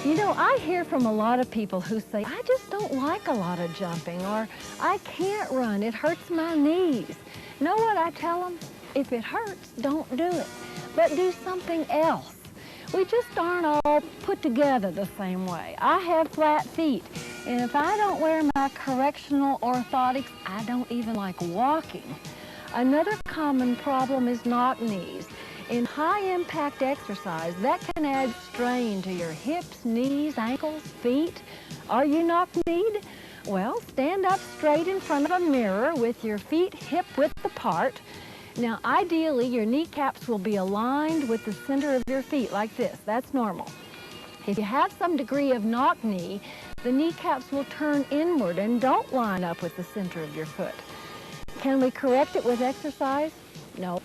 You know, I hear from a lot of people who say, I just don't like a lot of jumping, or I can't run, it hurts my knees. Know what I tell them? If it hurts, don't do it, but do something else. We just aren't all put together the same way. I have flat feet, and if I don't wear my correctional orthotics, I don't even like walking. Another common problem is knock knees. In high-impact exercise, that can add strain to your hips, knees, ankles, feet. Are you knock-kneed? Well, stand up straight in front of a mirror with your feet hip-width apart. Now, ideally, your kneecaps will be aligned with the center of your feet like this. That's normal. If you have some degree of knock-knee, the kneecaps will turn inward and don't line up with the center of your foot. Can we correct it with exercise? No.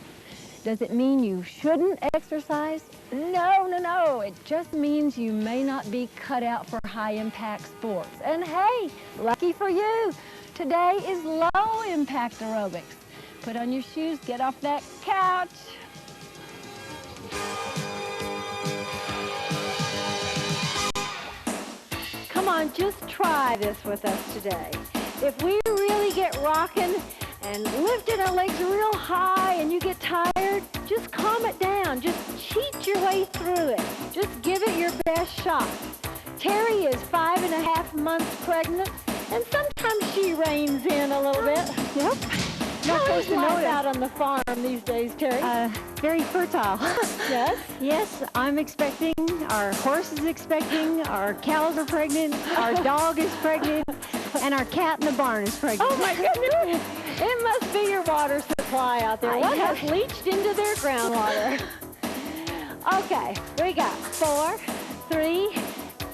Does it mean you shouldn't exercise? No. It just means you may not be cut out for high-impact sports. And hey, lucky for you, today is low-impact aerobics. Put on your shoes, get off that couch. Come on, just try this with us today. If we really get rocking and lifting our legs real high and you get tired, just calm it down. Just cheat your way through it. Just give it your best shot. Terry is 5.5 months pregnant, and sometimes she reins in a little bit. Yep. How is life out on the farm these days, Terry? Very fertile. Yes? Yes, I'm expecting, our horse is expecting, our cows are pregnant, our dog is pregnant, and our cat in the barn is pregnant. Oh my goodness! It must be your water supply out there. What has leached into their groundwater? Okay, we got 4, 3,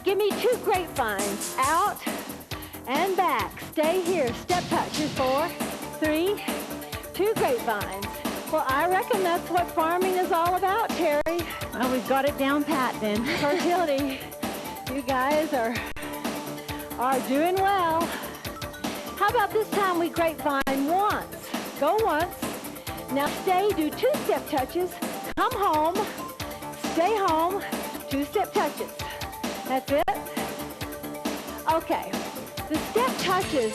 give me 2 grapevines. Out and back. Stay here, step touch. Here's 4, 3, 2 grapevines. Well, I reckon that's what farming is all about, Terry. Well, we've got it down pat then. Fertility. You guys are doing well. How about this time we grapevine once? Go once. Now stay, do 2 step touches. Come home. Stay home. 2 step touches. That's it? Okay. The step touches,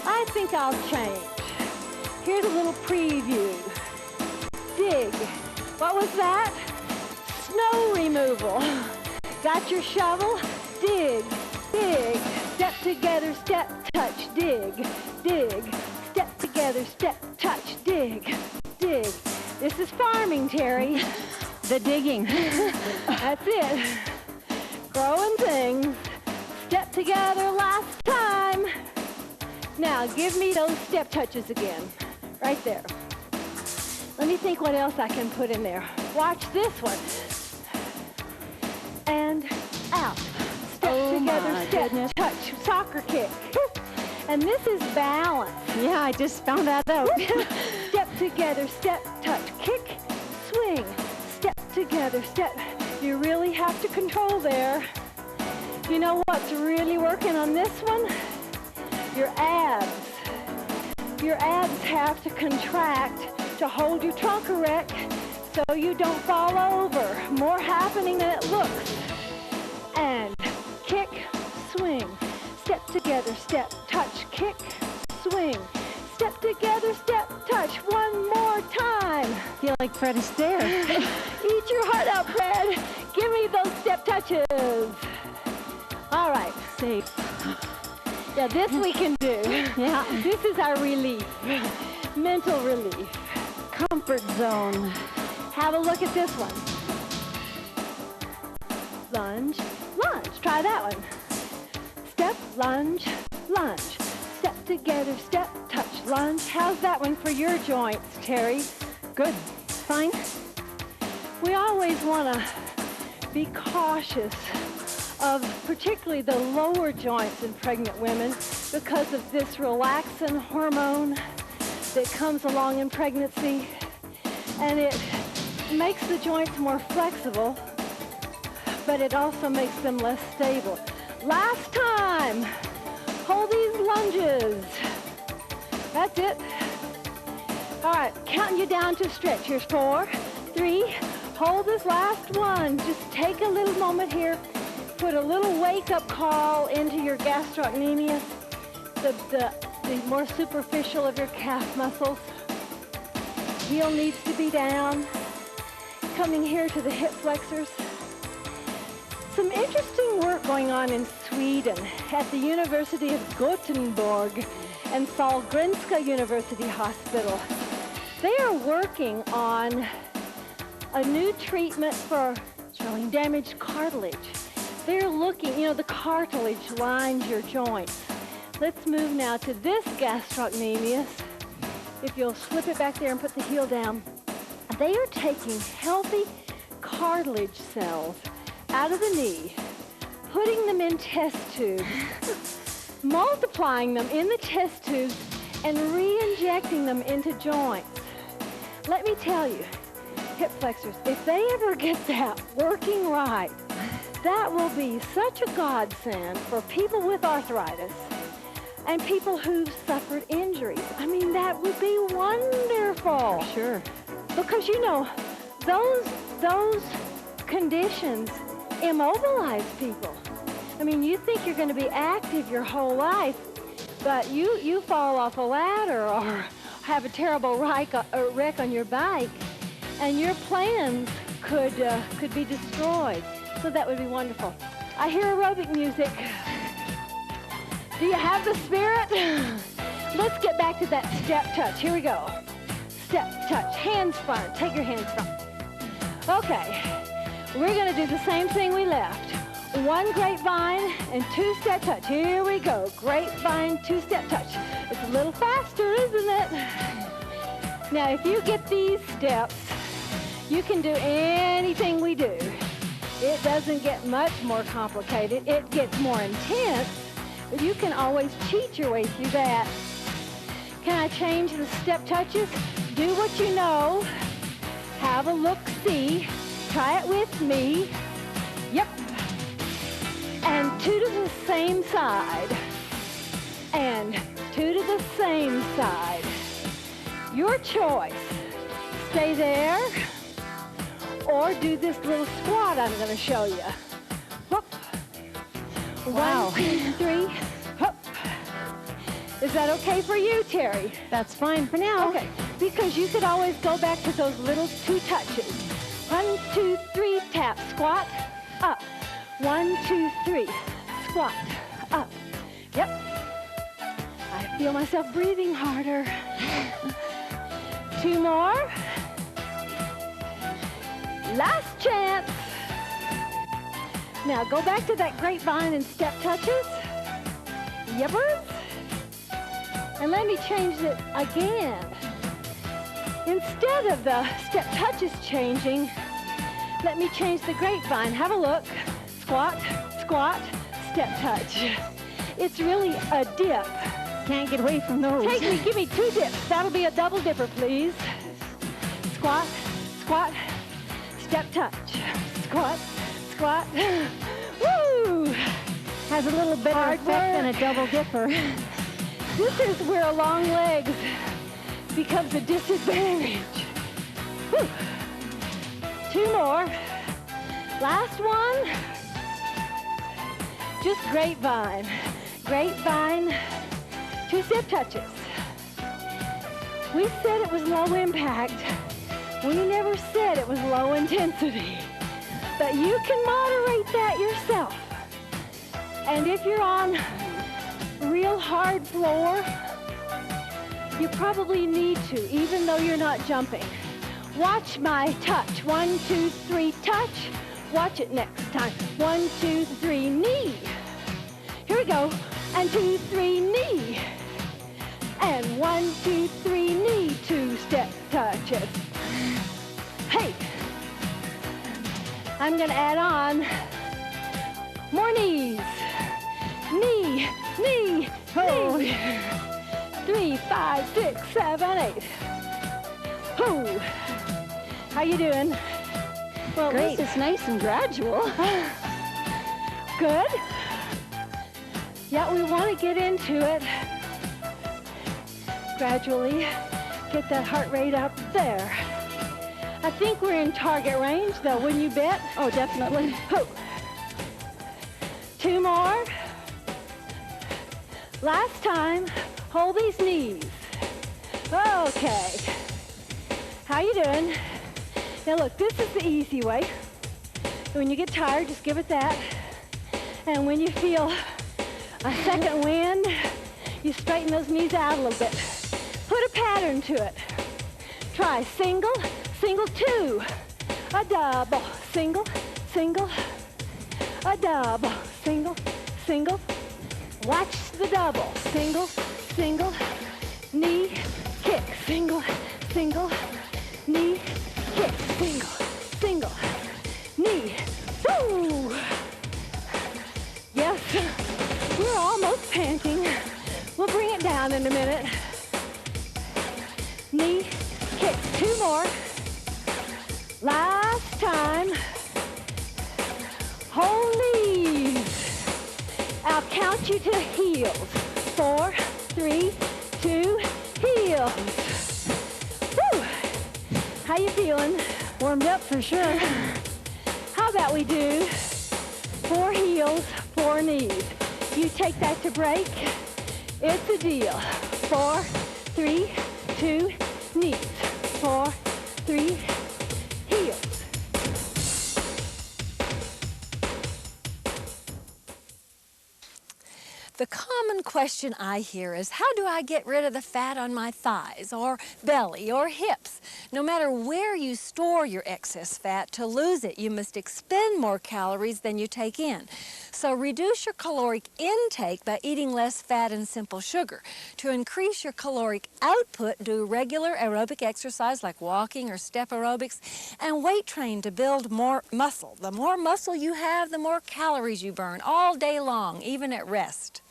I think I'll change. Here's a little preview. Dig. What was that? Snow removal. Got your shovel? Dig. Dig. Step together, step, touch, dig. Dig. Step together, step, touch, dig. Dig. This is farming, Terry. The digging. That's it. Growing things. Step together last time. Now, give me those step touches again. Right there. Let me think what else I can put in there. Watch this one. And out. Step together, step, touch, soccer kick. And this is balance. Yeah, I just found that out. Step together, step, touch, kick, swing. Step together, step. You really have to control there. You know what's really working on this one? Your abs. Your abs have to contract to hold your trunk erect so you don't fall over. More happening than it looks. And kick, swing. Step together, step, touch, kick, swing. Step together, step, touch. One more time. Feel like Fred Astaire. Eat your heart out, Fred. Give me those step touches. All right. Safe. Yeah, this we can do. Yeah. This is our relief. Mental relief. Comfort zone. Have a look at this one. Lunge, lunge. Try that one. Step, lunge, lunge. Step together, step, touch, lunge. How's that one for your joints, Terry? Good. Fine. We always want to be cautious of particularly the lower joints in pregnant women because of this relaxin hormone that comes along in pregnancy, and it makes the joints more flexible, but it also makes them less stable. Last time, hold these lunges. That's it. All right, counting you down to stretch. Here's 4, 3, hold this last one. Just take a little moment here. put a little wake-up call into your gastrocnemius, the more superficial of your calf muscles. Heel needs to be down. Coming here to the hip flexors. Some interesting work going on in Sweden at the University of Gothenburg and Sahlgrenska University Hospital. They are working on a new treatment for damaged cartilage. They're looking, you know, the cartilage lines your joints. Let's move now to this gastrocnemius. If you'll slip it back there and put the heel down. They are taking healthy cartilage cells out of the knee, putting them in test tubes, multiplying them in the test tubes, and re-injecting them into joints. Let me tell you, hip flexors, if they ever get that working right, that will be such a godsend for people with arthritis and people who've suffered injuries. I mean, that would be wonderful. For sure. Because, you know, those conditions immobilize people. I mean, you think you're going to be active your whole life, but you fall off a ladder or have a terrible wreck on your bike, and your plans could be destroyed. So that would be wonderful. I hear aerobic music. Do you have the spirit? Let's get back to that step touch. Here we go. Step touch, hands front. Take your hands front. Okay, we're going to do the same thing we left. One grapevine and two step touch. Here we go. Grapevine, two step touch. It's a little faster, isn't it? Now, if you get these steps, you can do anything we do. It doesn't get much more complicated. It gets more intense, but you can always cheat your way through that. Can I change the step touches? Do what you know. Have a look-see. Try it with me. Yep. And two to the same side. And two to the same side. Your choice. Stay there. Or do this little squat I'm going to show you. Whoop. Wow. 1, 2, 3. Whoop. Is that okay for you, Terry? That's fine for now. Okay, because you could always go back to those little two touches. 1, 2, 3, tap, squat, up. 1, 2, 3, squat, up. Yep. I feel myself breathing harder. 2 more. Last chance. Now go back to that grapevine and step touches. Yuppers. And let me change it again. Instead of the step touches changing, let me change the grapevine. Have a look. Squat, squat, step touch. It's really a dip. Can't get away from those. Give me 2 dips. That'll be a double dipper, please. Squat, squat, step touch. Squat, squat. Woo! Has a little better Hard effect than a work. double dipper. This is where long legs becomes a disadvantage. Whew. 2 more. Last one. Just grapevine. Grapevine, 2 step touches. We said it was low impact. We never said it was low intensity. But you can moderate that yourself. And if you're on real hard floor, you probably need to, even though you're not jumping. Watch my touch. 1, 2, 3, touch. Watch it next time. 1, 2, 3, knee. Here we go. And 2, 3, knee. And 1, 2, 3, knee. 2 step touches. Hey, I'm going to add on more knees. Knee, knee, knee. 3, 5, 6, 7, 8. Whoo. How you doing? Well, Great. this is nice and gradual. Good. Yeah, we want to get into it gradually. Get that heart rate up there. I think we're in target range, though, wouldn't you bet? Oh, definitely. Whoo. 2 more. Last time, hold these knees. Okay. How you doing? Now look, this is the easy way. When you get tired, just give it that. And when you feel a second wind, you straighten those knees out a little bit. Put a pattern to it. Try single, single, 2. A double, single, single. A double, single, single. Watch the double, single, single. Knee, kick, single, single. Knee, kick, single, single. Knee, woo! Yes, we're almost panting. We'll bring it down in a minute. Knee, kick, 2 more. Last time. Hold knees. I'll count you to heels. 4, 3, 2, heels. Woo! How you feeling? Warmed up for sure. How about we do 4 heels, 4 knees? You take that to break. It's a deal. 4, 3, 2, knees. 4, 3, heels. The common question I hear is, how do I get rid of the fat on my thighs or belly or hips? No matter where you store your excess fat, to lose it, you must expend more calories than you take in. So reduce your caloric intake by eating less fat and simple sugar. To increase your caloric output, do regular aerobic exercise like walking or step aerobics, and weight train to build more muscle. The more muscle you have, the more calories you burn all day long, even at rest.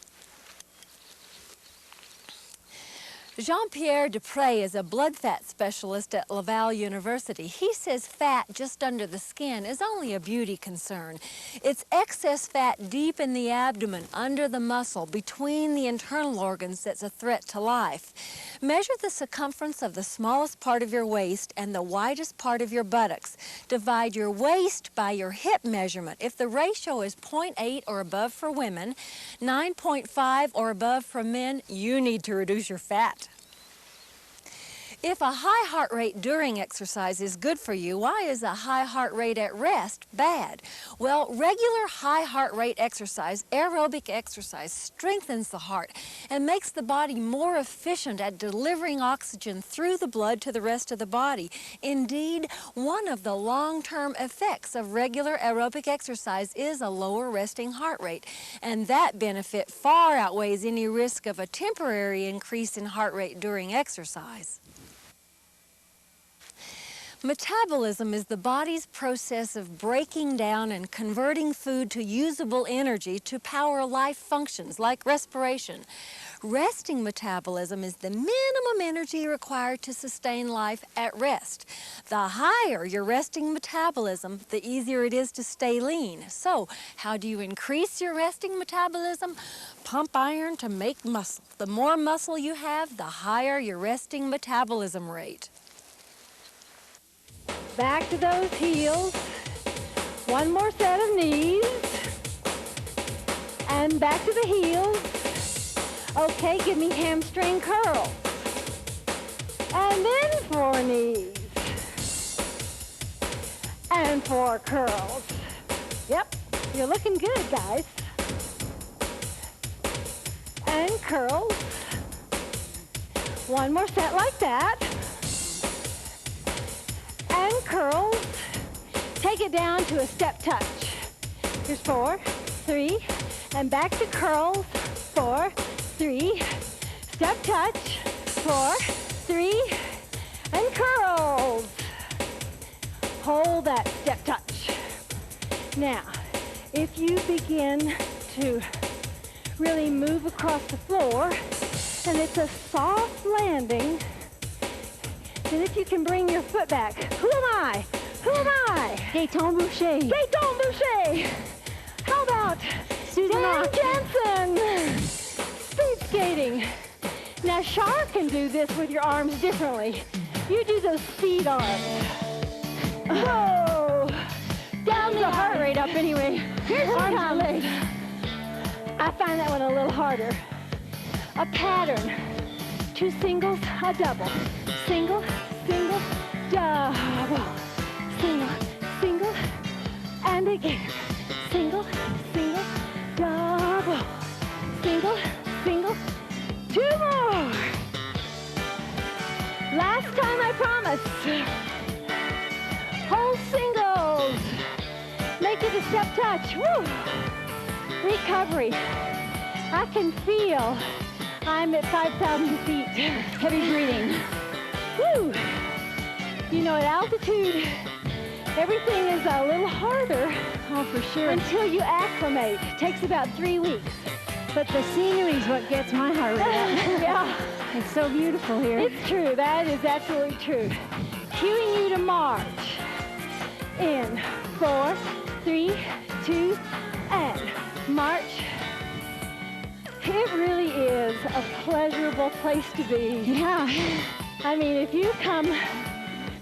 Jean-Pierre Dupré is a blood fat specialist at Laval University. He says fat just under the skin is only a beauty concern. It's excess fat deep in the abdomen, under the muscle, between the internal organs that's a threat to life. Measure the circumference of the smallest part of your waist and the widest part of your buttocks. Divide your waist by your hip measurement. If the ratio is 0.8 or above for women, 9.5 or above for men, you need to reduce your fat. If a high heart rate during exercise is good for you, why is a high heart rate at rest bad? Well, regular high heart rate exercise, aerobic exercise, strengthens the heart and makes the body more efficient at delivering oxygen through the blood to the rest of the body. Indeed, one of the long-term effects of regular aerobic exercise is a lower resting heart rate, and that benefit far outweighs any risk of a temporary increase in heart rate during exercise. Metabolism is the body's process of breaking down and converting food to usable energy to power life functions like respiration. Resting metabolism is the minimum energy required to sustain life at rest. The higher your resting metabolism, the easier it is to stay lean. So, how do you increase your resting metabolism? Pump iron to make muscle. The more muscle you have, the higher your resting metabolism rate. Back to those heels. One more set of knees. And back to the heels. Okay, give me hamstring curls. And then 4 knees. And 4 curls. Yep, you're looking good, guys. And curls. One more set like that. And curls. Take it down to a step touch. Here's 4, 3, and back to curls. 4, 3, step touch. 4, 3, and curls. Hold that step touch. Now, if you begin to really move across the floor, and it's a soft landing, then if you can bring your foot back. Who am I? Who am I? Gaetan Boucher. Gaetan Boucher. How about Suzanne Jensen? Speed skating. Now, Char can do this with your arms differently. You do those speed arms. Whoa. Down the heart rate up anyway. Here's arms and legs. I find that one a little harder. A pattern. 2 singles, a double. Single, single, double. Single, single, and again. Single, single, double. Single, single, 2 more. Last time, I promise. Hold singles. Make it a step touch. Woo. Recovery. I can feel I'm at 5,000 feet. Heavy breathing. Woo. You know, at altitude, everything is a little harder. Oh, for sure. Until you acclimate. It takes about 3 weeks. But the scenery is what gets my heart rate up. Yeah. It's so beautiful here. It's true. That is absolutely true. Cueing you to march. In 4, 3, 2, and march. It really is a pleasurable place to be. Yeah. I mean, if you come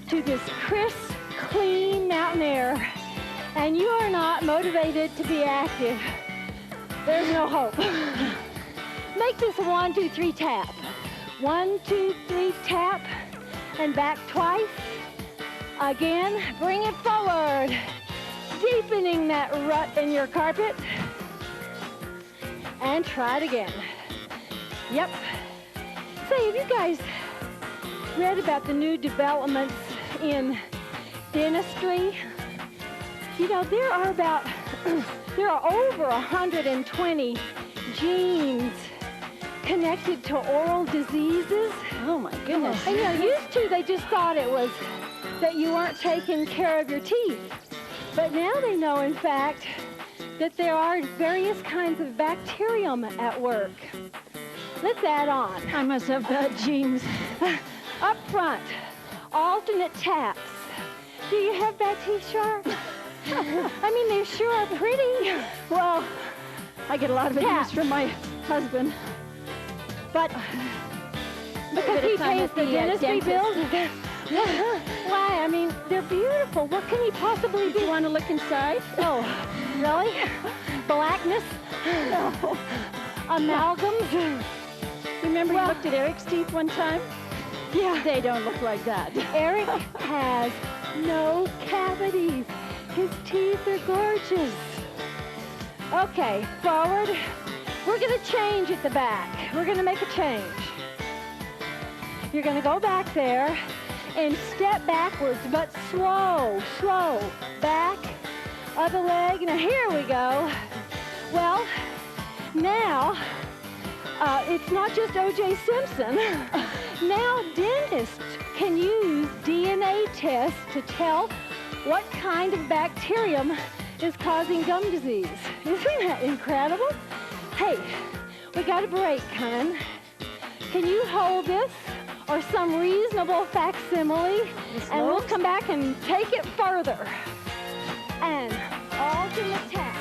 to this crisp, clean mountain air and you are not motivated to be active, there's no hope. Make this a 1, 2, 3 tap. 1, 2, 3 tap, and back twice. Again, bring it forward, deepening that rut in your carpet. And try it again. Yep. Say, have you guys read about the new developments in dentistry? You know, there are over 120 genes connected to oral diseases. Oh my goodness. And you know, used to they just thought it was that you weren't taking care of your teeth. But now they know, in fact, that there are various kinds of bacterium at work. Let's add on. I must have bad genes. Up front, alternate taps. Do you have bad teeth, Sharp? I mean, they sure are pretty. Well, I get a lot of abuse from my husband. But because he pays the dentistry bills? Why? I mean, they're beautiful. What can he possibly do? You want to look inside? Oh, really? Blackness? No. Amalgams? Remember you looked at Eric's teeth one time? Yeah. They don't look like that. Eric has no cavities. His teeth are gorgeous. Okay, forward. We're going to change at the back. We're going to make a change. You're going to go back there and step backwards, but slow, slow. Back, other leg. Now, here we go. Well, now, it's not just O.J. Simpson. Now, dentists can use DNA tests to tell what kind of bacterium is causing gum disease. Isn't that incredible? Hey, we got a break, hon. Can you hold this or some reasonable facsimile? And we'll come back and take it further. And alternate taps.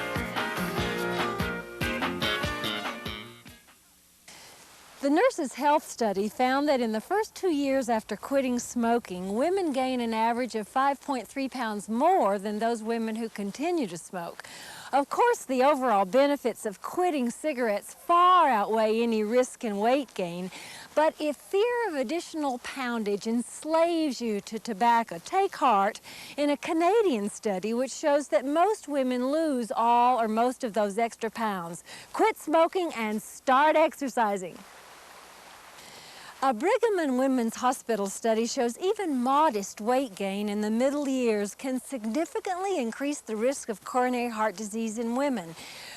The Nurses' Health Study found that in the first 2 years after quitting smoking, women gain an average of 5.3 pounds more than those women who continue to smoke. Of course, the overall benefits of quitting cigarettes far outweigh any risk in weight gain, but if fear of additional poundage enslaves you to tobacco, take heart in a Canadian study which shows that most women lose all or most of those extra pounds. Quit smoking and start exercising. A Brigham and Women's Hospital study shows even modest weight gain in the middle years can significantly increase the risk of coronary heart disease in women.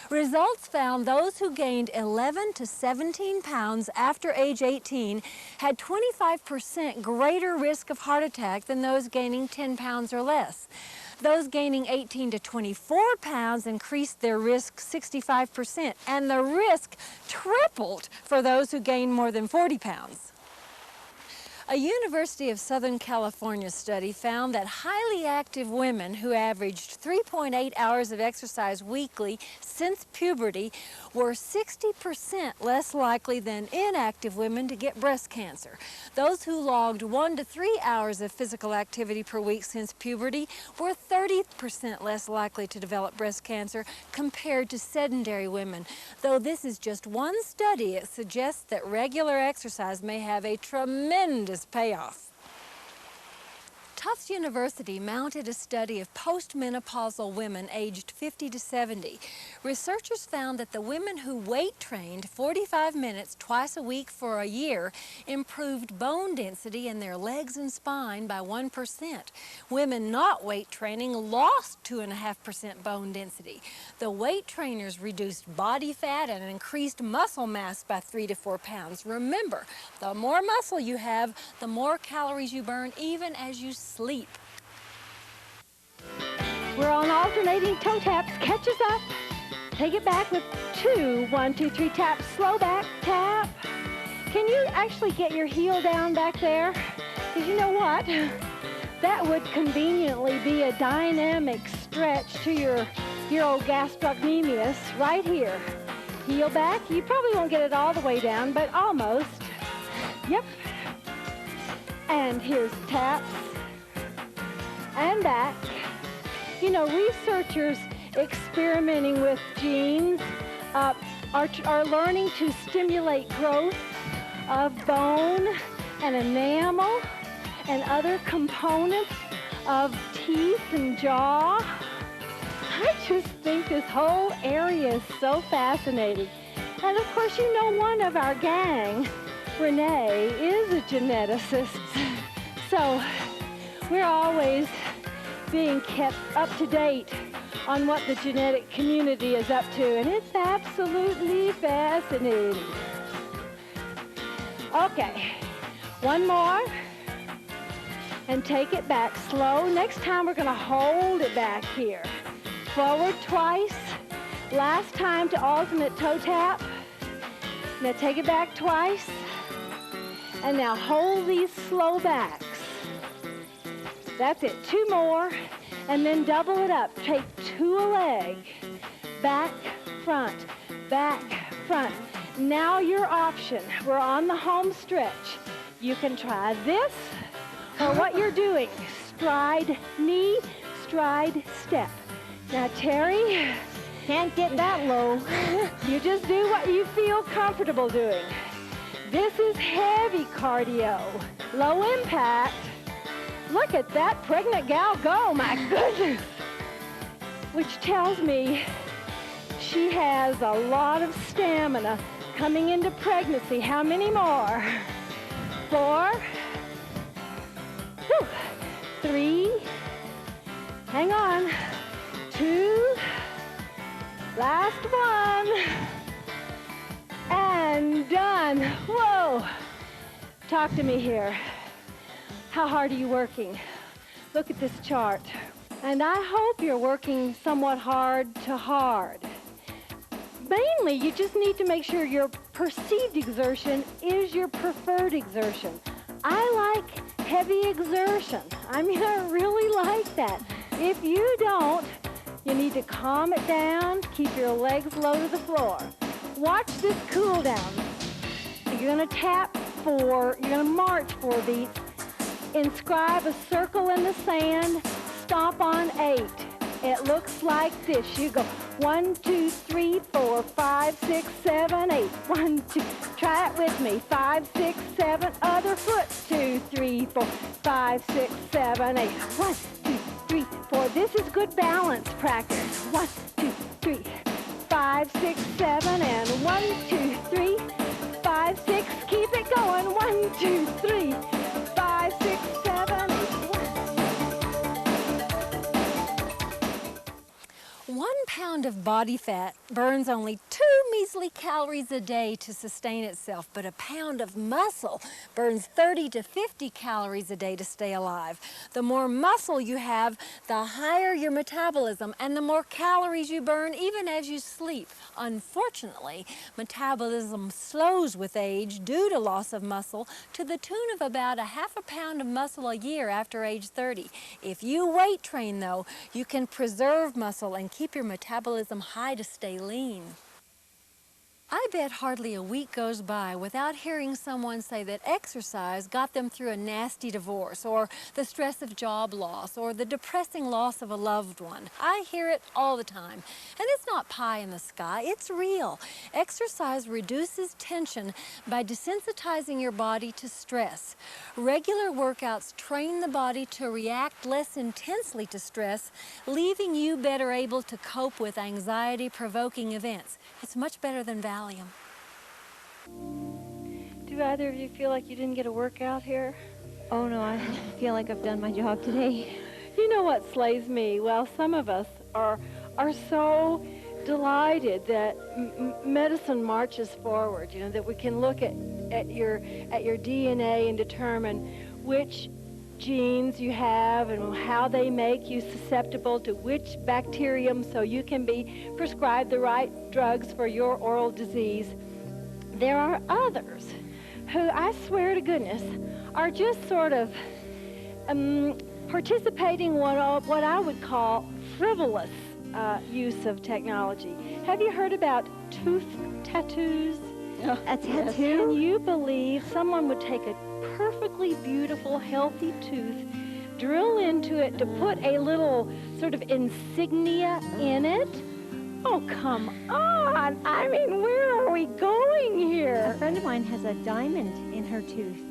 Results found those who gained 11 to 17 pounds after age 18 had 25% greater risk of heart attack than those gaining 10 pounds or less. Those gaining 18 to 24 pounds increased their risk 65%, and the risk tripled for those who gained more than 40 pounds. A University of Southern California study found that highly active women who averaged 3.8 hours of exercise weekly since puberty were 60% less likely than inactive women to get breast cancer. Those who logged 1 to 3 hours of physical activity per week since puberty were 30% less likely to develop breast cancer compared to sedentary women. Though this is just one study, it suggests that regular exercise may have a tremendous payoff. Tufts University mounted a study of postmenopausal women aged 50 to 70. Researchers found that the women who weight trained 45 minutes twice a week for a year improved bone density in their legs and spine by 1%. Women not weight training lost 2.5% bone density. The weight trainers reduced body fat and increased muscle mass by 3 to 4 pounds. Remember, the more muscle you have, the more calories you burn even as you sleep. We're on alternating toe taps. Catch us up. Take it back with 2, 1, 2, 3 taps. Slow back, tap. Can you actually get your heel down back there? Because you know what? That would conveniently be a dynamic stretch to your old gastrocnemius right here. Heel back. You probably won't get it all the way down, but almost. Yep. And here's taps. And back. You know, researchers experimenting with genes are learning to stimulate growth of bone and enamel and other components of teeth and jaw. I just think this whole area is so fascinating. And of course, you know, one of our gang, Renee, is a geneticist. So we're always being kept up to date on what the genetic community is up to, and it's absolutely fascinating. Okay, one more, and take it back slow. Next time we're gonna hold it back here. Forward twice. Last time to alternate toe tap. Now take it back twice. And now hold these slow backs. That's it, 2 more, and then double it up. Take 2 a leg, back, front, Now your option, we're on the home stretch. You can try this, or what you're doing, stride knee, stride step. Now Terry, can't get that low. You just do what you feel comfortable doing. This is heavy cardio, low impact. Look at that pregnant gal go, my goodness. Which tells me she has a lot of stamina coming into pregnancy. How many more? 4, 3, hang on, 2, last one, and done. Whoa. Talk to me here. How hard are you working? Look at this chart. And I hope you're working somewhat hard to hard. Mainly, you just need to make sure your perceived exertion is your preferred exertion. I like heavy exertion. I mean, I really like that. If you don't, you need to calm it down, keep your legs low to the floor. Watch this cool down. You're gonna tap 4, you're gonna march 4 beats. Inscribe a circle in the sand, stomp on 8. It looks like this. You go 1, 2, 3, 4, 5, 6, 7, 8. 1, 2, try it with me. 5, 6, 7, other foot. 2, 3, 4, 5, 6, 7, 8. 1, 2, 3, 4. This is good balance practice. 1, 2, 3, 5, 6, 7, and 1, 2, 3, 5, 6. Keep it going. 1, 2, 3. 5, 6, 7, 8. 1 pound of body fat burns only 2 measly calories a day to sustain itself, but a pound of muscle burns 30 to 50 calories a day to stay alive. The more muscle you have, the higher your metabolism and the more calories you burn even as you sleep. Unfortunately, metabolism slows with age due to loss of muscle to the tune of about a half a pound of muscle a year after age 30. If you weight train though, you can preserve muscle and keep your metabolism high to stay lean. I bet hardly a week goes by without hearing someone say that exercise got them through a nasty divorce, or the stress of job loss, or the depressing loss of a loved one. I hear it all the time. And it's not pie in the sky, it's real. Exercise reduces tension by desensitizing your body to stress. Regular workouts train the body to react less intensely to stress, leaving you better able to cope with anxiety-provoking events. It's much better than Valium. Do either of you feel like you didn't get a workout here? Oh no, I feel like I've done my job today. You know what slays me? Well, some of us are so delighted that medicine marches forward, you know, that we can look at your DNA and determine which genes you have and how they make you susceptible to which bacterium so you can be prescribed the right drugs for your oral disease. There are others who, I swear to goodness, are just sort of participating in what I would call frivolous use of technology. Have you heard about tooth tattoos? A tattoo? Can you believe someone would take a perfectly beautiful, healthy tooth, drill into it to put a little sort of insignia in it? Oh, come on. I mean, where are we going here? A friend of mine has a diamond in her tooth.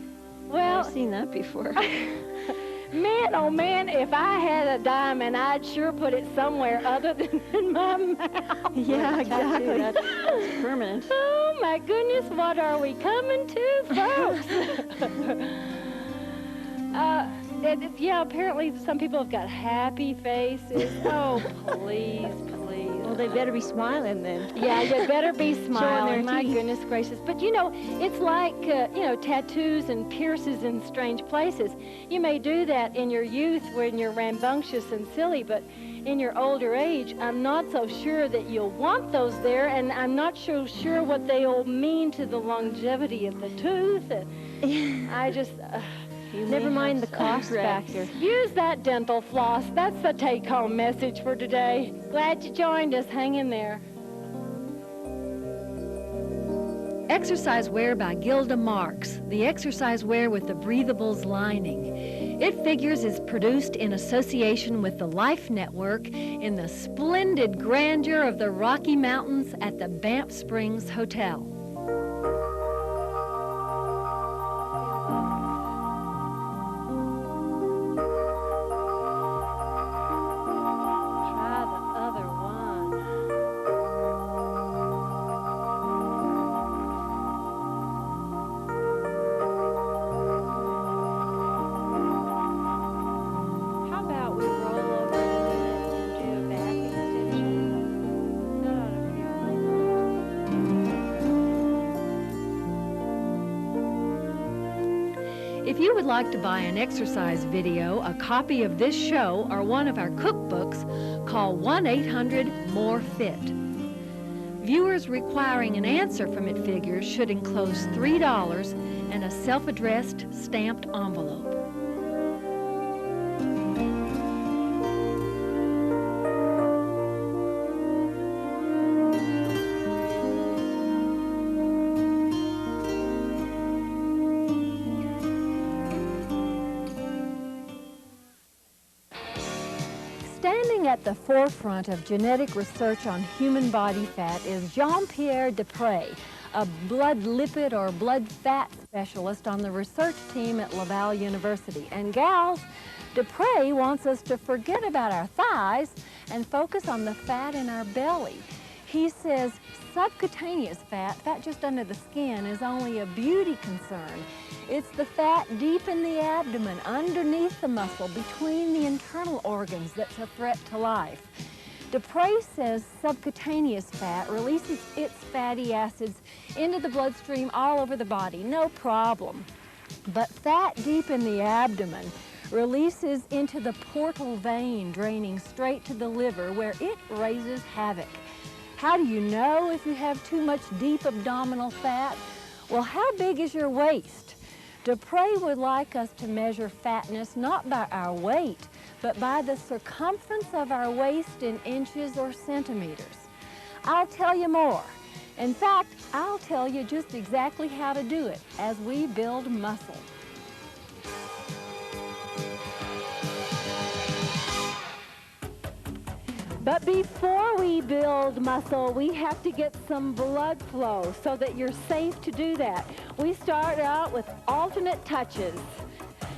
Well, I've seen that before. man, oh man, if I had a diamond, I'd sure put it somewhere other than in my mouth. Yeah, exactly. That's permanent. Oh my goodness, what are we coming to, folks? Yeah, apparently some people have got happy faces. Oh, please, please. Well, they better be smiling then. Yeah, you better be smiling. My teeth. goodness gracious. But you know, it's like, you know, tattoos and pierces in strange places. You may do that in your youth when you're rambunctious and silly, but in your older age, I'm not so sure that you'll want those there, and I'm not so sure what they'll mean to the longevity of the tooth. I just... Never mind the cost factor. Use that dental floss. That's the take-home message for today. Glad you joined us. Hang in there. Exercise Wear by Gilda Marks, the exercise wear with the breathables lining. It figures is produced in association with the Life Network in the splendid grandeur of the Rocky Mountains at the Banff Springs Hotel. Try the other one. How about we roll over and do a back extension? Not out of here. If you would like to buy an exercise video, a copy of this show, or one of our cookbooks, call 1-800-MORE-FIT. Viewers requiring an answer from It Figures should enclose $3 and a self-addressed stamped envelope. Standing at the forefront of genetic research on human body fat is Jean-Pierre Dupré, a blood lipid or blood fat specialist on the research team at Laval University. And gals, Dupré wants us to forget about our thighs and focus on the fat in our belly. He says subcutaneous fat, fat just under the skin, is only a beauty concern. It's the fat deep in the abdomen, underneath the muscle, between the internal organs that's a threat to life. Dupre says subcutaneous fat releases its fatty acids into the bloodstream all over the body, no problem. But fat deep in the abdomen releases into the portal vein, draining straight to the liver, where it raises havoc. How do you know if you have too much deep abdominal fat? Well, how big is your waist? Dupre would like us to measure fatness not by our weight, but by the circumference of our waist in inches or centimeters. I'll tell you more. In fact, I'll tell you just exactly how to do it as we build muscle. But before we build muscle, we have to get some blood flow so that you're safe to do that. We start out with alternate touches.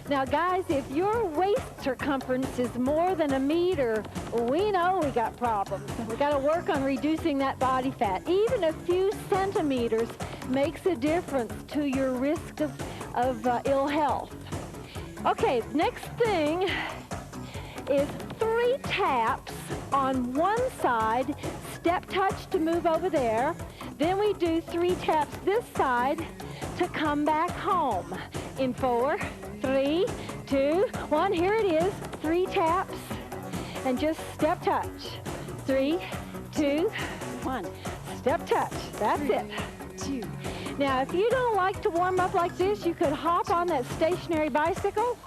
Now guys, if your waist circumference is more than 1 meter, we know we got problems. We got to work on reducing that body fat. Even a few centimeters makes a difference to your risk of ill health. Okay, next thing is 3 taps on one side, step touch to move over there. Then we do 3 taps this side to come back home. In 4, 3, 2, 1, here it is, 3 taps, and just step touch. 3, 2, 1, step touch, that's it. 2. Now, if you don't like to warm up like this, you could hop on that stationary bicycle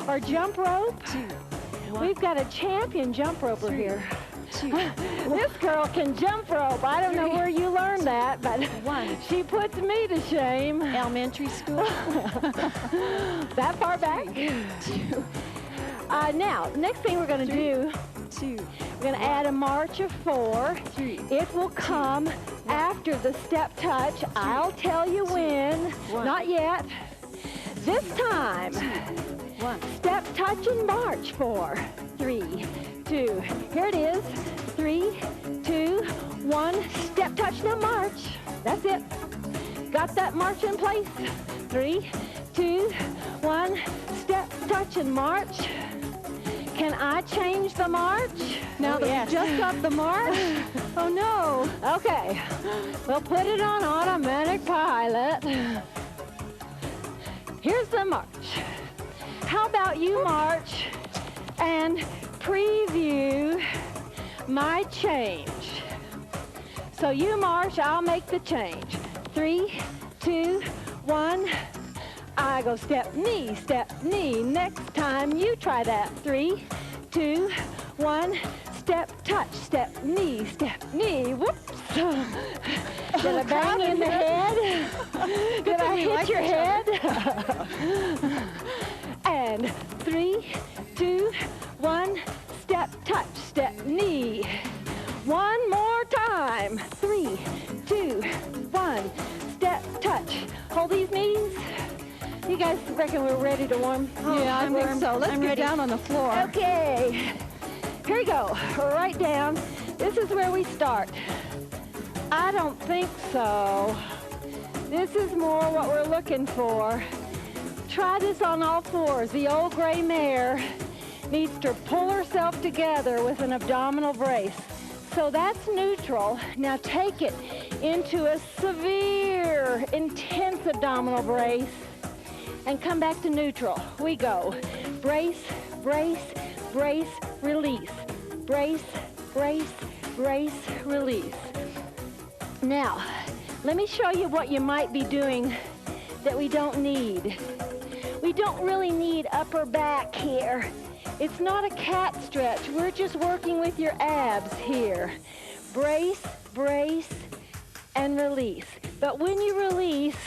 or jump rope. 2, 1. We've got a champion jump roper here. 2. This girl can jump rope. I don't know where you learned that, but 1. She puts me to shame. Elementary school. That far back? 2. Now, next thing we're going to do, 2. we're going to add a march of 4. 3. It will come after the step touch. I'll tell you when. 1. Not yet. This time, 1. step touch and march. 4, 3, 2. Here it is. 3, 2, 1. Step touch, now march. That's it. Got that march in place? 3, 2, 1. Step touch and march. Can I change the march? Now that we just got the march? Oh no. Okay. We'll put it on automatic pilot. Here's the march. How about you march and preview my change? So you march, I'll make the change. 3, 2, 1. I go step, knee, step, knee. Next time you try that. 3, 2, 1. Step, touch, step, knee, step, knee. Whoops. Did I bang in the head? Did I hit your head? And 3, 2, 1. Step, touch, step, knee. One more time. 3, 2, 1. Step, touch. Hold these knees. You guys reckon we're ready to warm? Yeah, I think so. Let's get down on the floor. Okay. Here we go. Right down. This is where we start. I don't think so. This is more what we're looking for. Try this on all fours. The old gray mare needs to pull herself together with an abdominal brace. So that's neutral. Now take it into a severe, intense abdominal brace and come back to neutral. We go. Brace, brace, brace, release. Brace, brace, brace, release. Now, let me show you what you might be doing that we don't need. We don't really need upper back here. It's not a cat stretch. We're just working with your abs here. Brace, brace, and release. But when you release,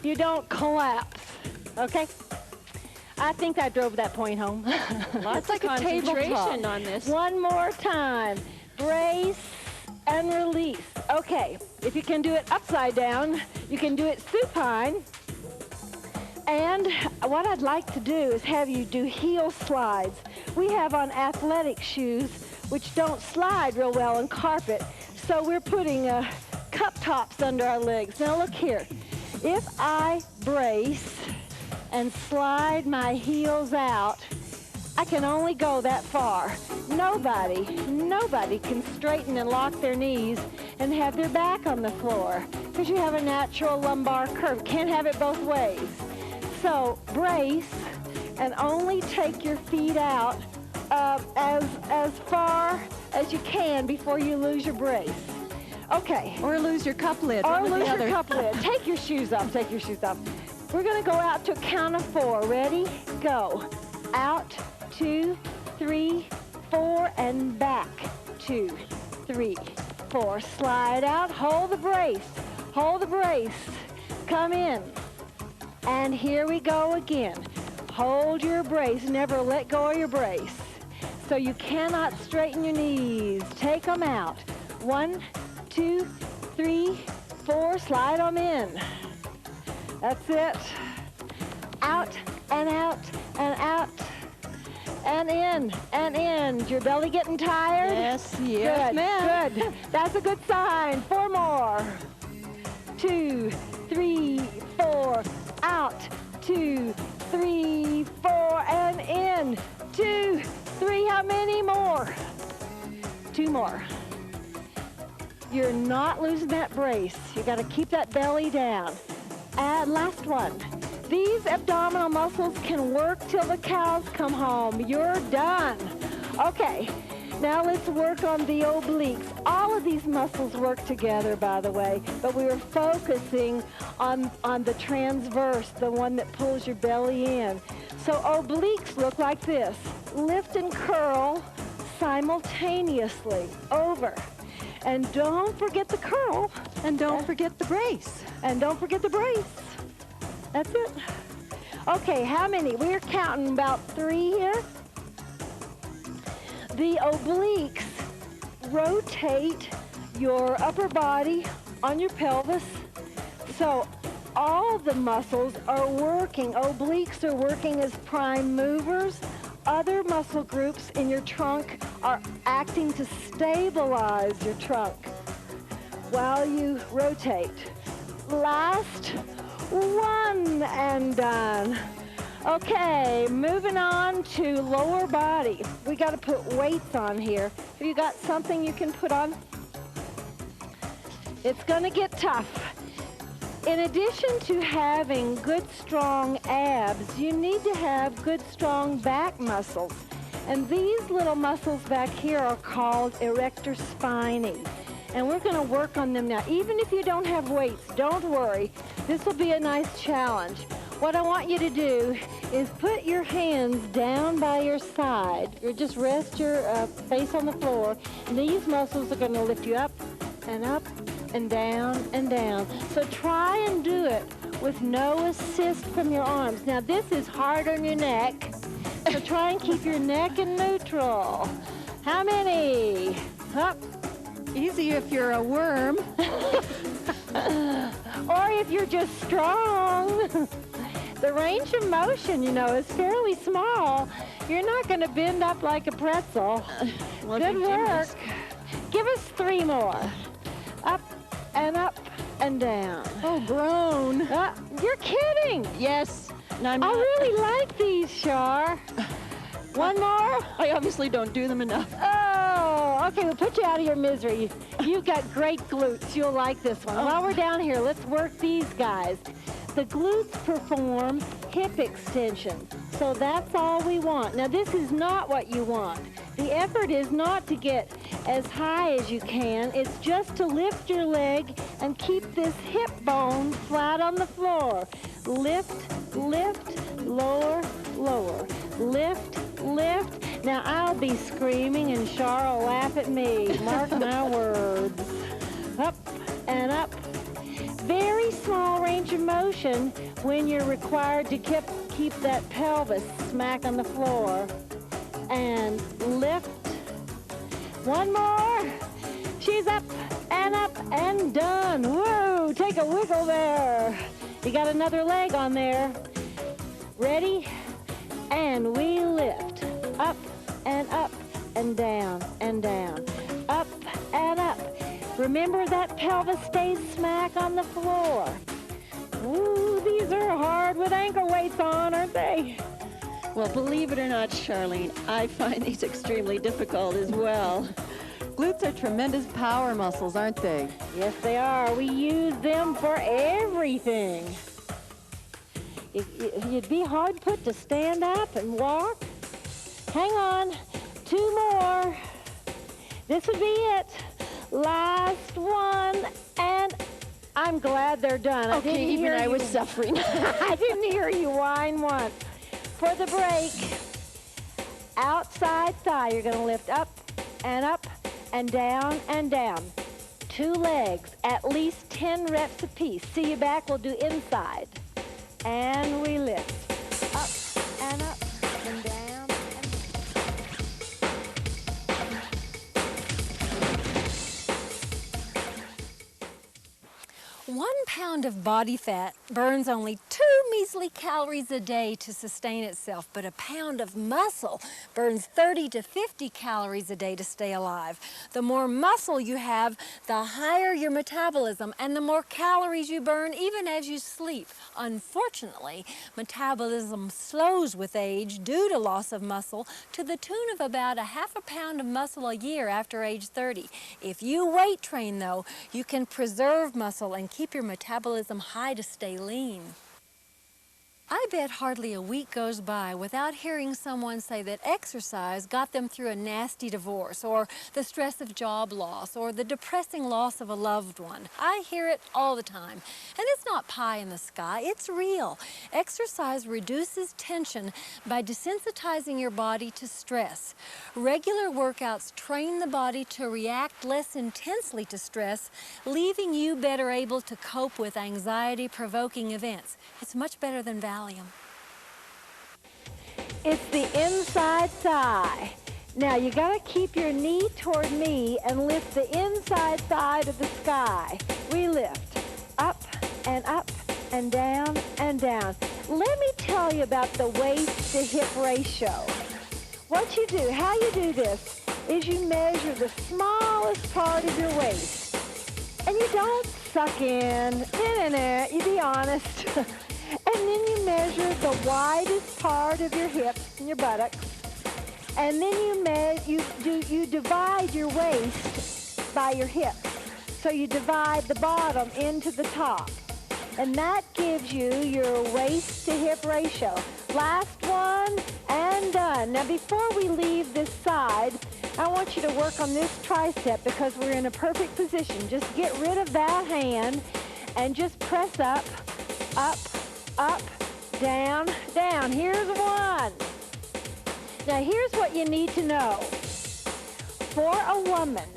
you don't collapse, okay? I think I drove that point home. Lots of concentration on this. One more time. Brace and release. Okay, if you can do it upside down, you can do it supine. And what I'd like to do is have you do heel slides. We have on athletic shoes, which don't slide real well on carpet, so we're putting cup tops under our legs. Now look here. If I brace and slide my heels out, I can only go that far. Nobody can straighten and lock their knees and have their back on the floor because you have a natural lumbar curve. Can't have it both ways. So brace and only take your feet out as far as you can before you lose your brace. Okay. Or lose your cup lid. Or lose your cup lid. Take your shoes off. Take your shoes off. We're going to go out to a count of 4. Ready? Go. Out, 2, 3, 4, and back. 2, 3, 4. Slide out. Hold the brace. Hold the brace. Come in. And here we go again. Hold your brace. Never let go of your brace. So you cannot straighten your knees. Take them out. 1, 2, 3, 4. Slide them in. That's it. Out and out and out and in and in. Is your belly getting tired? Yes, Good, ma'am. good. That's a good sign. 4 more. 2, 3, 4. Out. 2, 3, 4, and in. 2, 3. How many more? 2 more. You're not losing that brace. You got to keep that belly down. And last one. These abdominal muscles can work till the cows come home. You're done. Okay, now let's work on the obliques. All of these muscles work together, by the way, but we were focusing on the transverse, the one that pulls your belly in. So obliques look like this. Lift and curl simultaneously. Over. And don't forget the curl. And don't forget the brace. And don't forget the brace. That's it. Okay, how many? We're counting about 3 here. The obliques rotate your upper body on your pelvis. So all the muscles are working. Obliques are working as prime movers. Other muscle groups in your trunk are acting to stabilize your trunk while you rotate. Last one and done. Okay, moving on to lower body. We got to put weights on here. Have you got something you can put on? It's going to get tough. In addition to having good, strong abs, you need to have good, strong back muscles. And these little muscles back here are called erector spinae. And we're going to work on them now. Even if you don't have weights, don't worry. This will be a nice challenge. What I want you to do is put your hands down by your side. You just rest your face on the floor. And these muscles are going to lift you up and up and down and down. So try and do it with no assist from your arms. Now this is hard on your neck, so try and keep your neck in neutral. How many? Up. Easy if you're a worm. Or if you're just strong. The range of motion, you know, is fairly small. You're not going to bend up like a pretzel. Good work. Give us 3 more. Up and down. Oh, groan. You're kidding. Yes. No, I'm I not. really like these, Char. One more? I obviously don't do them enough. Oh, okay, we'll put you out of your misery. You've got great glutes. You'll like this one. While we're down here, let's work these guys. The glutes perform hip extension, so that's all we want. Now, this is not what you want. The effort is not to get as high as you can. It's just to lift your leg and keep this hip bone flat on the floor. Lift, lift, lower, lower. Lift, lift. Now, I'll be screaming and Char will laugh at me. Mark my words. Up and up. Very small range of motion when you're required to keep that pelvis smack on the floor. And lift. One more. She's up and done. Whoa, take a wiggle there. You got another leg on there. Ready? And we lift. Up and down and down. Up and up. Remember that pelvis stays smack on the floor. Ooh, these are hard with ankle weights on, aren't they? Well, believe it or not, Charlene, I find these extremely difficult as well. Glutes are tremendous power muscles, aren't they? Yes, they are. We use them for everything. You'd be hard put to stand up and walk. Hang on, 2 more. This would be it. Last one, and I'm glad they're done. Okay, even I was suffering. I didn't hear you whine once. For the break, outside thigh, you're gonna lift up and down and down. 2 legs, at least 10 reps apiece. See you back, we'll do inside. And we lift. Up and down and 1 pound of body fat burns only 2 measly calories a day to sustain itself, but a pound of muscle burns 30 to 50 calories a day to stay alive. The more muscle you have, the higher your metabolism and the more calories you burn even as you sleep. Unfortunately, metabolism slows with age due to loss of muscle to the tune of about a half a pound of muscle a year after age 30. If you weight train though, you can preserve muscle and keep your metabolism high to stay lean. I bet hardly a week goes by without hearing someone say that exercise got them through a nasty divorce, or the stress of job loss, or the depressing loss of a loved one. I hear it all the time. And it's not pie in the sky, it's real. Exercise reduces tension by desensitizing your body to stress. Regular workouts train the body to react less intensely to stress, leaving you better able to cope with anxiety-provoking events. It's much better than Valium. It's the inside thigh. Now you gotta keep your knee toward me and lift the inside thigh to the sky. We lift up and down and down. Let me tell you about the waist to hip ratio. What you do, how you do this, is you measure the smallest part of your waist. And you don't suck in, you be honest. And then you measure the widest part of your hips and your buttocks. And then you divide your waist by your hips. So you divide the bottom into the top. And that gives you your waist to hip ratio. Last one and done. Now before we leave this side, I want you to work on this tricep because we're in a perfect position. Just get rid of that hand and just press up, down, down. Here's one. Now here's what you need to know. For a woman,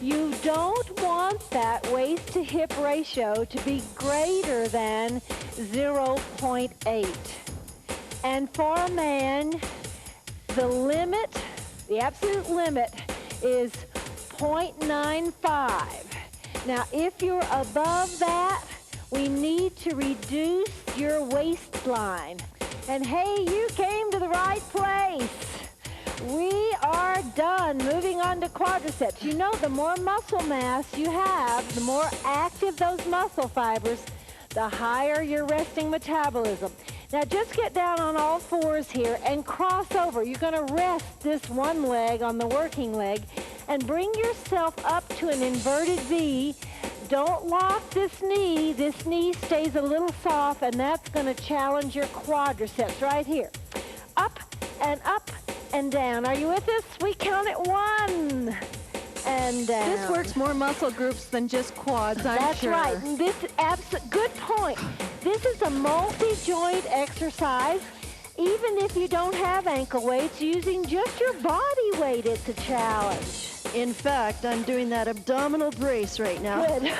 you don't want that waist to hip ratio to be greater than 0.8. And for a man, the limit, the absolute limit is 0.95. Now if you're above that, we need to reduce your waistline. And hey, you came to the right place. We are done. Moving on to quadriceps. You know, the more muscle mass you have, the more active those muscle fibers, the higher your resting metabolism. Now just get down on all fours here and cross over. You're going to rest this one leg on the working leg and bring yourself up to an inverted V. Don't lock this knee. This knee stays a little soft, and that's going to challenge your quadriceps right here. Up and down. Are you with us? We count it 1 and down. This works more muscle groups than just quads, I'm That's sure. right. Good point. This is a multi-joint exercise. Even if you don't have ankle weights, using just your body weight, it's a challenge. In fact, I'm doing that abdominal brace right now. Good.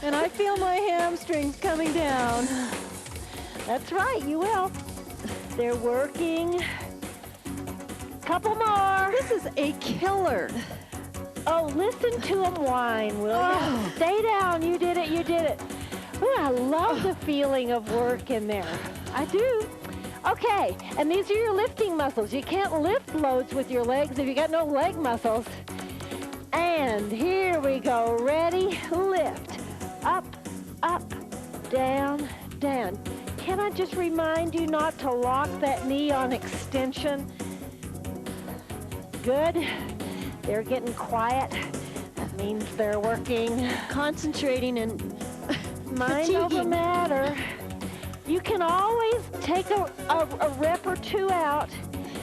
And I feel my hamstrings coming down. That's right, you will. They're working. Couple more. This is a killer. Oh, listen to them whine, will you? Stay down. You did it. You did it. Ooh, I love the feeling of work in there. I do. Okay, and these are your lifting muscles. You can't lift loads with your legs if you got no leg muscles. And here we go. Ready? Lift. Up, down, down. can I just remind you not to lock that knee on extension? Good. They're getting quiet. That means they're working. Concentrating and Mind over matter. You can always take a rep or two out.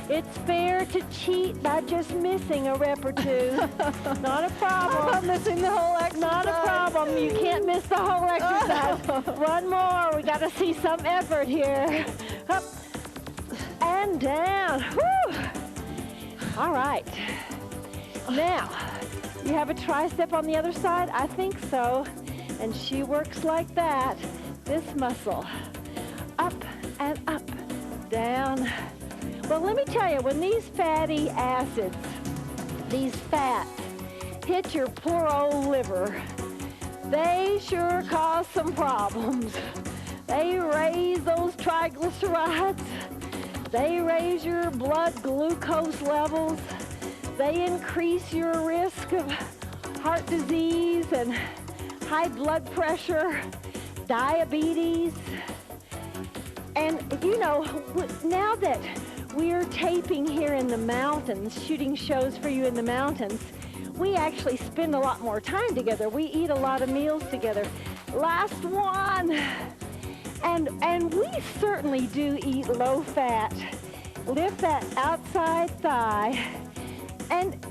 It's fair to cheat by just missing a rep or two. Not a problem. I'm missing the whole exercise. Not a problem. You can't miss the whole exercise. One more. We got to see some effort here. Up and down. Whew. All right. Now, you have a tricep on the other side? I think so. And she works like that. This muscle. Up and up. Down. Well, let me tell you, when these fatty acids, these fats, hit your poor old liver, they sure cause some problems. They raise those triglycerides. They raise your blood glucose levels. They increase your risk of heart disease and high blood pressure, diabetes. And, you know, now that we're taping here in the mountains, shooting shows for you in the mountains, we actually spend a lot more time together. We eat a lot of meals together. Last one. And we certainly do eat low fat. Lift that outside thigh. And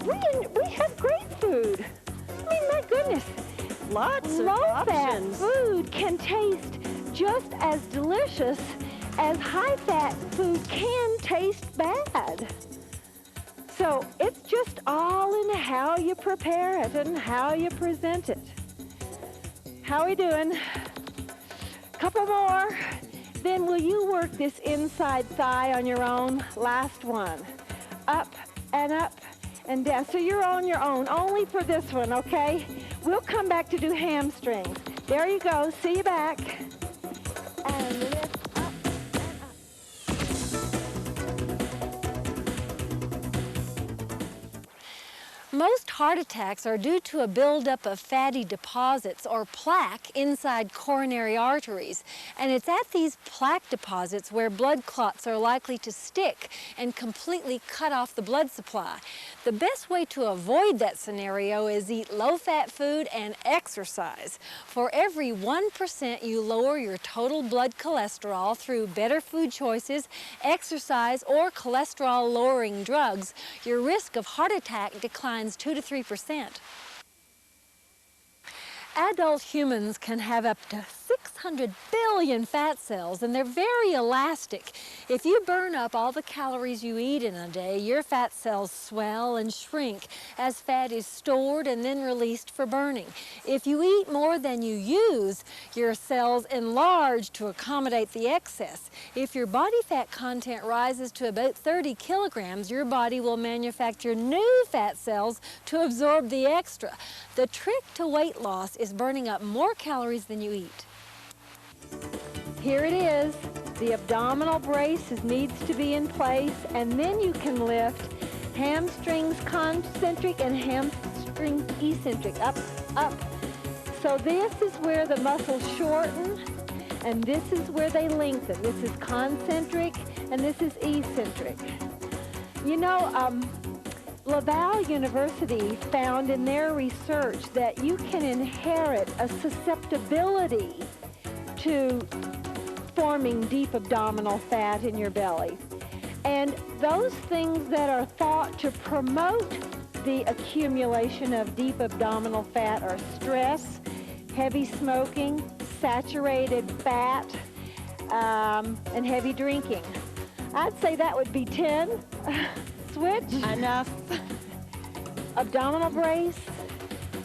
we have great food. I mean, my goodness. lots of Low-fat options. food can taste just as delicious as high-fat food can taste bad. So it's just all in how you prepare it and how you present it. How we doing? Couple more. Then will you work this inside thigh on your own? Last one. Up and down. So you're on your own, only for this one, okay? We'll come back to do hamstrings. There you go. See you back. And lift up and up. Most heart attacks are due to a buildup of fatty deposits or plaque inside coronary arteries. And it's at these plaque deposits where blood clots are likely to stick and completely cut off the blood supply. The best way to avoid that scenario is eat low-fat food and exercise. For every 1% you lower your total blood cholesterol through better food choices, exercise, or cholesterol-lowering drugs, your risk of heart attack declines 2 to 3%. Adult humans can have up to 600 billion fat cells, and they're very elastic. If you burn up all the calories you eat in a day, your fat cells swell and shrink as fat is stored and then released for burning. If you eat more than you use, your cells enlarge to accommodate the excess. If your body fat content rises to about 30 kilograms, your body will manufacture new fat cells to absorb the extra. The trick to weight loss is burning up more calories than you eat. Here it is. The abdominal brace needs to be in place, and then you can lift hamstrings concentric and hamstrings eccentric, up, up. So this is where the muscles shorten, and this is where they lengthen. This is concentric, and this is eccentric. You know, Laval University found in their research that you can inherit a susceptibility to forming deep abdominal fat in your belly. And those things that are thought to promote the accumulation of deep abdominal fat are stress, heavy smoking, saturated fat, and heavy drinking. I'd say that would be 10. Switch. Enough. Abdominal brace.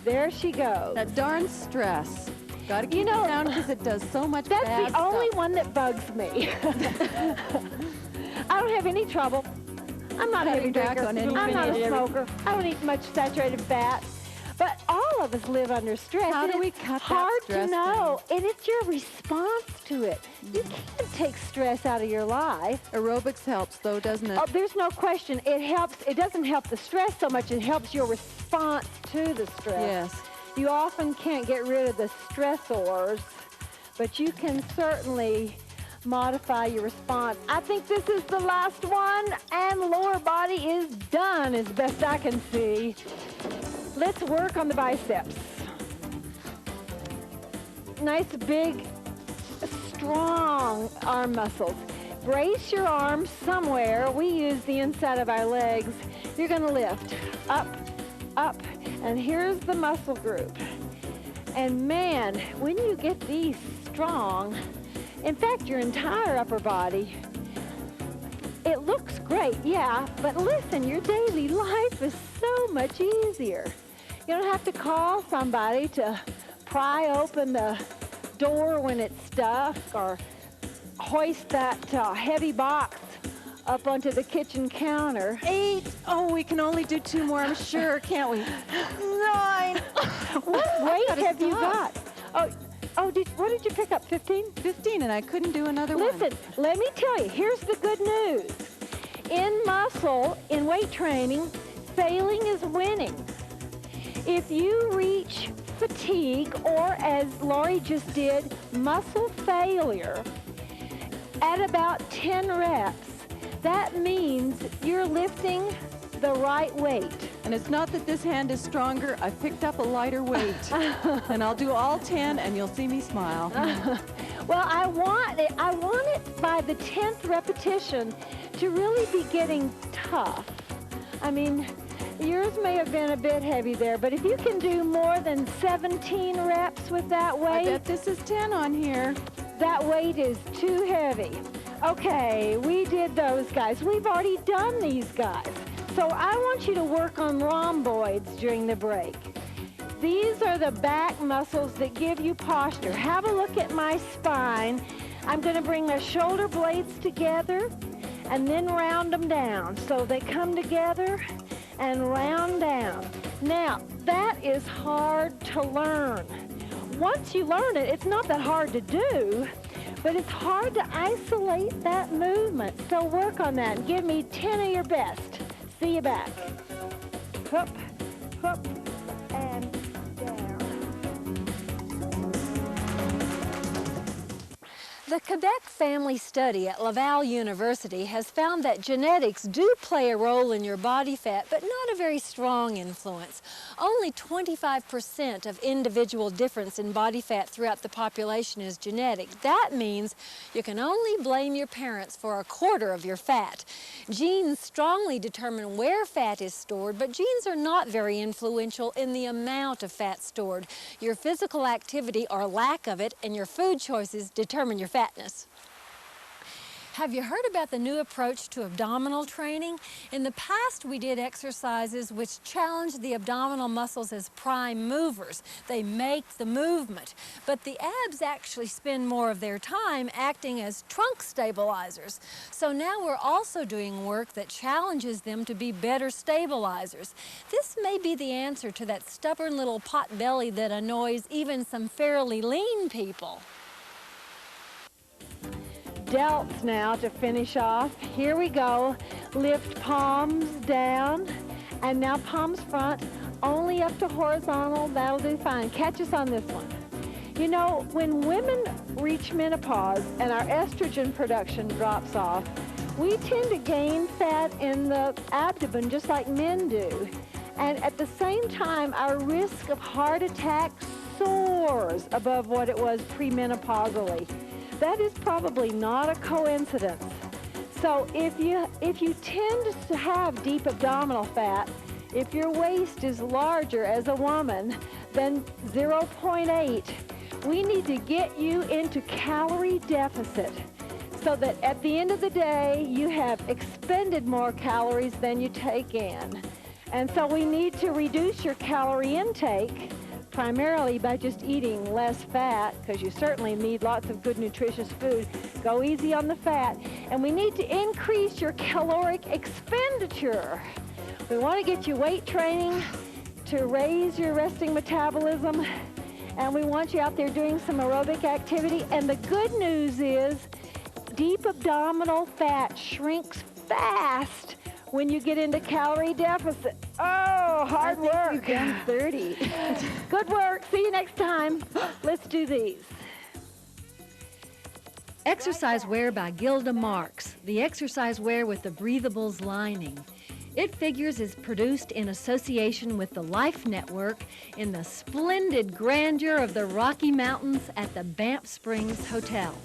There she goes. That darn stress. Got to keep it down because it does so much That's bad the only stuff. one that bugs me. I don't have any trouble. I'm not a heavy Cutting back drinker. on I'm not a anything. smoker. I don't eat much saturated fat. But all of us live under stress. How and do we it's cut that hard stress to know. And it's your response to it. You can't take stress out of your life. Aerobics helps, though, doesn't it? Oh, there's no question. It helps. It doesn't help the stress so much. It helps your response to the stress. Yes. You often can't get rid of the stressors, but you can certainly modify your response. I think this is the last one, and lower body is done as best I can see. Let's work on the biceps. Nice, big, strong arm muscles. Brace your arms somewhere. We use the inside of our legs. You're going to lift up, up, and here's the muscle group. And man, when you get these strong, in fact, your entire upper body, it looks great, yeah, but listen, your daily life is so much easier. You don't have to call somebody to pry open the door when it's stuck or hoist that heavy box up onto the kitchen counter. 8. Oh, we can only do 2 more, I'm sure, can't we? 9. What weight have you got? What did you pick up, 15? 15, and I couldn't do another one. Listen, let me tell you, here's the good news. In weight training, failing is winning. If you reach fatigue, or as Laurie just did, muscle failure, at about 10 reps, that means you're lifting the right weight. And it's not that this hand is stronger, I picked up a lighter weight. And I'll do all 10 and you'll see me smile. Well, I want it by the 10th repetition to really be getting tough. I mean, yours may have been a bit heavy there, but if you can do more than 17 reps with that weight. I bet this is 10 on here. That weight is too heavy. Okay, we did those guys. We've already done these guys. So I want you to work on rhomboids during the break. These are the back muscles that give you posture. Have a look at my spine. I'm going to bring the shoulder blades together and then round them down. So they come together and round down. Now, that is hard to learn. Once you learn it, it's not that hard to do, but it's hard to isolate that movement. So work on that. Give me 10 of your best. See you back. Up, up, and down. The Quebec family study at Laval University has found that genetics do play a role in your body fat, but not a very strong influence. Only 25% of individual difference in body fat throughout the population is genetic. That means you can only blame your parents for 1/4 of your fat. Genes strongly determine where fat is stored, but genes are not very influential in the amount of fat stored. Your physical activity or lack of it and your food choices determine your fatness. Have you heard about the new approach to abdominal training? In the past, we did exercises which challenged the abdominal muscles as prime movers. They make the movement. But the abs actually spend more of their time acting as trunk stabilizers. So now we're also doing work that challenges them to be better stabilizers. This may be the answer to that stubborn little pot belly that annoys even some fairly lean people. Delts now to finish off. Here we go. Lift palms down, and now palms front, only up to horizontal. That'll do fine. Catch us on this one. You know, when women reach menopause and our estrogen production drops off, we tend to gain fat in the abdomen just like men do. And at the same time, our risk of heart attack soars above what it was premenopausally. That is probably not a coincidence. So if you tend to have deep abdominal fat, if your waist is larger as a woman than 0.8, we need to get you into calorie deficit so that at the end of the day, you have expended more calories than you take in. And so we need to reduce your calorie intake primarily by just eating less fat, because you certainly need lots of good nutritious food. Go easy on the fat. And we need to increase your caloric expenditure. We want to get you weight training to raise your resting metabolism, and we want you out there doing some aerobic activity. And the good news is deep abdominal fat shrinks fast when you get into calorie deficit. Oh, hard work. You've done 30. Good work. See you next time. Let's do these. Exercise wear by Gilda Marks, the exercise wear with the breathables lining. It figures is produced in association with the Life Network in the splendid grandeur of the Rocky Mountains at the Banff Springs Hotel.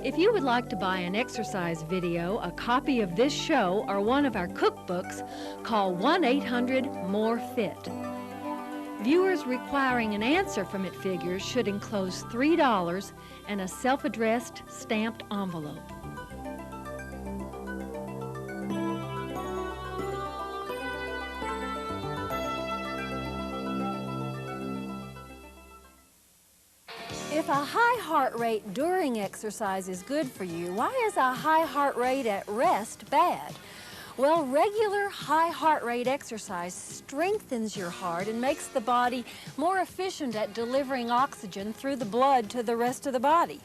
If you would like to buy an exercise video, a copy of this show, or one of our cookbooks, call 1-800-MORE-FIT. Viewers requiring an answer from It Figures should enclose $3 and a self-addressed stamped envelope. If a high heart rate during exercise is good for you, why is a high heart rate at rest bad? Well, regular high heart rate exercise strengthens your heart and makes the body more efficient at delivering oxygen through the blood to the rest of the body.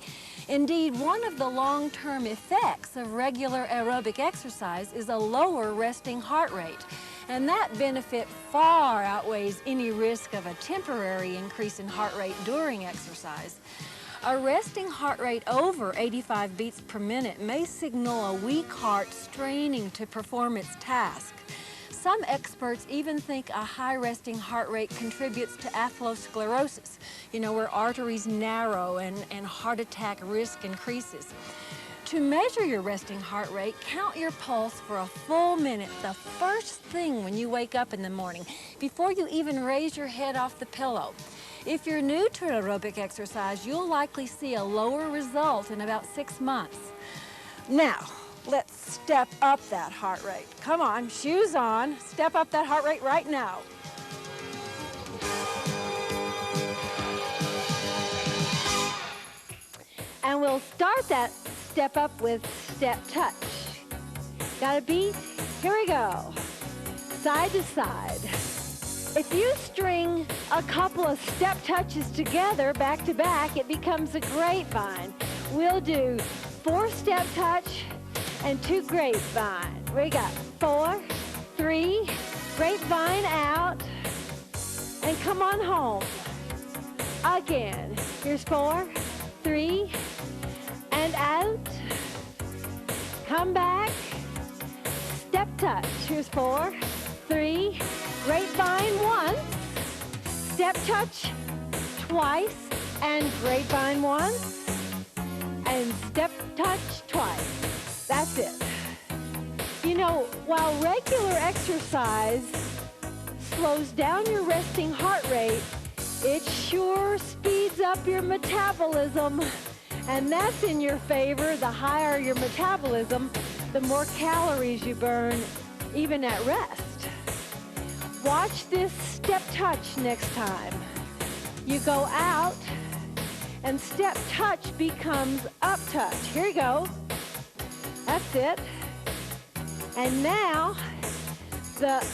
Indeed, one of the long-term effects of regular aerobic exercise is a lower resting heart rate. And that benefit far outweighs any risk of a temporary increase in heart rate during exercise. A resting heart rate over 85 beats per minute may signal a weak heart straining to perform its task. Some experts even think a high resting heart rate contributes to atherosclerosis, where arteries narrow and heart attack risk increases. To measure your resting heart rate, count your pulse for a full minute the first thing when you wake up in the morning, before you even raise your head off the pillow. If you're new to aerobic exercise, you'll likely see a lower result in about 6 months. Now, let's step up that heart rate. Come on, shoes on, step up that heart rate right now. And we'll start that step up with step touch. Got a beat? Here we go. Side to side. If you string a couple of step touches together, back to back, it becomes a grapevine. We'll do 4 step touch and 2 grapevine. We got 4, 3, grapevine out, and come on home. Again. Here's 4, 3, and out. Come back. Step touch. Here's 4, 3, grapevine once, step touch twice, and grapevine once, and step touch twice. That's it. While regular exercise slows down your resting heart rate, it sure speeds up your metabolism. And that's in your favor. The higher your metabolism, the more calories you burn, even at rest. Watch this step touch next time. You go out, and step touch becomes up touch. Here you go. That's it. And now, the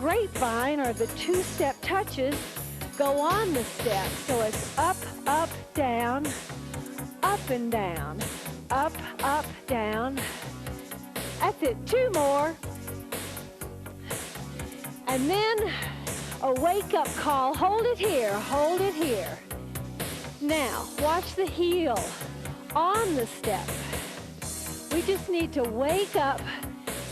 grapevine, or the 2 step touches, go on the step. So it's up, up, down, up and down, up, down. That's it. 2 more. And then a wake-up call. Hold it here. Hold it here. Now, watch the heel on the step. We just need to wake up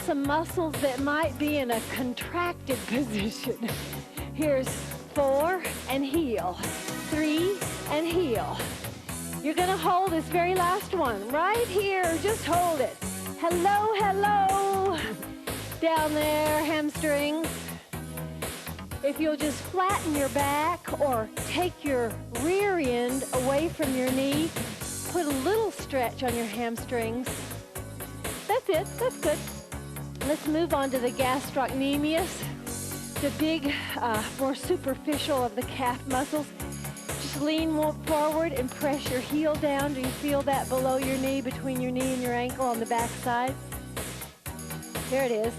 some muscles that might be in a contracted position. Here's 4 and heel, 3 and heel. You're going to hold this very last one right here. Just hold it. Hello, hello. Down there, hamstrings. If you'll just flatten your back or take your rear end away from your knee, put a little stretch on your hamstrings. That's it. That's good. Let's move on to the gastrocnemius, the big, more superficial of the calf muscles. Just lean more forward and press your heel down. Do you feel that below your knee, between your knee and your ankle on the back side? Here it is.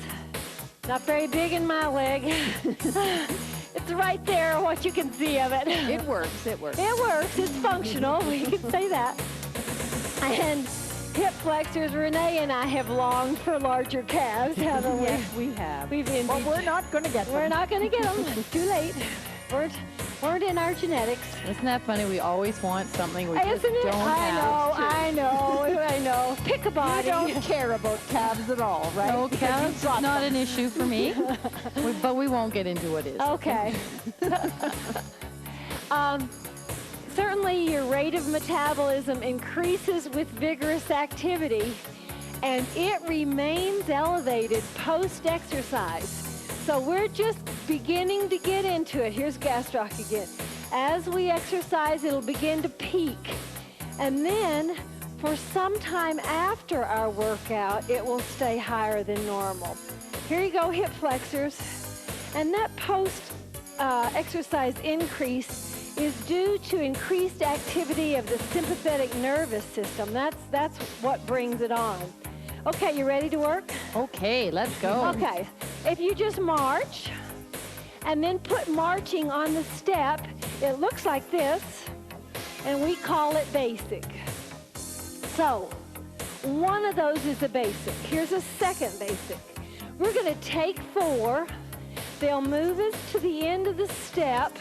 Not very big in my leg. It's right there, what you can see of it. It works, it works. It works, it's functional, we can say that. And hip flexors, Renee and I have longed for larger calves, haven't we? Yes, we have. We've envied. But we're not going to get them. We're not going to get them. It's too late. Weren't in our genetics. Isn't that funny? We always want something we just Isn't it? don't have. I know. Pick a body. You don't care about calves at all, right? No, Because calves you've is got not them. an issue for me, but we won't get into what is. Okay. Certainly your rate of metabolism increases with vigorous activity, and it remains elevated post-exercise. So we're just beginning to get into it. Here's gastroc again. As we exercise, it'll begin to peak. And then for some time after our workout, it will stay higher than normal. Here you go, hip flexors. And that post-exercise increase is due to increased activity of the sympathetic nervous system. That's what brings it on. Okay, you ready to work? Okay, let's go. Okay, if you just march and then put marching on the step, it looks like this, and we call it basic. So, one of those is a basic. Here's a second basic. We're gonna take 4, they'll move us to the end of the step,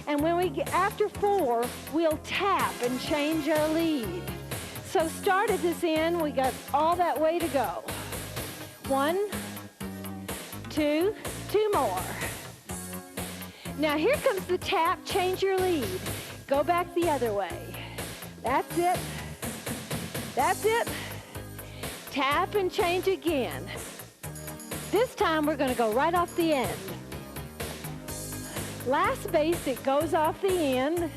and when we get after 4, we'll tap and change our lead. So start at this end, we got all that way to go. 1, 2, 2 more. Now here comes the tap, change your lead. Go back the other way. That's it. That's it. Tap and change again. This time we're gonna go right off the end. Last basic goes off the end.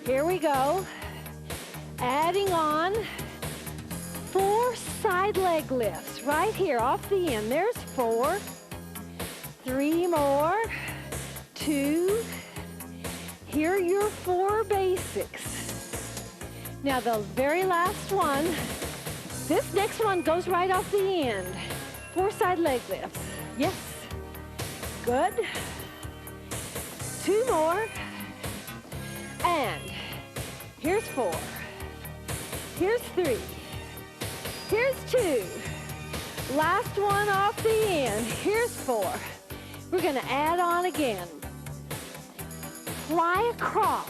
Here we go. Adding on 4 side leg lifts right here off the end. There's 4. 3 more. 2. Here are your 4 basics. Now the very last one, this next one goes right off the end. 4 side leg lifts. Yes. Good. 2 more. And here's 4. Here's 3. Here's 2. Last one off the end. Here's 4. We're going to add on again. Fly across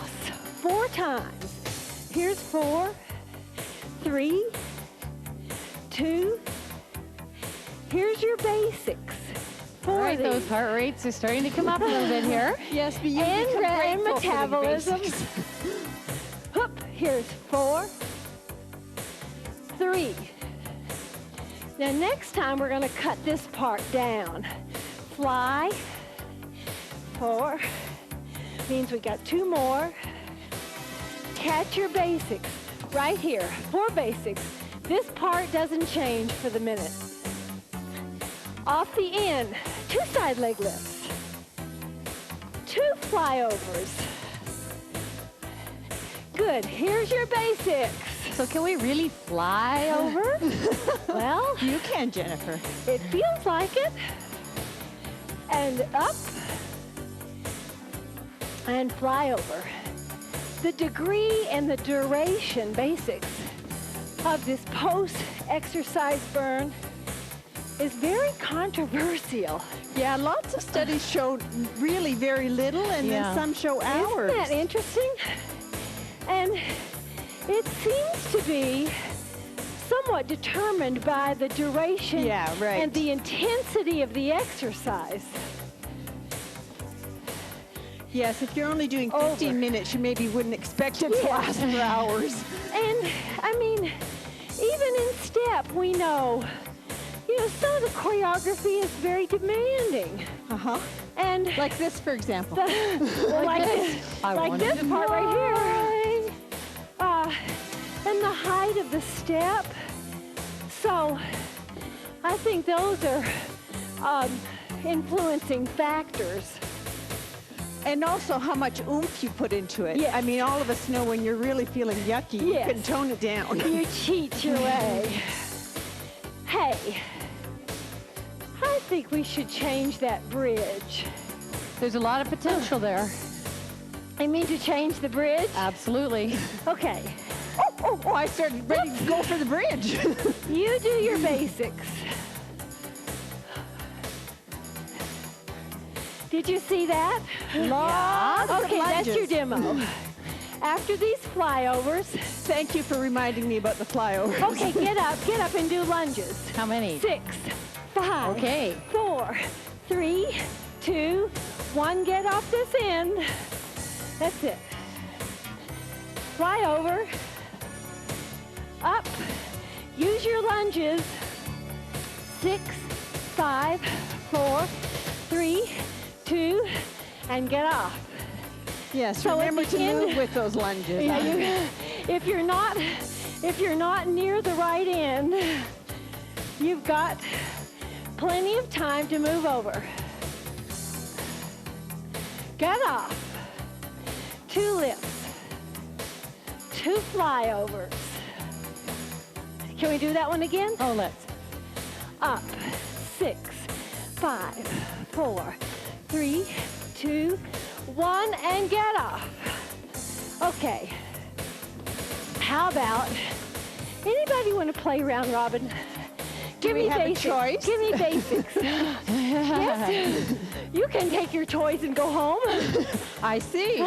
4 times. Here's 4, 3, 2. Here's your basics. 4 All right, of those these. heart rates are starting to come up a little bit here. Yes, but you And become grateful for the metabolism. basics. Hoop, here's 4, 3. Now next time we're gonna cut this part down. Fly, 4, means we got 2 more. Catch your basics, right here, 4 basics. This part doesn't change for the minute. Off the end, 2 side leg lifts, 2 flyovers. Good, here's your basics. So can we really fly over? Well, You can, Jennifer. it feels like it. And up, and fly over. The degree and the duration basics of this post-exercise burn is very controversial. Yeah, lots of studies show really very little, and Yeah. then some show hours. Isn't that interesting? And it seems to be somewhat determined by the duration Yeah, right. and the intensity of the exercise. Yes, if you're only doing 15 Over. minutes, you maybe wouldn't expect it to Yeah. last for hours. And I mean, even in step, we know, some of the choreography is very demanding. Uh-huh. And Like this, for example. like this part right here. And the height of the step. So I think those are influencing factors. And also how much oomph you put into it. Yes. I mean, all of us know when you're really feeling yucky, you Yes. can tone it down. You cheat your way. Hey, think we should change that bridge. There's a lot of potential there. I mean to change the bridge? Absolutely. Okay. Oh, I started ready to go for the bridge. You do your basics. Did you see that? Okay, that's your demo. After these flyovers. Thank you for reminding me about the flyovers. Okay, get up and do lunges. How many? 6, 5, Okay. 4, 3, 2, 1. Get off this end. That's it. Fly over. Up. Use your lunges. 6, 5, 4, 3, 2, and get off. Yes, So at remember the to end- move with those lunges. Yeah, if you're not near the right end, you've got plenty of time to move over. Get off. 2 lifts. 2 flyovers. Can we do that one again? Oh, let's. Up. 6, 5, 4, 3, 2, 1, and get off. Okay. How about, anybody want to play round robin? Give me have a basics. choice? Give me basics. Yes. You can take your toys and go home. I see.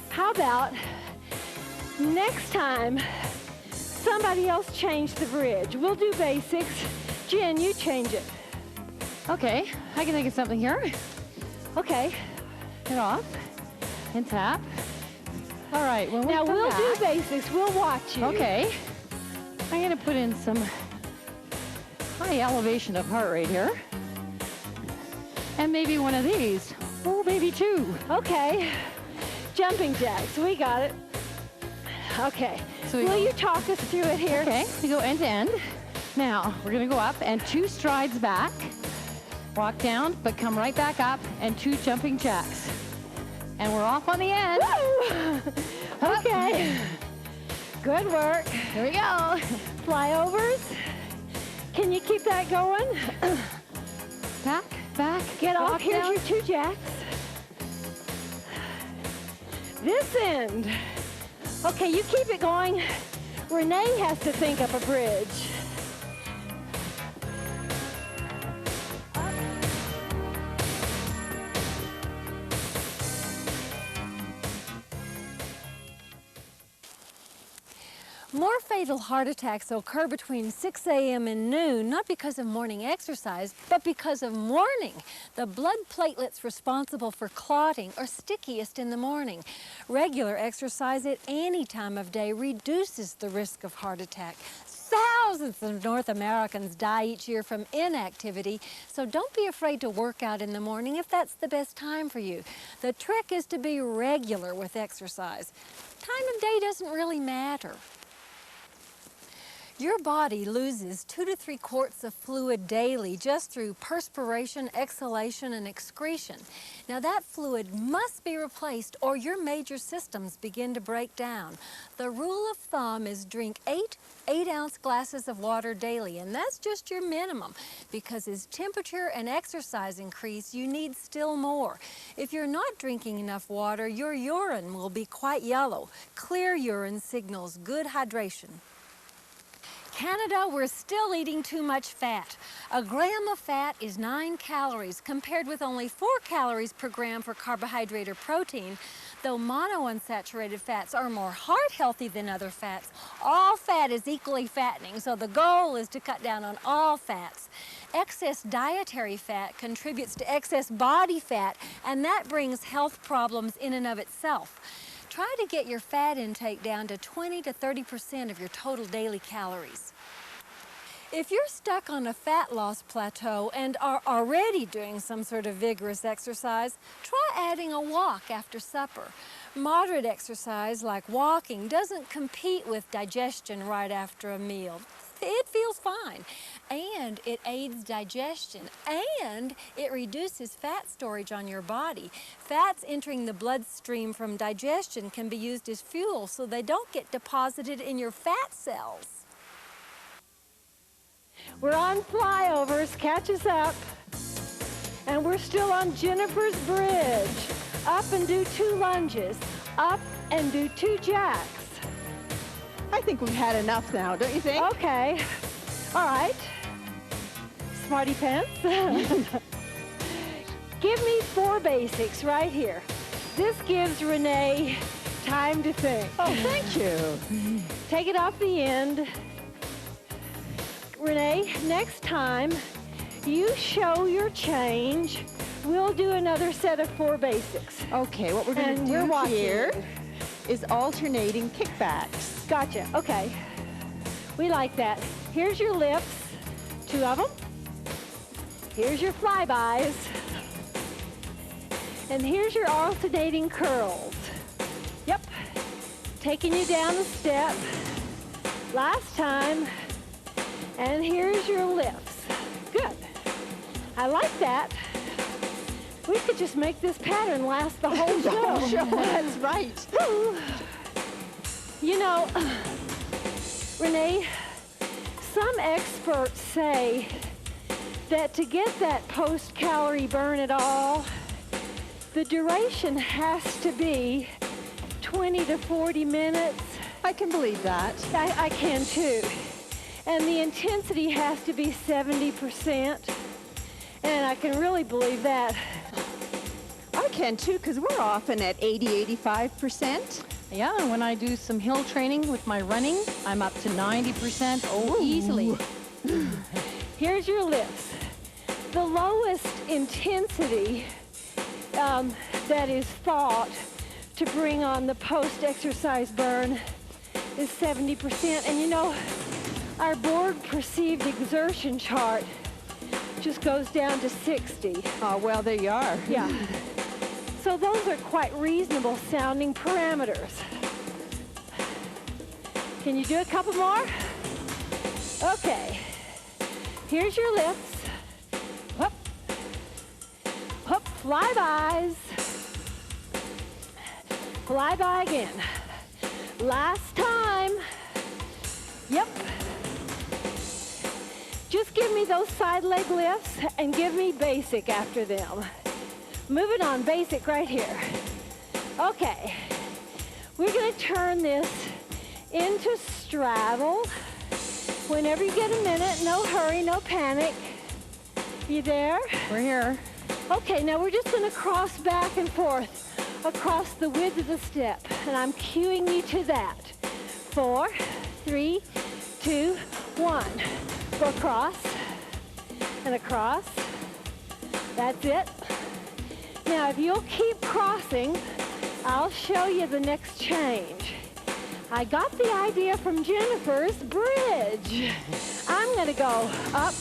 How about next time somebody else change the bridge? We'll do basics. Jen, you change it. Okay, I can think of something here. Okay. Get off and tap. All right, when we Now come we'll back, do basics. We'll watch you. Okay. I'm gonna put in some high elevation of heart rate here. And maybe one of these. Oh, maybe 2. Okay. Jumping jacks. We got it. Okay. So we Will go- you talk us through it here? Okay, we go end to end. Now, we're gonna go up and 2 strides back. Walk down, but come right back up and 2 jumping jacks. And we're off on the end. Woo! Okay. Good work. Here we go. Flyovers. Can you keep that going? Back, back. Get off. walk Here's down. your 2 jacks. This end. Okay, you keep it going. Renee has to think up a bridge. More fatal heart attacks occur between 6 a.m. and noon, not because of morning exercise, but because of morning. The blood platelets responsible for clotting are stickiest in the morning. Regular exercise at any time of day reduces the risk of heart attack. Thousands of North Americans die each year from inactivity, so don't be afraid to work out in the morning if that's the best time for you. The trick is to be regular with exercise. Time of day doesn't really matter. Your body loses 2 to 3 quarts of fluid daily just through perspiration, exhalation, and excretion. Now that fluid must be replaced or your major systems begin to break down. The rule of thumb is drink 8 8-ounce glasses of water daily, and that's just your minimum because as temperature and exercise increase, you need still more. If you're not drinking enough water, your urine will be quite yellow. Clear urine signals good hydration. Canada, we're still eating too much fat. A gram of fat is 9 calories compared with only 4 calories per gram for carbohydrate or protein. Though monounsaturated fats are more heart healthy than other fats, all fat is equally fattening, so the goal is to cut down on all fats. Excess dietary fat contributes to excess body fat, and that brings health problems in and of itself. Try to get your fat intake down to 20 to 30% of your total daily calories. If you're stuck on a fat loss plateau and are already doing some sort of vigorous exercise, try adding a walk after supper. Moderate exercise like walking doesn't compete with digestion right after a meal. It feels fine, and it aids digestion, and it reduces fat storage on your body. Fats entering the bloodstream from digestion can be used as fuel so they don't get deposited in your fat cells. We're on flyovers. Catch us up. And we're still on Jennifer's bridge. Up and do 2 lunges. Up and do 2 jacks. I think we've had enough now, don't you think? Okay. All right. Smarty pants. Give me 4 basics right here. This gives Renee time to think. Oh, thank you. Take it off the end. Renee, next time you show your change, we'll do another set of 4 basics. Okay, what we're going And to we're do watching. here is alternating kickbacks. Gotcha. Okay. We like that. Here's your lifts, 2 of them. Here's your flybys. And here's your alternating curls. Yep. Taking you down the step. Last time. And here's your lifts. Good. I like that. We could just make this pattern last the whole show. That's right. You know, Renee, some experts say that to get that post-calorie burn at all, the duration has to be 20 to 40 minutes. I can believe that. I can too. And the intensity has to be 70%. And I can really believe that. I can too, because we're often at 80-85%. Yeah, and when I do some hill training with my running, I'm up to 90%, easily. Here's your lifts. The lowest intensity that is thought to bring on the post-exercise burn is 70%. And you know, our board perceived exertion chart just goes down to 60. Oh, well, there you are. Yeah. So those are quite reasonable sounding parameters. Can you do a couple more? Okay. Here's your lifts. Up. Up, flybys. Flyby again. Last time. Yep. Just give me those side leg lifts and give me basic after them. Moving on, basic right here. Okay, we're gonna turn this into straddle. Whenever you get a minute, no hurry, no panic. You there? We're here. Okay, now we're just gonna cross back and forth across the width of the step, and I'm cueing you to that. 4, 3, 2, 1. Go across and across. That's it. Now, if you'll keep crossing, I'll show you the next change. I got the idea from Jennifer's bridge. I'm gonna go up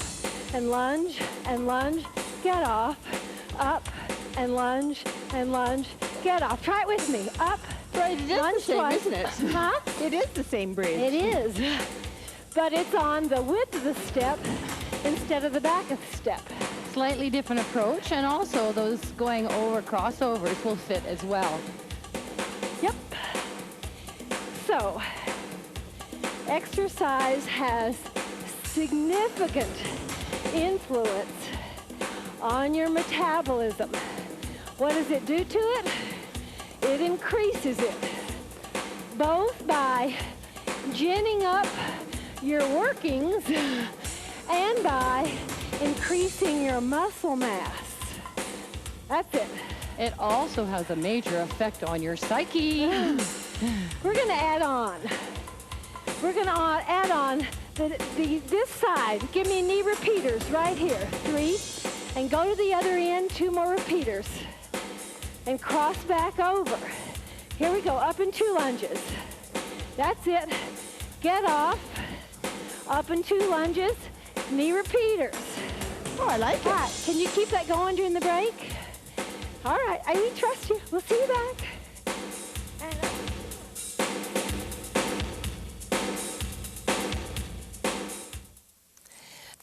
and lunge, get off, up and lunge, get off. Try it with me. Up, Right, it is lunge the same, twice. isn't it? Huh? It is the same bridge. It is. But it's on the width of the step instead of the back of the step. Slightly different approach, and also those going over crossovers will fit as well. Yep. So, exercise has significant influence on your metabolism. What does it do to it? It increases it, both by ginning up your workings and by increasing your muscle mass. That's it. It also has a major effect on your psyche. We're going to add on. We're going to add on this side. Give me knee repeaters right here. 3. And go to the other end. 2 more repeaters. And cross back over. Here we go. Up in 2 lunges. That's it. Get off. Up in 2 lunges. Knee repeaters. Oh, I like All it. right. Can you keep that going during the break? All right. I trust you. We'll see you back.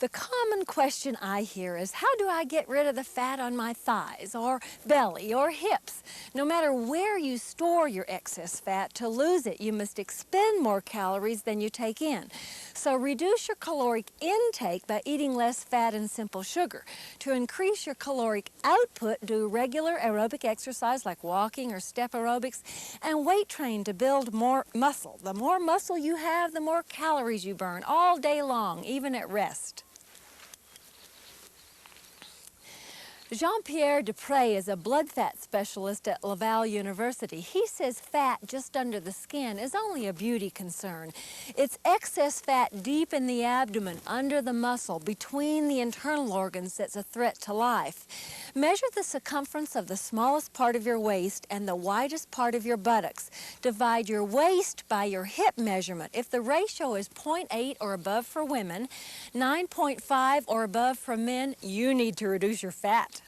The common question I hear is, how do I get rid of the fat on my thighs or belly or hips? No matter where you store your excess fat, to lose it, you must expend more calories than you take in. So reduce your caloric intake by eating less fat and simple sugar. To increase your caloric output, do regular aerobic exercise like walking or step aerobics, and weight train to build more muscle. The more muscle you have, the more calories you burn all day long, even at rest. Jean-Pierre Dupré is a blood fat specialist at Laval University. He says fat just under the skin is only a beauty concern. It's excess fat deep in the abdomen, under the muscle, between the internal organs that's a threat to life. Measure the circumference of the smallest part of your waist and the widest part of your buttocks. Divide your waist by your hip measurement. If the ratio is 0.8 or above for women, 9.5 or above for men, you need to reduce your fat.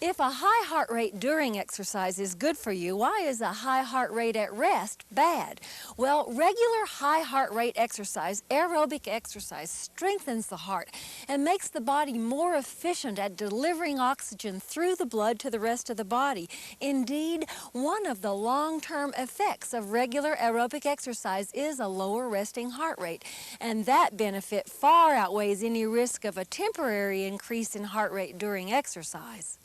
If a high heart rate during exercise is good for you, why is a high heart rate at rest bad? Well, regular high heart rate exercise, aerobic exercise, strengthens the heart and makes the body more efficient at delivering oxygen through the blood to the rest of the body. Indeed, one of the long-term effects of regular aerobic exercise is a lower resting heart rate, and that benefit far outweighs any risk of a temporary increase in heart rate during exercise.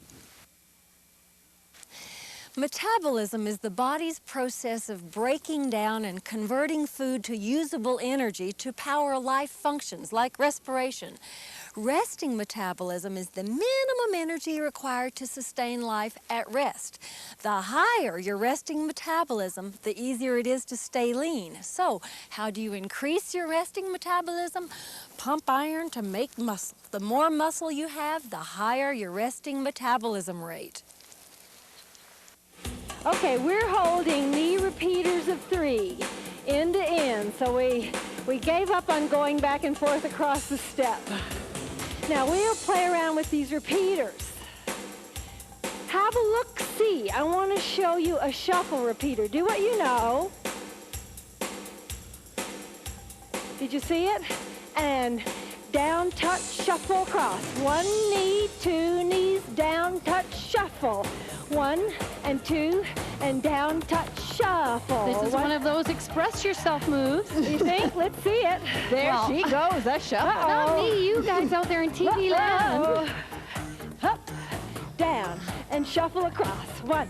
Metabolism is the body's process of breaking down and converting food to usable energy to power life functions like respiration. Resting metabolism is the minimum energy required to sustain life at rest. The higher your resting metabolism, the easier it is to stay lean. So, how do you increase your resting metabolism? Pump iron to make muscle. The more muscle you have, the higher your resting metabolism rate. Okay, we're holding knee repeaters of 3, end to end. So we gave up on going back and forth across the step. Now we'll play around with these repeaters. Have a look-see. I want to show you a shuffle repeater. Do what you know. Did you see it? And down, touch, shuffle, across. 1 knee, 2 knees, down, touch, shuffle. 1 and 2 and down, touch, shuffle. This is one of those express yourself moves. You think? Let's see it. There she goes, that shuffle. Not me, you guys out there in TV land. Up, down, and shuffle across. 1,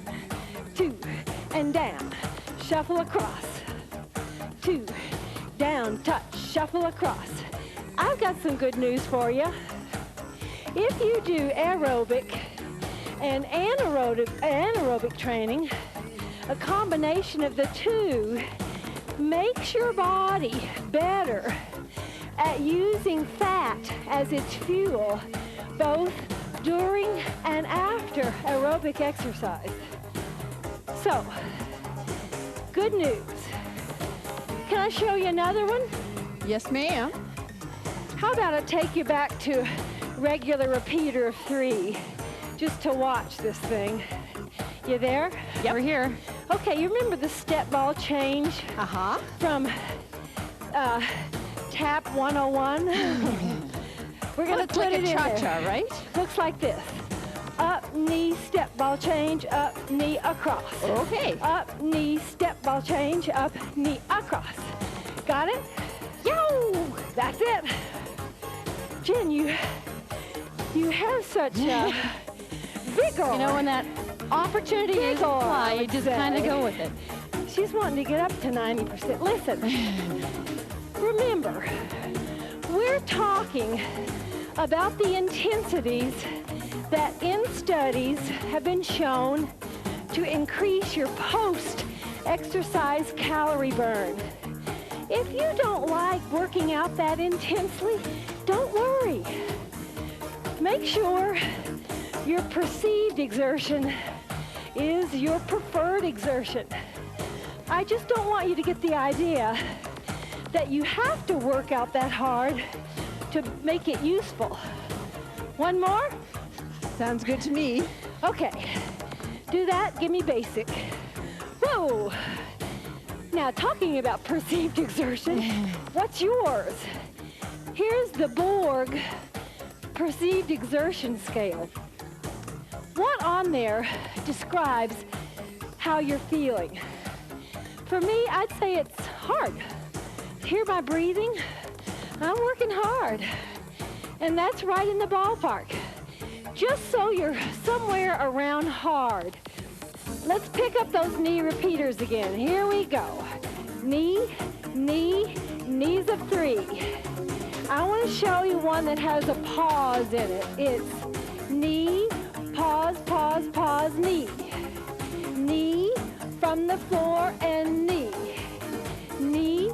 2, and down. Shuffle across. 2, down, touch, shuffle across. I've got some good news for you. If you do aerobic and anaerobic training, a combination of the two makes your body better at using fat as its fuel, both during and after aerobic exercise. So, good news. Can I show you another one? Yes, ma'am. How about I take you back to regular repeater of 3, just to watch this thing. You there? Yep. We're here. Okay, you remember the step ball change? Uh-huh. From tap 101? We're going to put like it a in cha-cha, there. right? Looks like this. Up, knee, step ball change, up, knee, across. Okay. Up, knee, step ball change, up, knee, across. Got it? Yo! That's it. Jen, you have such vigor. You know, when that opportunity is applied, you just kind of go with it. She's wanting to get up to 90%. Listen, remember, we're talking about the intensities that in studies have been shown to increase your post-exercise calorie burn. If you don't like working out that intensely, don't worry. Make sure your perceived exertion is your preferred exertion. I just don't want you to get the idea that you have to work out that hard to make it useful. One more? Sounds good to me. Okay, do that, give me basic. Whoa! Now, talking about perceived exertion, what's yours? Here's the Borg perceived exertion scale. What on there describes how you're feeling? For me, I'd say it's hard. Hear my breathing? I'm working hard. And that's right in the ballpark. Just so you're somewhere around hard. Let's pick up those knee repeaters again. Here we go. Knee, knee, knees of 3. I want to show you one that has a pause in it. It's knee, pause, pause, pause, knee. Knee from the floor and knee. Knee,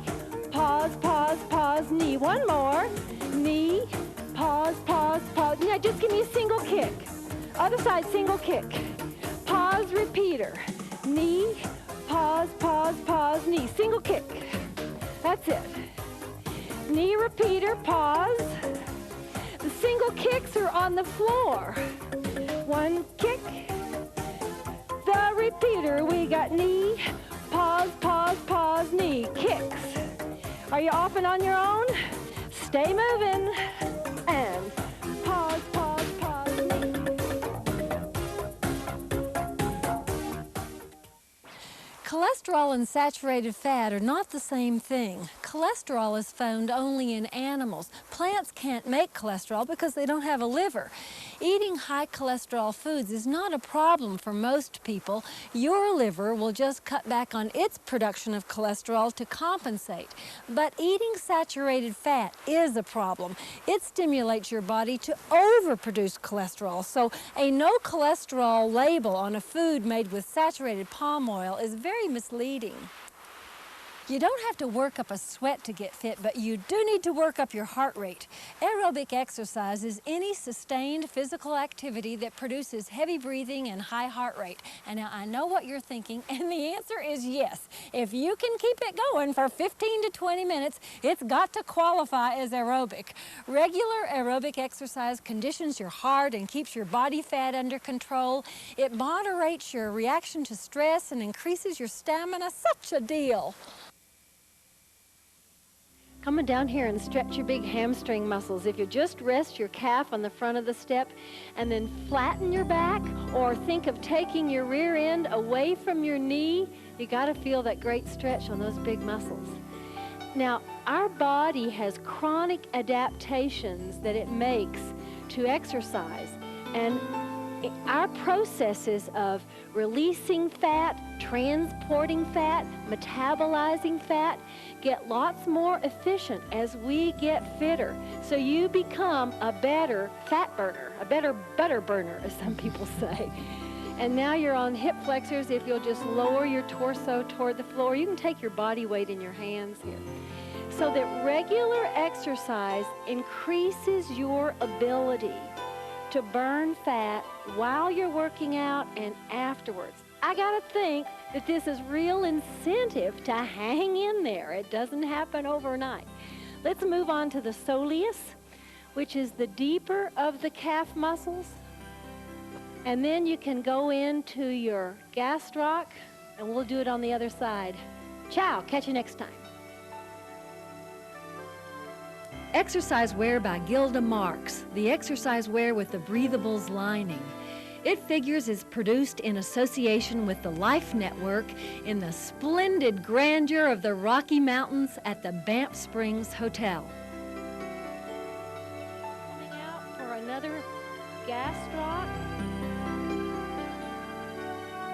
pause, pause, pause, knee. One more. Knee, pause, pause, pause. Now just give me a single kick. Other side, single kick. Pause, repeater. Knee, pause, pause, pause, knee. Single kick. That's it. Knee repeater, pause. The single kicks are on the floor. One kick. The repeater, we got knee, pause, pause, pause, knee, kicks. Are you off and on your own? Stay moving. And pause, pause, pause, knee. Cholesterol and saturated fat are not the same thing. Cholesterol is found only in animals. Plants can't make cholesterol because they don't have a liver. Eating high cholesterol foods is not a problem for most people. Your liver will just cut back on its production of cholesterol to compensate. But eating saturated fat is a problem. It stimulates your body to overproduce cholesterol. So a no cholesterol label on a food made with saturated palm oil is very misleading. You don't have to work up a sweat to get fit, but you do need to work up your heart rate. Aerobic exercise is any sustained physical activity that produces heavy breathing and high heart rate. And now I know what you're thinking, and the answer is yes. If you can keep it going for 15 to 20 minutes, it's got to qualify as aerobic. Regular aerobic exercise conditions your heart and keeps your body fat under control. It moderates your reaction to stress and increases your stamina. Such a deal. Coming down here and stretch your big hamstring muscles. If you just rest your calf on the front of the step and then flatten your back, or think of taking your rear end away from your knee, you got to feel that great stretch on those big muscles. Now, our body has chronic adaptations that it makes to exercise, and our processes of releasing fat, transporting fat, metabolizing fat get lots more efficient as we get fitter. So you become a better fat burner, a better butter burner, as some people say. And now you're on hip flexors. If you'll just lower your torso toward the floor, you can take your body weight in your hands here. So that regular exercise increases your ability to burn fat while you're working out and afterwards. I gotta think that this is real incentive to hang in there. It doesn't happen overnight. Let's move on to the soleus, which is the deeper of the calf muscles. And then you can go into your gastroc, and we'll do it on the other side. Ciao, catch you next time. Exercise wear by Gilda Marks, the exercise wear with the breathables lining. It figures is produced in association with the Life Network in the splendid grandeur of the Rocky Mountains at the Banff Springs Hotel. Coming out for another gastroc.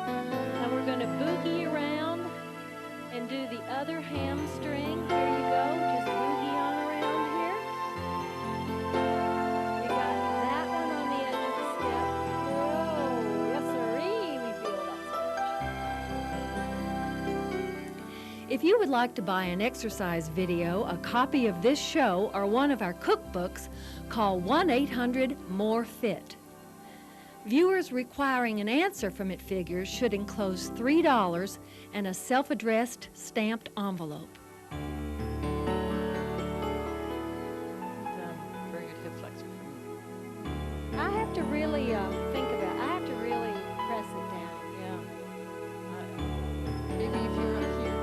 And we're going to boogie around and do the other hamstring. Here you go, just boogie on around here. You got that one on the edge of the step. Whoa, yes sirree, we feel that stretch. If you would like to buy an exercise video, a copy of this show, or one of our cookbooks, call 1-800-MORE-FIT. Viewers requiring an answer from It Figures should enclose $3 and a self-addressed stamped envelope. Very good hip flexor. I have to really think about it. I have to really press it down. Yeah. Maybe if you're up here.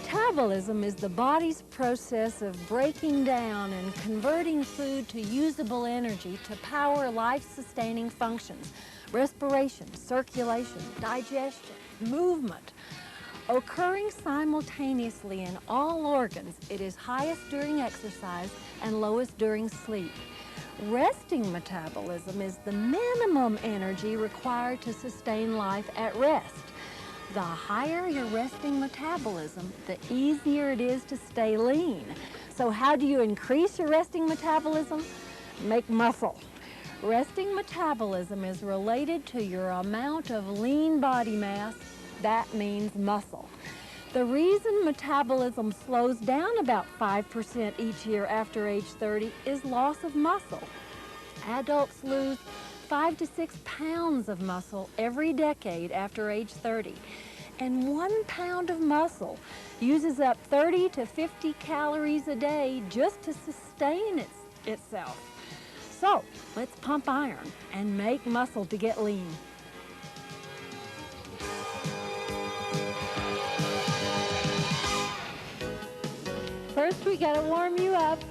Metabolism is the body's process of breaking down and converting food to usable energy to power life-sustaining functions, respiration, circulation, digestion, movement. Occurring simultaneously in all organs, it is highest during exercise and lowest during sleep. Resting metabolism is the minimum energy required to sustain life at rest. The higher your resting metabolism, the easier it is to stay lean. So how do you increase your resting metabolism? Make muscle. Resting metabolism is related to your amount of lean body mass. That means muscle. The reason metabolism slows down about 5% each year after age 30 is loss of muscle. Adults lose 5 to 6 pounds of muscle every decade after age 30. And 1 pound of muscle uses up 30 to 50 calories a day just to sustain itself. So let's pump iron and make muscle to get lean. First, we gotta warm you up.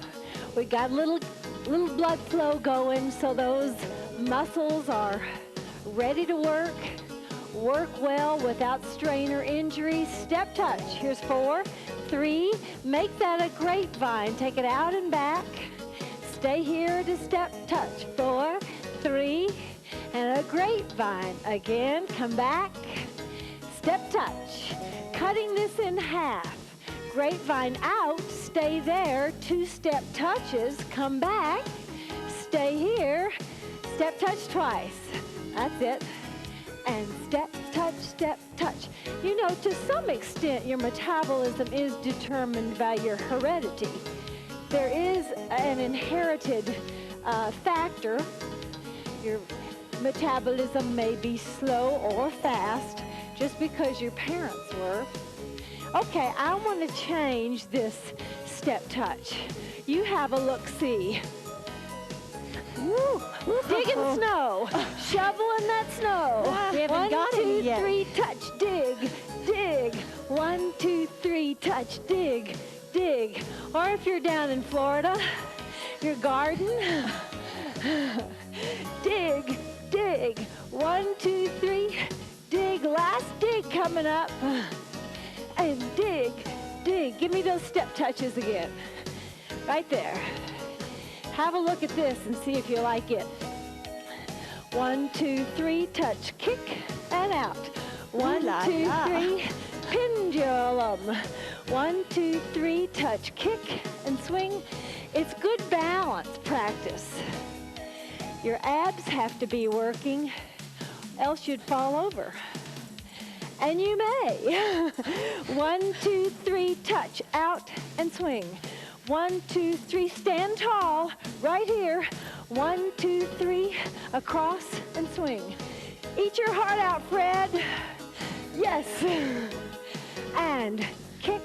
We got little blood flow going so those muscles are ready to work well without strain or injury. Step touch. Here's 4, 3. Make that a grapevine. Take it out and back. Stay here to step touch. 4, 3, and a grapevine. Again, come back. Step touch. Cutting this in half. Grapevine out, stay there, 2 step touches, come back, stay here, step touch twice. That's it. And step touch. You know, to some extent, your metabolism is determined by your heredity. There is an inherited factor. Your metabolism may be slow or fast just because your parents were. Okay, I want to change this step touch. You have a look-see. Digging snow. Shoveling that snow. We haven't got any yet. 1, 2, 3, touch, dig, dig. 1, 2, 3, touch, dig, dig. Or if you're down in Florida, your garden, dig, dig. 1, 2, 3, dig. Last dig coming up. And dig, dig. Give me those step touches again. Right there. Have a look at this and see if you like it. 1, 2, 3, touch, kick, and out. 1, 2, 3, pendulum. 1, 2, 3, touch, kick, and swing. It's good balance practice. Your abs have to be working, else you'd fall over. And you may. 1, 2, 3, touch, out, and swing. 1, 2, 3, stand tall, right here. 1, 2, 3, across and swing. Eat your heart out, Fred. Yes. And kick,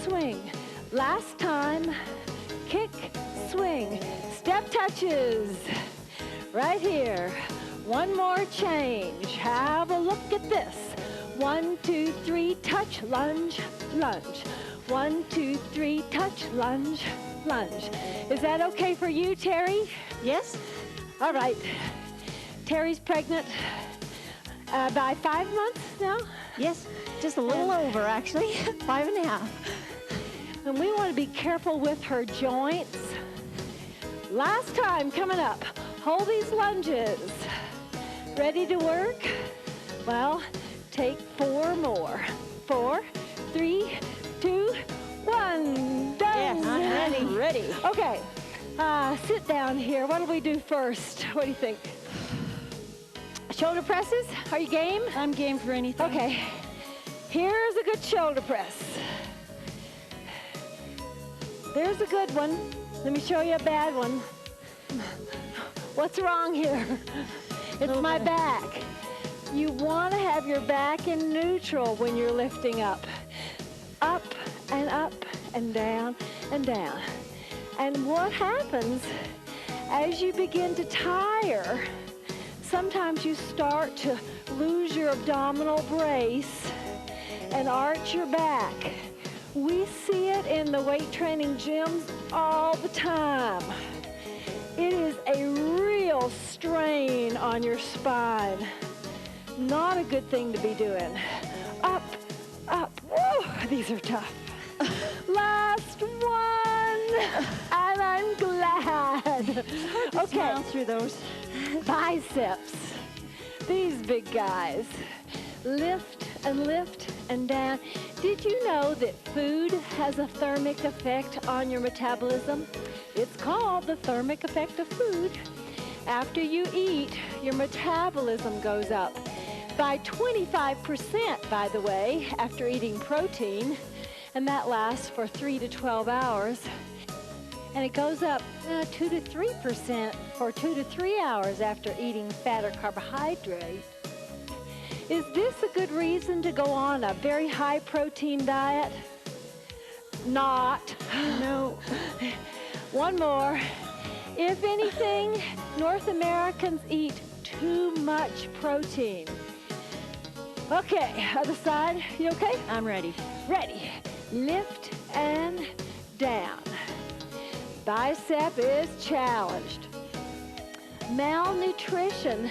swing. Last time, kick, swing. Step touches, right here. One more change. Have a look at this. 1, 2, 3, touch, lunge, lunge. 1, 2, 3, touch, lunge, lunge. Is that okay for you, Terry? Yes? All right. Terry's pregnant by 5 months now? Yes, just a little over, actually. 5.5. And we want to be careful with her joints. Last time coming up. Hold these lunges. Ready to work? Well, take 4 more. 4, 3, 2, 1. Done. Yes, I'm ready. Okay. Sit down here. What do we do first? What do you think? Shoulder presses? Are you game? I'm game for anything. Okay. Here's a good shoulder press. There's a good one. Let me show you a bad one. What's wrong here? It's my back. You want to have your back in neutral when you're lifting up. Up and up and down and down. And what happens as you begin to tire, sometimes you start to lose your abdominal brace and arch your back. We see it in the weight training gyms all the time. It is a real strain on your spine. Not a good thing to be doing. Up, up. Woo, these are tough. Last one, and I'm glad. Okay, Smile through those. biceps. These big guys. Lift and down. Did you know that food has a thermic effect on your metabolism? It's called the thermic effect of food. After you eat, your metabolism goes up by 25%, by the way, after eating protein, and that lasts for 3 to 12 hours. And it goes up 2 to 3% for 2 to 3 hours after eating fat or carbohydrate. Is this a good reason to go on a very high protein diet? Not. No. One more. If anything, North Americans eat too much protein. Okay, other side, you okay? I'm ready. Ready. Lift and down. Bicep is challenged. Malnutrition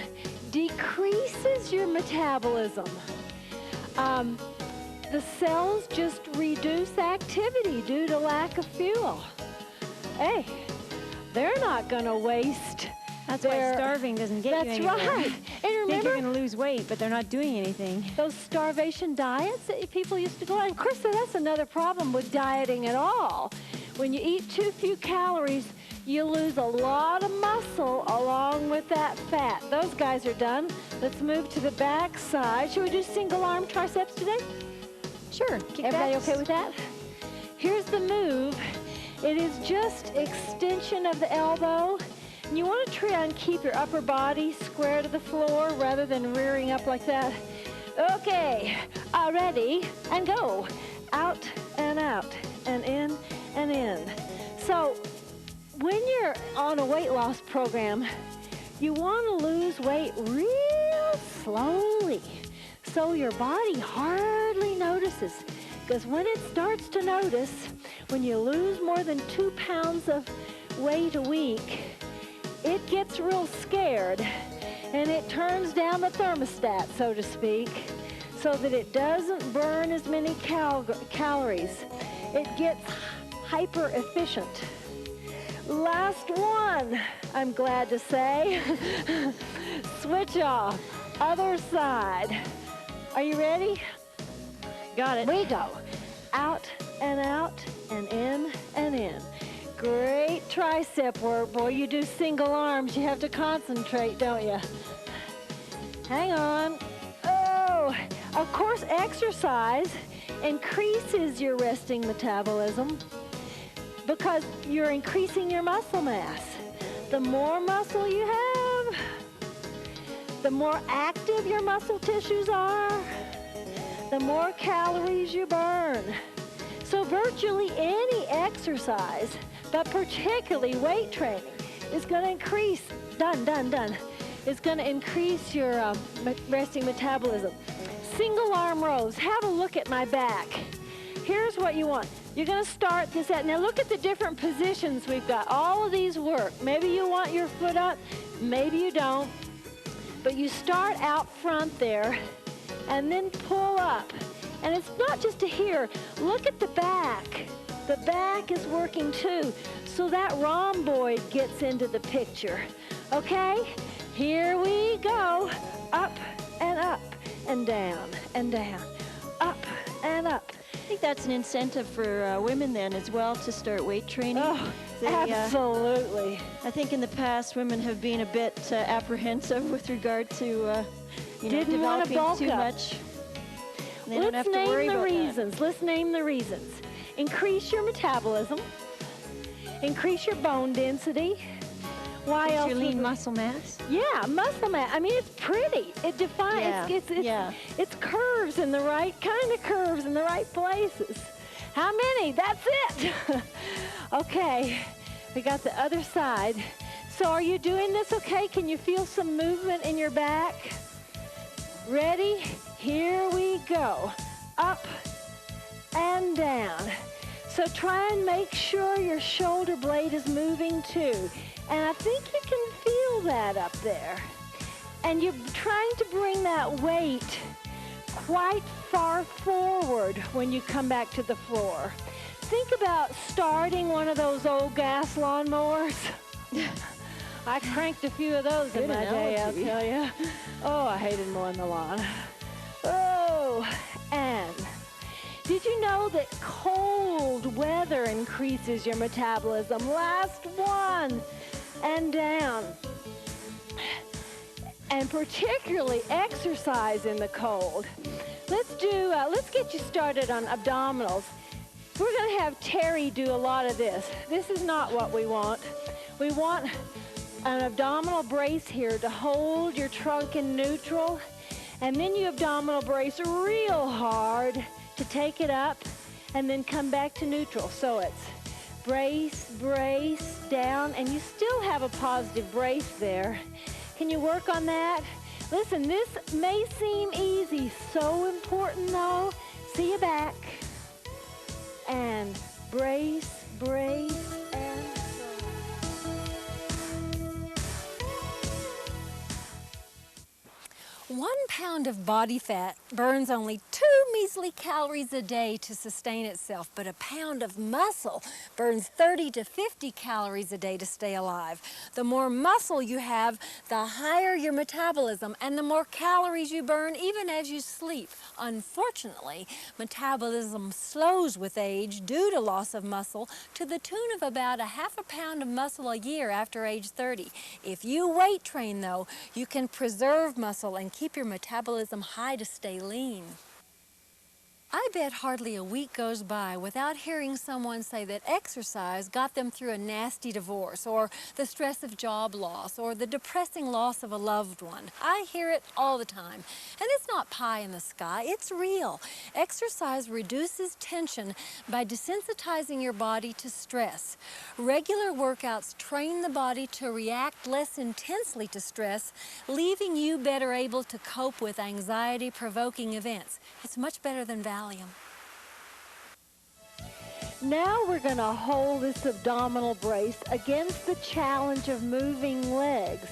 decreases your metabolism. The cells just reduce activity due to lack of fuel. Hey, they're not going to waste. That's why starving doesn't get you anywhere. That's right. And Think remember, you're going to lose weight, but they're not doing anything. those starvation diets that people used to go on. Of course, that's another problem with dieting at all. When you eat too few calories, you lose a lot of muscle along with that fat. Those guys are done. Let's move to the back side. Should we do single arm triceps today? Sure. Everybody okay with that? Here's the move. It is just extension of the elbow. And you want to try and keep your upper body square to the floor rather than rearing up like that. Okay, ready, and go. Out and in and in. So when you're on a weight loss program, you want to lose weight real slowly so your body hardly notices. Because when it starts to notice, when you lose more than 2 pounds of weight a week, it gets real scared and it turns down the thermostat, so to speak, so that it doesn't burn as many calories. It gets hyper efficient. Last one, I'm glad to say. Switch off, other side. Are you ready? Got it. We go. Out and in and in. Great tricep work. Boy, you do single arms. You have to concentrate, don't you? Hang on. Oh, of course, exercise increases your resting metabolism because you're increasing your muscle mass. The more muscle you have, the more active your muscle tissues are, the more calories you burn. So virtually any exercise, but particularly weight training, is going to increase, is going to increase your resting metabolism. Single arm rows. Have a look at my back. Here's what you want. You're going to start this out. Now look at the different positions we've got. All of these work. Maybe you want your foot up, maybe you don't. But you start out front there and then pull up. And it's not just to here. Look at the back. The back is working too. So that rhomboid gets into the picture. Okay? Here we go. Up and down and down. Up and up. I think that's an incentive for women then as well to start weight training. Oh, absolutely. I think in the past women have been a bit apprehensive with regard to Didn't want to developing bulk too up. much. They don't have to worry about that. Let's name the reasons. Increase your metabolism. Increase your bone density. Why else? Your lean muscle mass. Yeah, muscle mass. I mean, it's pretty. It defines. It's curves in the right kind of curves in the right places. How many? That's it. Okay, we got the other side. So are you doing this okay? Can you feel some movement in your back? Ready? Here we go. Up and down. So try and make sure your shoulder blade is moving too. And I think you can feel that up there. And you're trying to bring that weight quite far forward when you come back to the floor. Think about starting one of those old gas lawnmowers. I cranked a few of those in my day, I'll tell you. Oh, I hated mowing the lawn. Oh, and did you know that cold weather increases your metabolism? Last one, and down. And particularly exercise in the cold. Let's get you started on abdominals. We're going to have Terry do a lot of this. This is not what we want. We want an abdominal brace here to hold your trunk in neutral, and then you abdominal brace real hard to take it up and then come back to neutral. So it's brace, brace, down, and you still have a positive brace there. Can you work on that? Listen, this may seem easy, so important though. See you back. And brace, brace, and 1 pound of body fat burns only 2 measly calories a day to sustain itself, but a pound of muscle burns 30 to 50 calories a day to stay alive. The more muscle you have, the higher your metabolism and the more calories you burn even as you sleep. Unfortunately, metabolism slows with age due to loss of muscle to the tune of about a half a pound of muscle a year after age 30. If you weight train though, you can preserve muscle and keep your metabolism high to stay lean. I bet hardly a week goes by without hearing someone say that exercise got them through a nasty divorce, or the stress of job loss, or the depressing loss of a loved one. I hear it all the time. And it's not pie in the sky, it's real. Exercise reduces tension by desensitizing your body to stress. Regular workouts train the body to react less intensely to stress, leaving you better able to cope with anxiety-provoking events. It's much better than Valium. now we're going to hold this abdominal brace against the challenge of moving legs.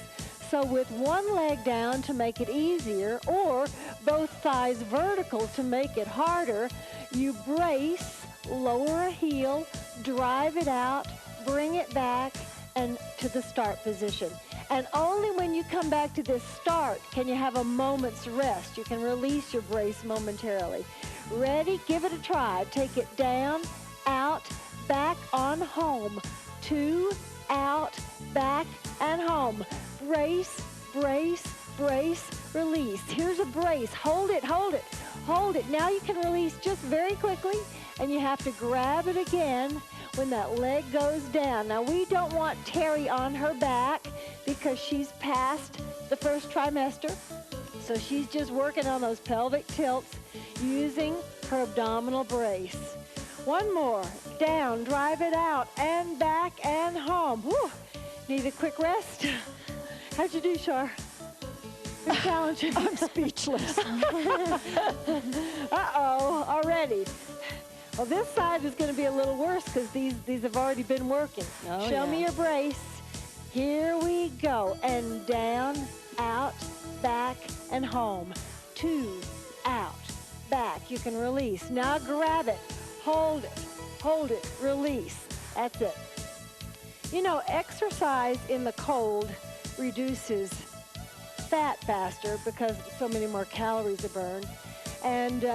So with one leg down to make it easier, or both thighs vertical to make it harder, you brace, lower a heel, drive it out, bring it back, and to the start position. And only when you come back to this start can you have a moment's rest. You can release your brace momentarily. Ready? Give it a try. Take it down, out, back, on, home. 2, out, back, and home. Brace, brace, brace, release. Here's a brace. Hold it, hold it, hold it. Now you can release just very quickly, and you have to grab it again when that leg goes down. Now, we don't want Terry on her back because she's past the first trimester. So she's just working on those pelvic tilts using her abdominal brace. One more. Down, drive it out, and back, and home. Whew. Need a quick rest? How'd you do, Char? Pretty challenging. I'm speechless. Uh-oh, already. Well, this side is going to be a little worse because these have already been working. Oh, Show me your brace. Here we go. And down, out, back, and home. 2, out, back. You can release. Now grab it. Hold it, release. That's it. You know, exercise in the cold reduces fat faster because so many more calories are burned. And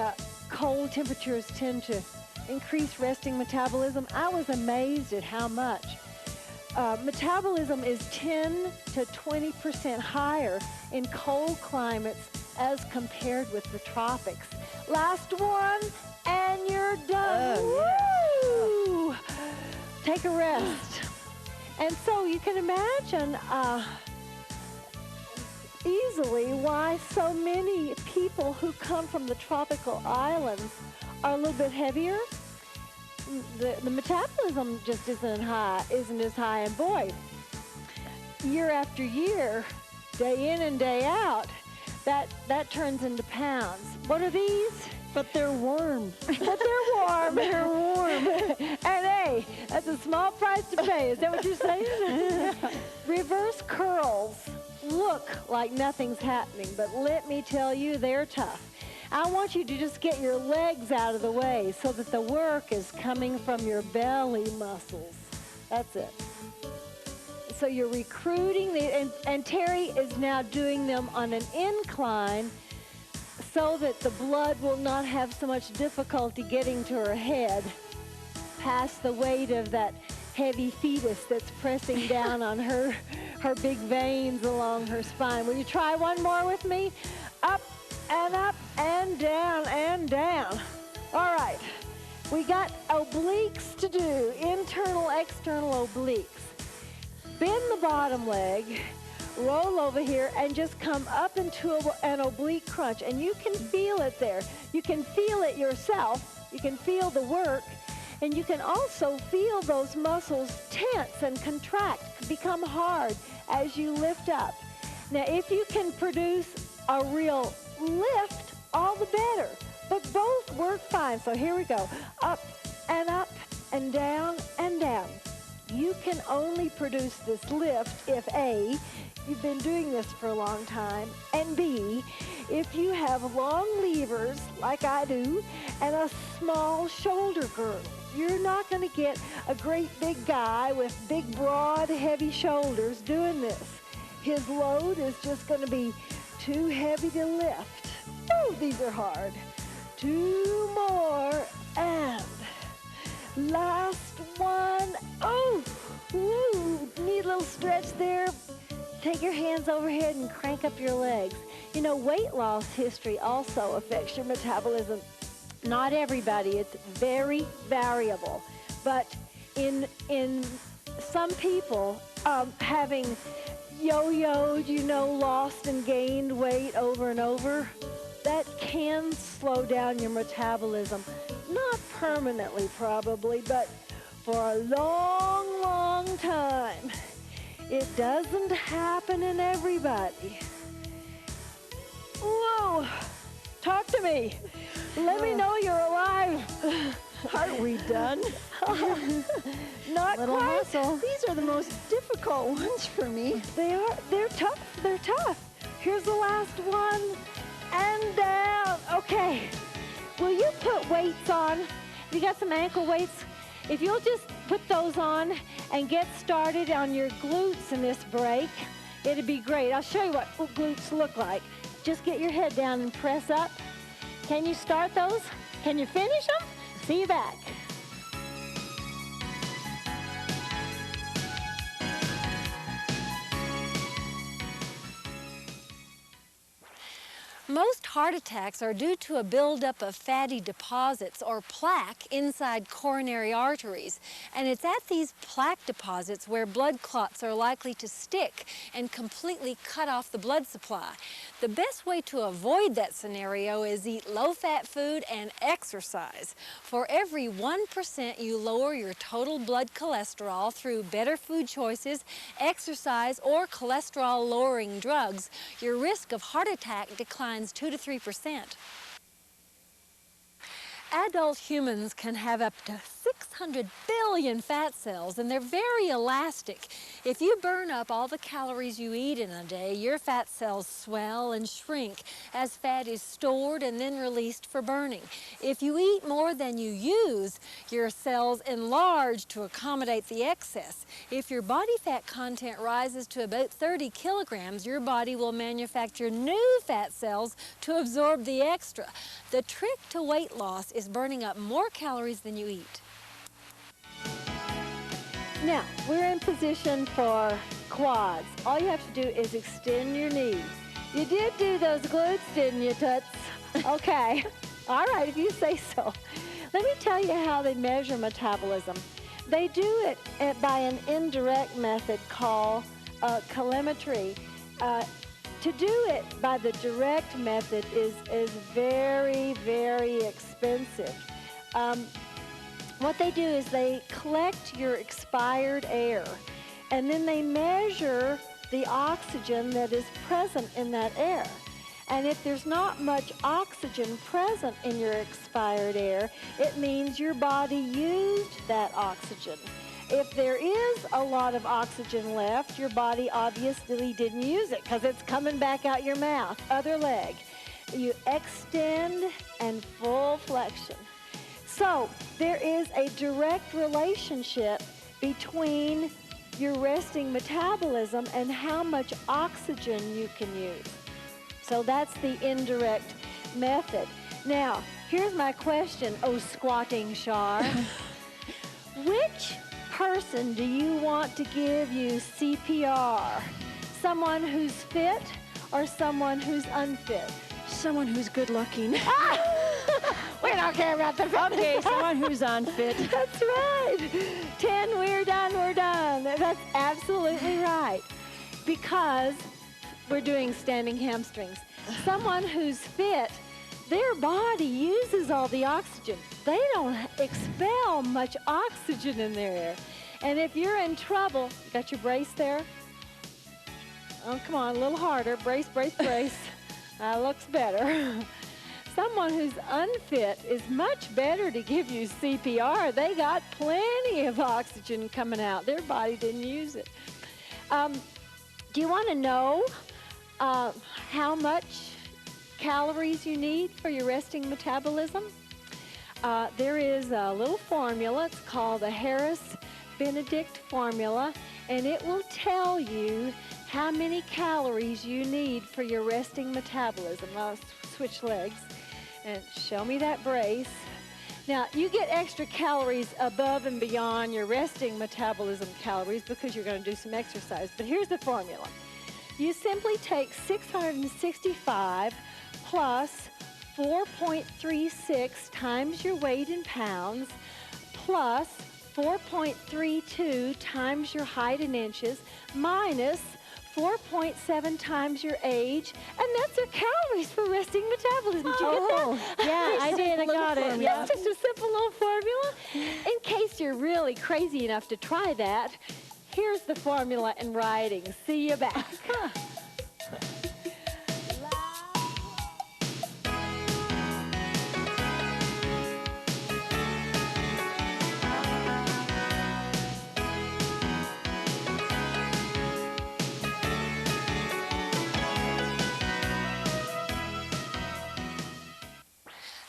cold temperatures tend to increase resting metabolism. I was amazed at how much. Metabolism is 10 to 20% higher in cold climates as compared with the tropics. Last one, and you're done. Woo! Take a rest. And so you can imagine easily why so many people who come from the tropical islands are a little bit heavier. The metabolism just isn't as high, and boy, year after year, day in and day out, that turns into pounds. What are these? But they're warm. But they're warm. They're warm. And hey, that's a small price to pay. Is that what you're saying? Reverse curls look like nothing's happening, but let me tell you, they're tough. I want you to just get your legs out of the way so that the work is coming from your belly muscles. That's it. So you're recruiting, and Terry is now doing them on an incline so that the blood will not have so much difficulty getting to her head past the weight of that heavy fetus that's pressing down on her big veins along her spine. Will you try one more with me? Up and down and down. All right, we got obliques to do, internal, external obliques. Bend the bottom leg, roll over here, and just come up into an oblique crunch. And you can feel it there. You can feel it yourself. You can feel the work. And you can also feel those muscles tense and contract, become hard as you lift up. Now, if you can produce a real lift, all the better. But both work fine. So here we go. Up and down and down. You can only produce this lift if A, you've been doing this for a long time, and B, if you have long levers like I do and a small shoulder girdle. You're not going to get a great big guy with big, broad, heavy shoulders doing this. His load is just going to be too heavy to lift. Oh, these are hard. 2 more, and last one. Oh, woo, need a little stretch there. Take your hands overhead and crank up your legs. You know, weight loss history also affects your metabolism. Not everybody, it's very variable. But in some people, having yo-yoed, you know, lost and gained weight over and over, that can slow down your metabolism. Not permanently, probably, but for a long, long time. It doesn't happen in everybody. Whoa, talk to me. Let me know you're alive. Aren't we done? Not Little quite. muscle. These are the most difficult ones for me. They are. They're tough. They're tough. Here's the last one. And down. Okay. Will you put weights on? You got some ankle weights? If you'll just put those on and get started on your glutes in this break, it'd be great. I'll show you what glutes look like. Just get your head down and press up. Can you start those? Can you finish them? See you back. Most heart attacks are due to a buildup of fatty deposits or plaque inside coronary arteries. And it's at these plaque deposits where blood clots are likely to stick and completely cut off the blood supply. The best way to avoid that scenario is eat low-fat food and exercise. For every 1% you lower your total blood cholesterol through better food choices, exercise, or cholesterol-lowering drugs, your risk of heart attack declines 2 to 3%. Adult humans can have up to 600 billion fat cells, and they're very elastic. If you burn up all the calories you eat in a day, your fat cells swell and shrink as fat is stored and then released for burning. If you eat more than you use, your cells enlarge to accommodate the excess. If your body fat content rises to about 30 kilograms, your body will manufacture new fat cells to absorb the extra. The trick to weight loss is burning up more calories than you eat. Now, we're in position for quads. All you have to do is extend your knees. You did do those glutes, didn't you, Toots? Okay. All right, if you say so. Let me tell you how they measure metabolism. They do it by an indirect method called calorimetry. To do it by the direct method is very, very expensive. What they do is they collect your expired air, and then they measure the oxygen that is present in that air. And if there's not much oxygen present in your expired air, it means your body used that oxygen. If there is a lot of oxygen left, your body obviously didn't use it because it's coming back out your mouth. Other leg. You extend and full flexion. So there is a direct relationship between your resting metabolism and how much oxygen you can use. So that's the indirect method. Now, here's my question, oh squatting Char. Which person do you want to give you CPR? Someone who's fit or someone who's unfit? Someone who's good looking. We don't care about the fitness. Okay, someone who's unfit. That's right. 10, we're done, we're done. That's absolutely right. Because we're doing standing hamstrings. Someone who's fit, their body uses all the oxygen. They don't expel much oxygen in their air. And if you're in trouble, you got your brace there? Oh, come on, a little harder. Brace, brace, brace. That looks better. Someone who's unfit is much better to give you CPR. They got plenty of oxygen coming out. Their body didn't use it. Do you want to know how much calories you need for your resting metabolism? There is a little formula. It's called the Harris-Benedict formula, and it will tell you how many calories you need for your resting metabolism. I'll switch legs and show me that brace. Now, you get extra calories above and beyond your resting metabolism calories because you're going to do some exercise. But here's the formula. You simply take 665 plus 4.36 times your weight in pounds plus 4.32 times your height in inches minus 4.7 times your age, and that's your calories for resting metabolism. Did you get that? Yeah, I did. I got it. It's just a simple little formula. In case you're really crazy enough to try that, here's the formula in writing. See you back.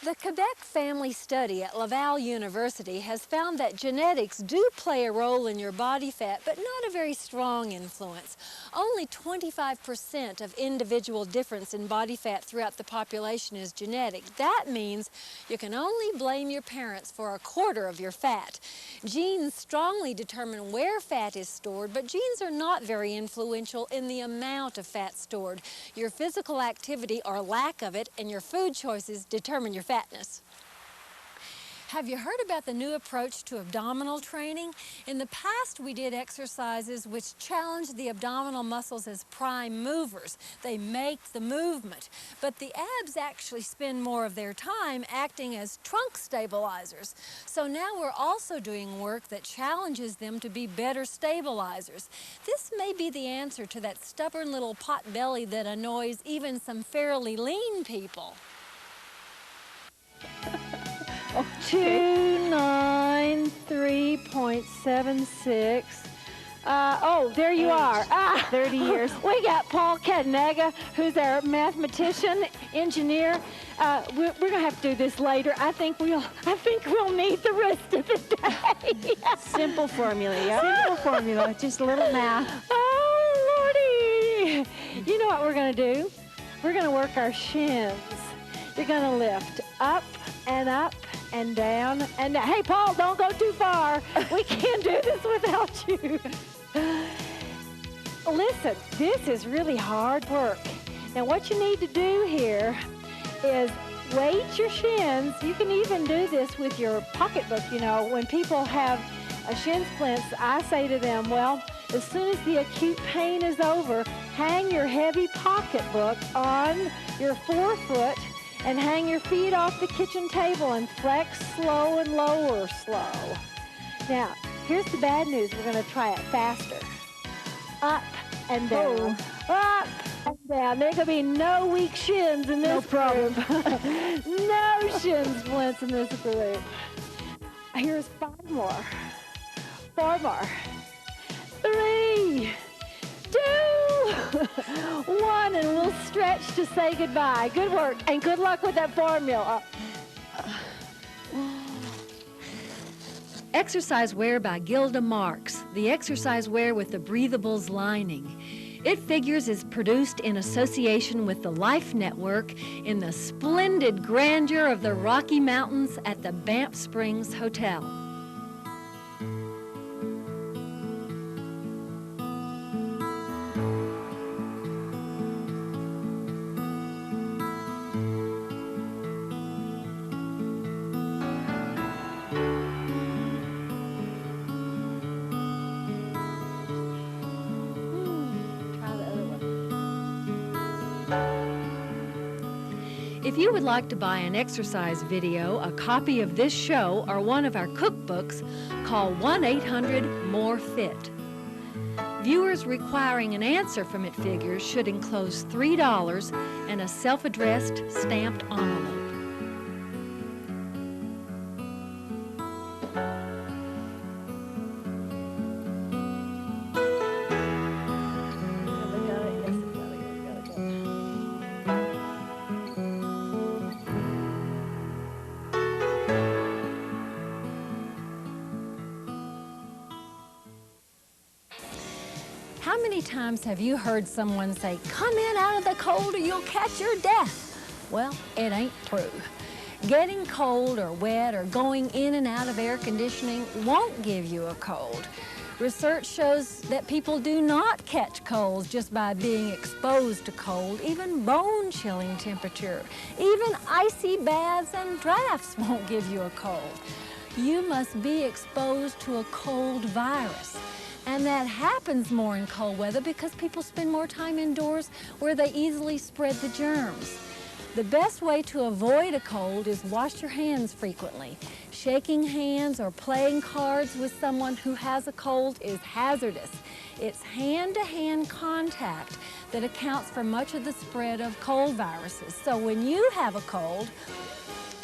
The Quebec family study at Laval University has found that genetics do play a role in your body fat, but not a very strong influence. Only 25% of individual difference in body fat throughout the population is genetic. That means you can only blame your parents for a quarter of your fat. Genes strongly determine where fat is stored, but genes are not very influential in the amount of fat stored. Your physical activity or lack of it and your food choices determine your fatness. Have you heard about the new approach to abdominal training? In the past, we did exercises which challenged the abdominal muscles as prime movers. They make the movement. But the abs actually spend more of their time acting as trunk stabilizers. So now we're also doing work that challenges them to be better stabilizers. This may be the answer to that stubborn little pot belly that annoys even some fairly lean people. 293.76. Oh, there you are. 30 years. We got Paul Cadnaga, who's our mathematician, engineer. We're going to have to do this later. I think we'll need the rest of the day. Simple formula, yeah. Simple formula, just a little math. Oh, Lordy. You know what we're going to do? We're going to work our shins. You're going to lift up and down and down. Hey, Paul, don't go too far. We can't do this without you. Listen, this is really hard work. Now, what you need to do here is weight your shins. You can even do this with your pocketbook. You know, when people have a shin splints, I say to them, well, as soon as the acute pain is over, hang your heavy pocketbook on your forefoot and hang your feet off the kitchen table and flex slow and lower slow. Now, here's the bad news. We're going to try it faster. Up and down. Up down. There could be no weak shins in this group. No shin splints in this group. Here's 5 more. 4 more. 3, 2, 1, and we'll stretch to say goodbye. Good work, and good luck with that formula. Exercise wear by Gilda Marks, the exercise wear with the breathables lining. It figures is produced in association with the Life Network in the splendid grandeur of the Rocky Mountains at the Banff Springs Hotel. If you would like to buy an exercise video, a copy of this show, or one of our cookbooks, call 1-800-MORE-FIT. Viewers requiring an answer from It Figures should enclose $3 and a self-addressed stamped envelope. How many times have you heard someone say, "Come in out of the cold or you'll catch your death"? Well, it ain't true. Getting cold or wet or going in and out of air conditioning won't give you a cold. Research shows that people do not catch colds just by being exposed to cold. Even bone-chilling temperature, even icy baths and drafts won't give you a cold. You must be exposed to a cold virus. And that happens more in cold weather because people spend more time indoors where they easily spread the germs. The best way to avoid a cold is wash your hands frequently. Shaking hands or playing cards with someone who has a cold is hazardous. It's hand-to-hand contact that accounts for much of the spread of cold viruses. So when you have a cold,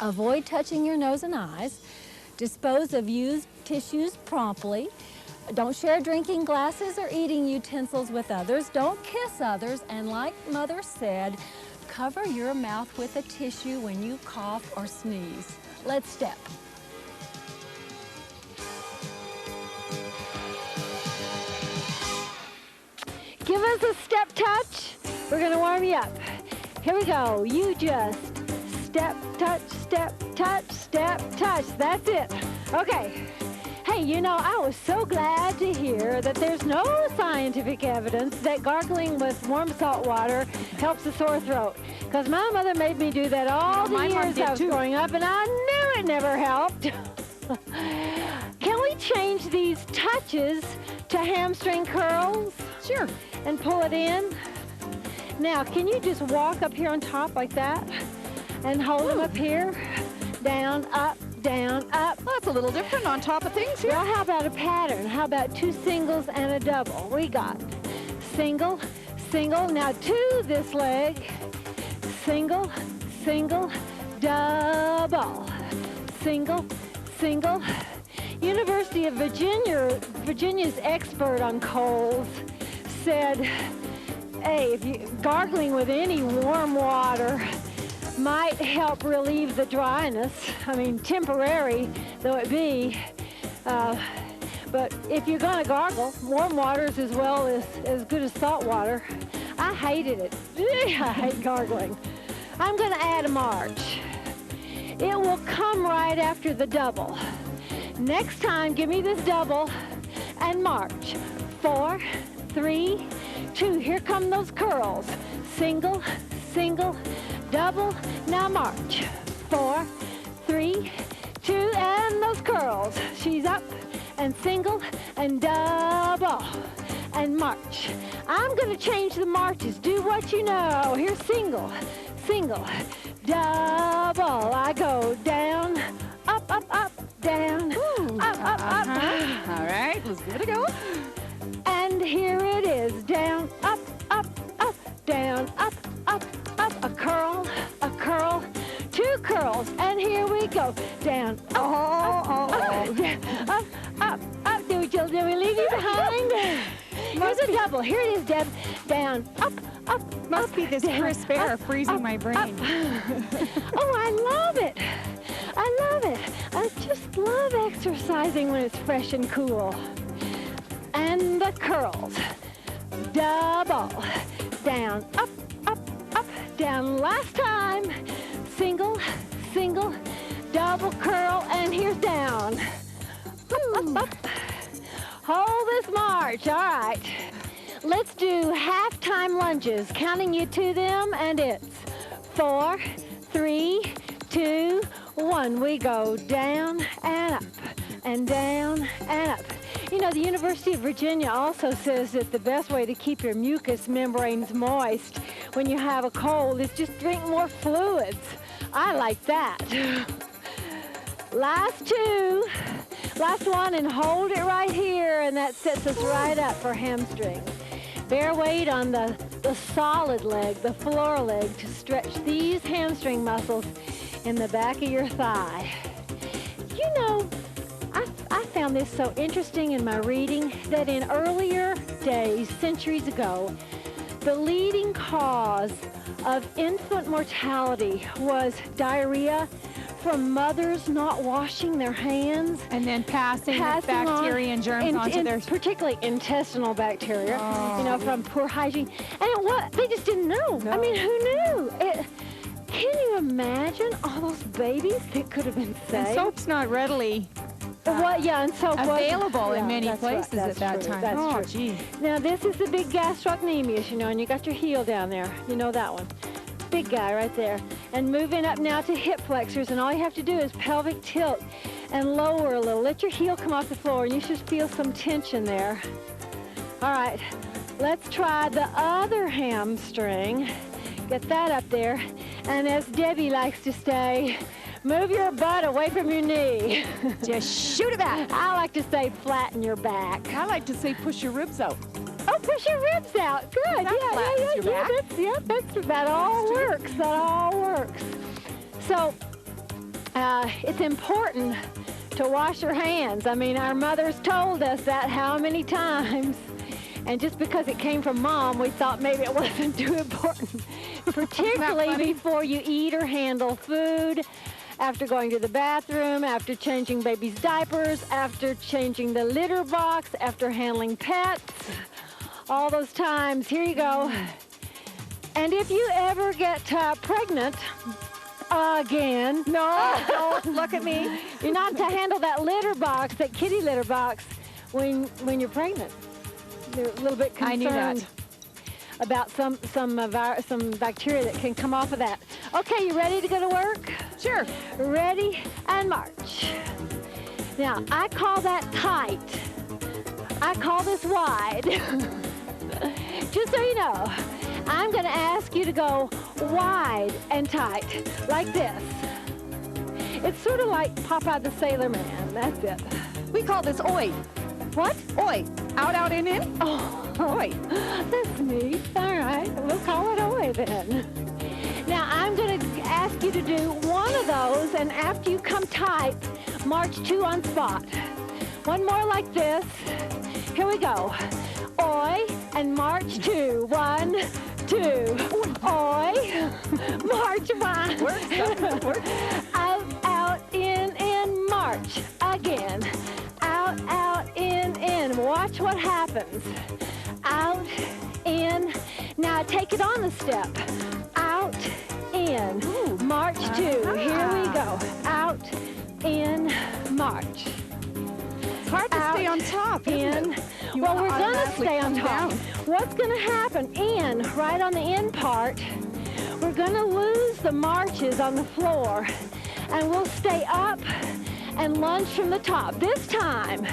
avoid touching your nose and eyes. Dispose of used tissues promptly. Don't share drinking glasses or eating utensils with others. Don't kiss others. And like Mother said, cover your mouth with a tissue when you cough or sneeze. Let's step. Give us a step touch. We're going to warm you up. Here we go. You just step, touch, step, touch, step, touch. That's it. Okay. Hey, you know, I was so glad to hear that there's no scientific evidence that gargling with warm salt water helps a sore throat. Because my mother made me do that all the years I was growing up, and I knew it never helped. Can we change these touches to hamstring curls? Sure. And pull it in? Now, can you just walk up here on top like that? And hold them up here? Down, up, down, up. Well, that's a little different on top of things here. Well, how about a pattern? How about 2 singles and a double? We got single, single. Now 2 this leg. Single, single, double. Single, single. University of Virginia's expert on colds said, hey, if you gargling with any warm water might help relieve the dryness. I mean, temporary though it be. But if you're gonna gargle, warm water's as well as good as salt water. I hated it. I hate gargling. I'm gonna add a march. It will come right after the double. Next time, give me this double and march. 4, 3, 2. Here come those curls. Single, single, double. Now march. 4, 3, 2, and those curls. She's up and single and double and march. I'm going to change the marches. Do what you know. Here's single, single, double. I go down, up, up, up, down, up, up, up. All right, let's give it a go. And here it is. Down, up, up, up, down, curl, a curl, 2 curls, and here we go. Down, up, up. Did we leave you behind? Here's a double. Here it is, Deb. Down, up. Must be this crisp air freezing my brain. Oh, I love it. I just love exercising when it's fresh and cool. And the curls. Double. Down, up, down. Last time. Single, double curl, and here's down. Up. Hold this march. All right. Let's do half-time lunges, counting you to them, and it's 4, 3, 2, 1. We go down and up, and down and up. You know, the University of Virginia also says that the best way to keep your mucous membranes moist when you have a cold is just drink more fluids. I like that. Last 2. Last one, and hold it right here, and that sets us right up for hamstring. Bear weight on the solid leg, the floor leg, to stretch these hamstring muscles in the back of your thigh. You know, I found this so interesting in my reading that in earlier days, centuries ago, the leading cause of infant mortality was diarrhea from mothers not washing their hands. And then passing bacteria and germs onto their... Particularly intestinal bacteria, you know, from poor hygiene. And they just didn't know. No. I mean, who knew? Can you imagine all those babies that could have been saved? And soap's not readily and soap available in many places at that time. That's true. Gee. Now, this is the big gastrocnemius, you know, and you got your heel down there. You know that one. Big guy right there. And moving up now to hip flexors, and all you have to do is pelvic tilt and lower a little. Let your heel come off the floor, and you should feel some tension there. All right, let's try the other hamstring. Get that up there. And as Debbie likes to say, move your butt away from your knee. Just shoot it back. I like to say flatten your back. I like to say push your ribs out. Oh, push your ribs out. Good. That all works. That all works. So it's important to wash your hands. I mean, our mothers told us that how many times? And just because it came from Mom, we thought maybe it wasn't too important. Particularly before you eat or handle food, after going to the bathroom, after changing baby's diapers, after changing the litter box, after handling pets. All those times. Here you go. And if you ever get pregnant again, No, don't look at me. you're not to handle that litter box, that kitty litter box, when you're pregnant. They're a little bit concerned. I knew that. About some bacteria that can come off of that. Okay, you ready to go to work? Sure. Ready and march. Now, I call that tight. I call this wide. Just so you know, I'm going to ask you to go wide and tight, like this. It's sort of like Popeye the Sailor Man. That's it. We call this oi. What? Oi. Out, in. Oh, Oi. That's neat. All right, we'll call it oi then. Now, I'm going to ask you to do one of those, and after you come tight, march 2 on spot. One more like this. Here we go. Oi, and march 2. 1, 2. Oi, march 1. Work. Out, in, march. Again. Out, in. Watch what happens. Out, in. Now take it on the step. Out, in. March 2. Here we go. Out, in, march. It's hard to stay on top, isn't it? Well, we're going to stay on top. What's going to happen? In, right on the in part, we're going to lose the marches on the floor, and we'll stay up and lunge from the top. This time,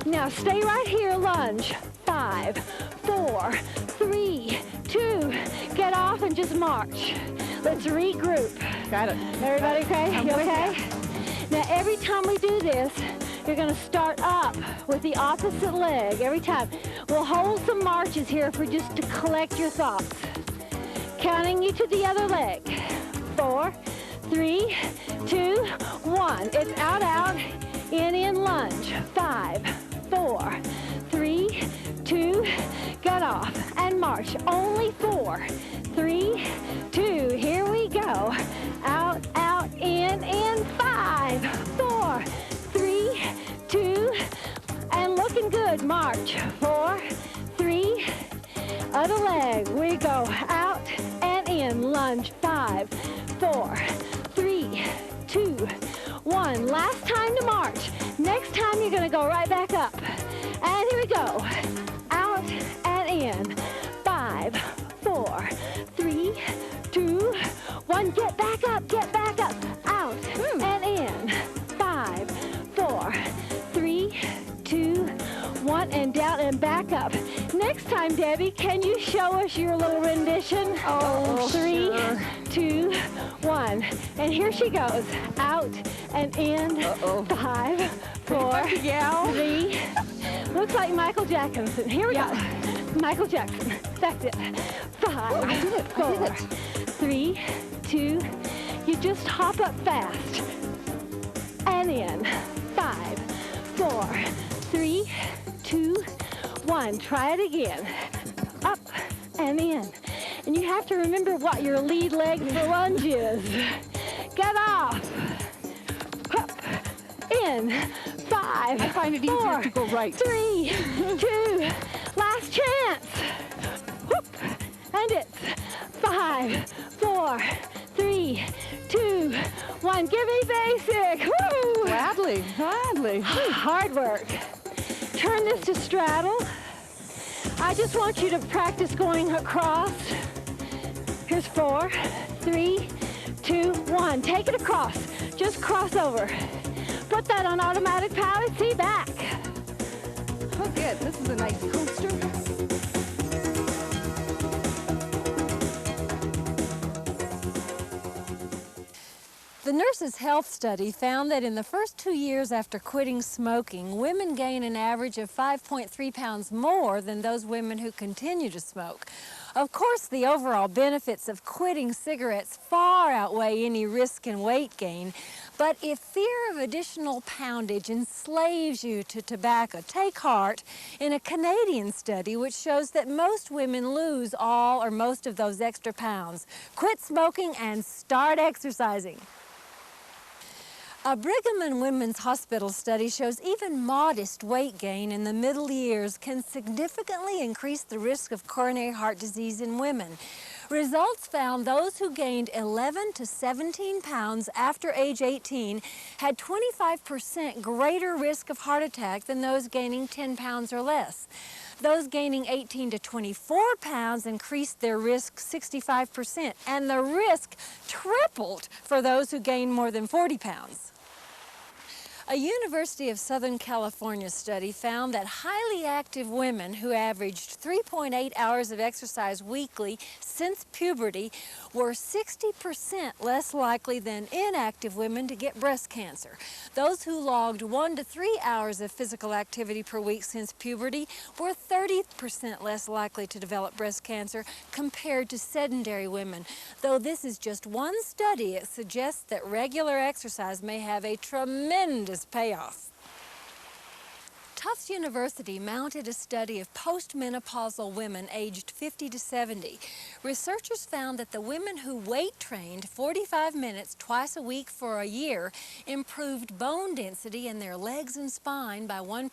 now stay right here, lunge. 5, 4, 3, 2. Get off and just march. Let's regroup. Got it. Everybody okay? You okay? Now, every time we do this, you're going to start up with the opposite leg every time. We'll hold some marches here for just to collect your thoughts. Counting you to the other leg. 4, 3, 2, 1. It's out, out, in, lunge. 5, 4, 3, 2, get off, and march. Only 4, 3, 2, here we go. Out, out, in, 5, 4, 3, 2, and looking good, march. 4, 3, other leg, we go out and in, lunge. 5, 4, 3, 2, 1. Last time to march. Next time you're gonna go right back up. And here we go. Out and in. 5, 4, 3, 2, 1. Get back up, get back up. Out and in. 5, 4, 3, 2, 1, and down and back up. Next time, Debbie, can you show us your little rendition? Oh, 3, sure. 2, 1. And here she goes. Out and in. 5, 4, gal. 3. Looks like Michael Jackson. Here we go. Michael Jackson. That's it. 5, 4, 3, 2. You just hop up fast. And in. 5, 4, 3, 2, 1. Try it again. Up and in. And you have to remember what your lead leg for lunge is. Get off. Up. In. 5. I find it easier 4, to go right. 3, 2. Last chance. Whoop. And it's 5, 4, 3, 2, 1. Give me basic. Woo! Gladly, gladly. Hard work. Turn this to straddle. I just want you to practice going across. Here's 4, 3, 2, 1. Take it across. Just cross over. Put that on automatic pilot. See back. Oh, good. This is a nice coaster. The Nurses' Health Study found that in the first 2 years after quitting smoking, women gain an average of 5.3 pounds more than those women who continue to smoke. Of course, the overall benefits of quitting cigarettes far outweigh any risk in weight gain, but if fear of additional poundage enslaves you to tobacco, take heart in a Canadian study which shows that most women lose all or most of those extra pounds. Quit smoking and start exercising. A Brigham and Women's Hospital study shows even modest weight gain in the middle years can significantly increase the risk of coronary heart disease in women. Results found those who gained 11 to 17 pounds after age 18 had 25% greater risk of heart attack than those gaining 10 pounds or less. Those gaining 18 to 24 pounds increased their risk 65%, and the risk tripled for those who gained more than 40 pounds. A University of Southern California study found that highly active women who averaged 3.8 hours of exercise weekly since puberty were 60% less likely than inactive women to get breast cancer. Those who logged 1 to 3 hours of physical activity per week since puberty were 30% less likely to develop breast cancer compared to sedentary women. Though this is just one study, it suggests that regular exercise may have a tremendous payoff. Tufts University mounted a study of postmenopausal women aged 50 to 70. Researchers found that the women who weight trained 45 minutes twice a week for a year improved bone density in their legs and spine by 1%.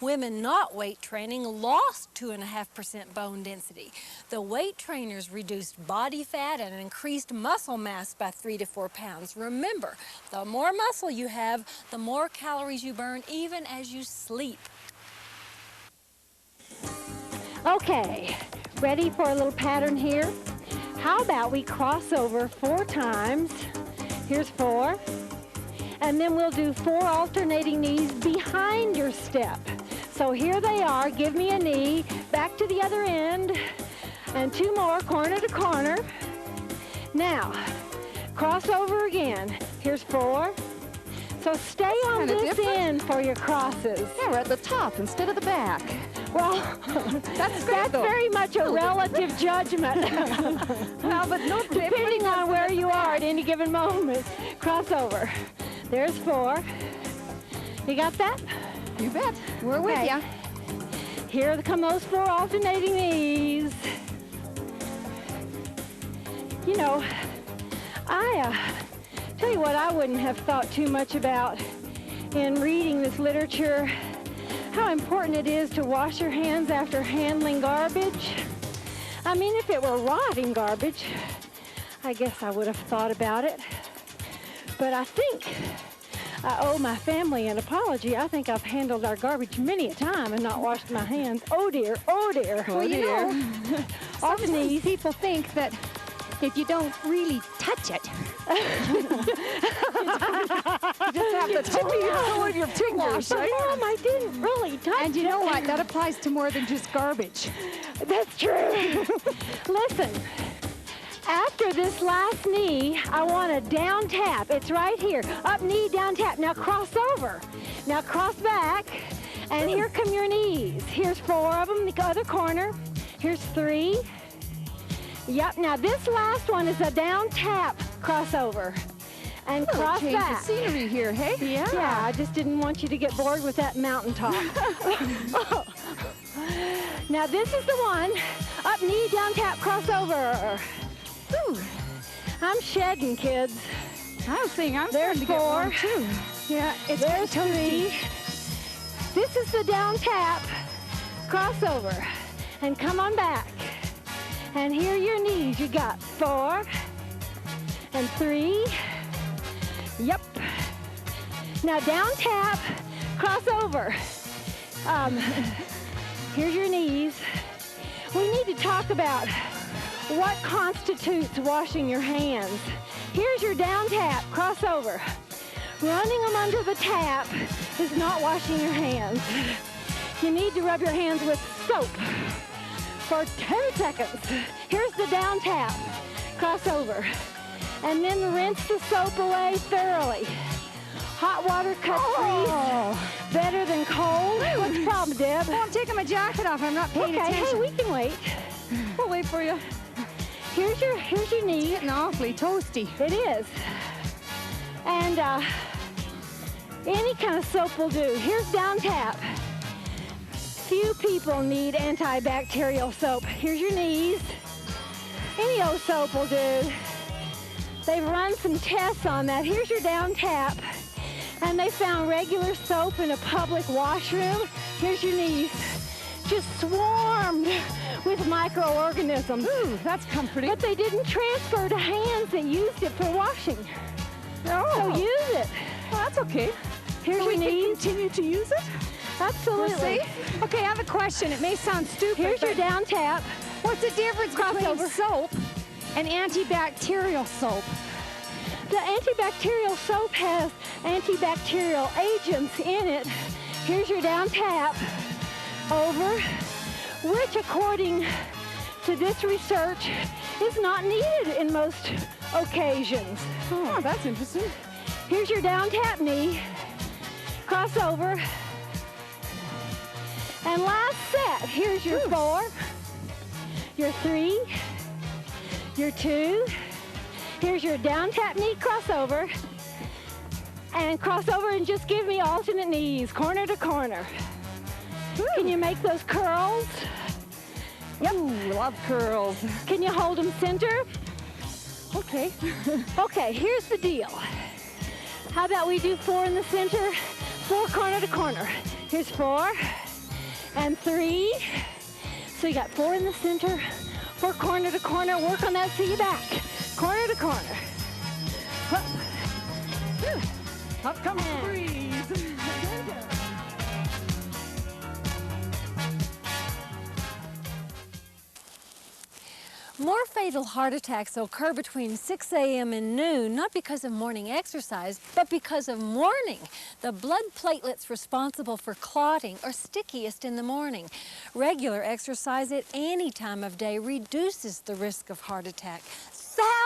Women not weight training lost 2.5% bone density. The weight trainers reduced body fat and increased muscle mass by 3 to 4 pounds. Remember, the more muscle you have, the more calories you burn even as you sleep. Okay, ready for a little pattern here? How about we cross over 4 times? Here's 4. And then we'll do 4 alternating knees behind your step. So here they are. Give me a knee, back to the other end, and 2 more, corner to corner. Now, cross over again. Here's 4. So stay on this end for your crosses. Yeah, we're at the top instead of the back. Well, That's great, that's though. very much a relative judgment. Well, but no, Depending on where you are at any given moment. Crossover. There's 4. You got that? You bet. We're with Okay. ya. Here come those 4 alternating knees. You know, I tell you what I wouldn't have thought too much about in reading this literature, how important it is to wash your hands after handling garbage. I mean, if it were rotting garbage, I guess I would have thought about it. But I think I owe my family an apology. I think I've handled our garbage many a time and not washed my hands. Oh dear, oh dear. Well, you know, Off the sometimes knees. people think that if you don't really touch it, you just have the tip of your toe in your fingers, But right? Mom, I didn't really touch And you know it. what? That applies to more than just garbage. That's true. Listen, after this last knee, I want a down tap. It's right here. Up knee, down tap. Now cross over. Now cross back. And here come your knees. Here's 4 of them, the other corner. Here's 3. Yep, now this last one is a down tap crossover. And cross Change back. the scenery here, hey? Yeah, I just didn't want you to get bored with that mountaintop. Now this is the one. Up knee, down tap, crossover. Ooh, I'm shedding, kids. I was saying I'm There's starting to get 4. warm too. Yeah, it's There's toasty. 3. This is the down tap, crossover. And come on back. And here are your knees. You got 4 and 3. Yep. Now down tap, crossover. Here's your knees. We need to talk about what constitutes washing your hands. Here's your down tap, crossover. Running them under the tap is not washing your hands. You need to rub your hands with soap for 10 seconds. Here's the down tap, crossover. And then rinse the soap away thoroughly. Hot water cuts grease better than cold. What's the problem, Deb? Oh, I'm taking my jacket off. I'm not paying Okay, attention. hey, we can wait. We'll wait for you. Here's your knee. Getting awfully toasty. It is. And any kind of soap will do. Here's down tap. Few people need antibacterial soap. Here's your knees. Any old soap will do. They've run some tests on that. Here's your down tap. And they found regular soap in a public washroom. Here's your knees. Just swarmed with microorganisms. Ooh, that's comforting. But they didn't transfer to hands that used it for washing. So use it. Well, that's okay. Here's So your we can knees. continue to use it? Absolutely. Safe? Okay, I have a question. It may sound stupid, Here's your but down tap. what's the difference between Crossover. soap and antibacterial soap? The antibacterial soap has antibacterial agents in it. Here's your down tap. Over, which according to this research is not needed in most occasions. Oh, that's interesting. Here's your down tap knee. Crossover. And last set. Here's your 4, your 3, your 2. Here's your down tap knee crossover. And crossover and just give me alternate knees, corner to corner. Can you make those curls? Yep. Ooh, love curls. Can you hold them center? Okay. Okay, here's the deal. How about we do 4 in the center, 4 corner to corner. Here's 4 and 3. So you got 4 in the center, 4 corner to corner. Work on that so you back. Corner to corner. Up. Up comes the breeze. More fatal heart attacks occur between 6 a.m. and noon, not because of morning exercise, but because of morning. The blood platelets responsible for clotting are stickiest in the morning. Regular exercise at any time of day reduces the risk of heart attack.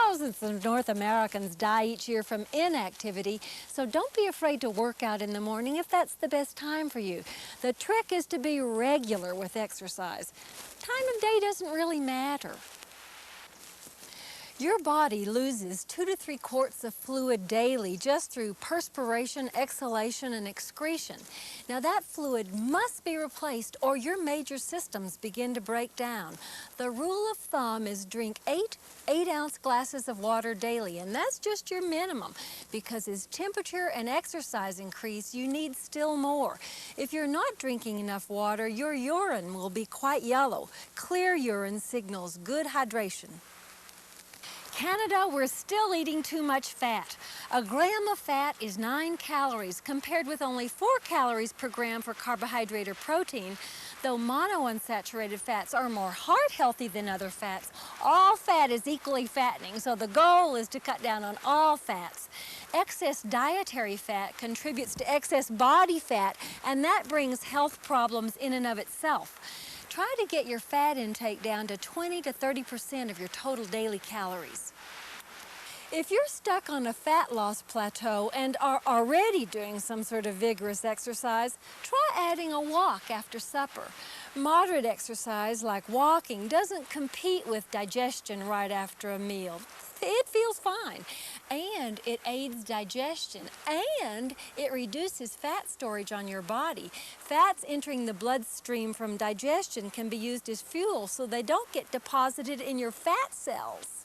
Thousands of North Americans die each year from inactivity, so don't be afraid to work out in the morning if that's the best time for you. The trick is to be regular with exercise. Time of day doesn't really matter. Your body loses 2 to 3 quarts of fluid daily just through perspiration, exhalation, and excretion. Now that fluid must be replaced or your major systems begin to break down. The rule of thumb is drink 8 8-ounce glasses of water daily, and that's just your minimum, because as temperature and exercise increase, you need still more. If you're not drinking enough water, your urine will be quite yellow. Clear urine signals good hydration. Canada, we're still eating too much fat. A gram of fat is 9 calories, compared with only 4 calories per gram for carbohydrate or protein. Though monounsaturated fats are more heart healthy than other fats, all fat is equally fattening, so the goal is to cut down on all fats. Excess dietary fat contributes to excess body fat, and that brings health problems in and of itself. Try to get your fat intake down to 20 to 30% of your total daily calories. If you're stuck on a fat loss plateau and are already doing some sort of vigorous exercise, try adding a walk after supper. Moderate exercise like walking doesn't compete with digestion right after a meal. It feels fine, and it aids digestion, and it reduces fat storage on your body. Fats entering the bloodstream from digestion can be used as fuel, so they don't get deposited in your fat cells.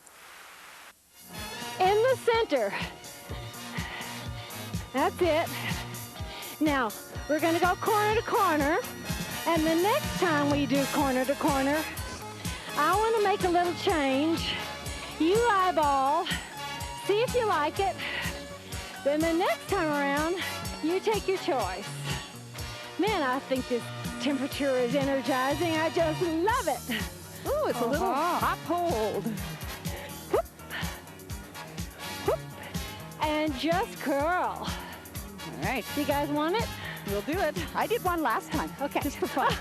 In the center. That's it. Now, we're going to go corner to corner, and the next time we do corner to corner, I want to make a little change. You eyeball, see if you like it. Then the next time around, you take your choice. Man, I think this temperature is energizing. I just love it. Ooh, it's a little hop hold. Whoop. Whoop. And just curl. All right. You guys want it? We'll do it. I did one last time. Okay. Just for fun.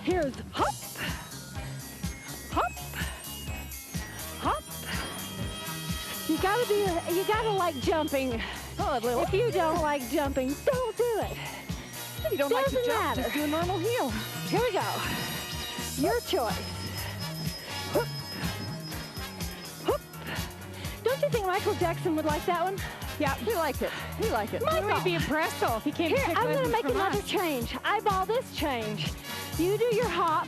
Here's hop. Hop. Hop. You gotta like jumping. Oh, a little. If you don't like jumping, don't do it. If you don't like to Doesn't jump, matter. just do a normal heel. Here we go. Your choice. Whoop. Whoop. Don't you think Michael Jackson would like that one? Yeah, we like it. We like it. Michael. He would be impressed though if he came to Here, take I'm going to lessons make from another us. change. Eyeball this change. You do your hop,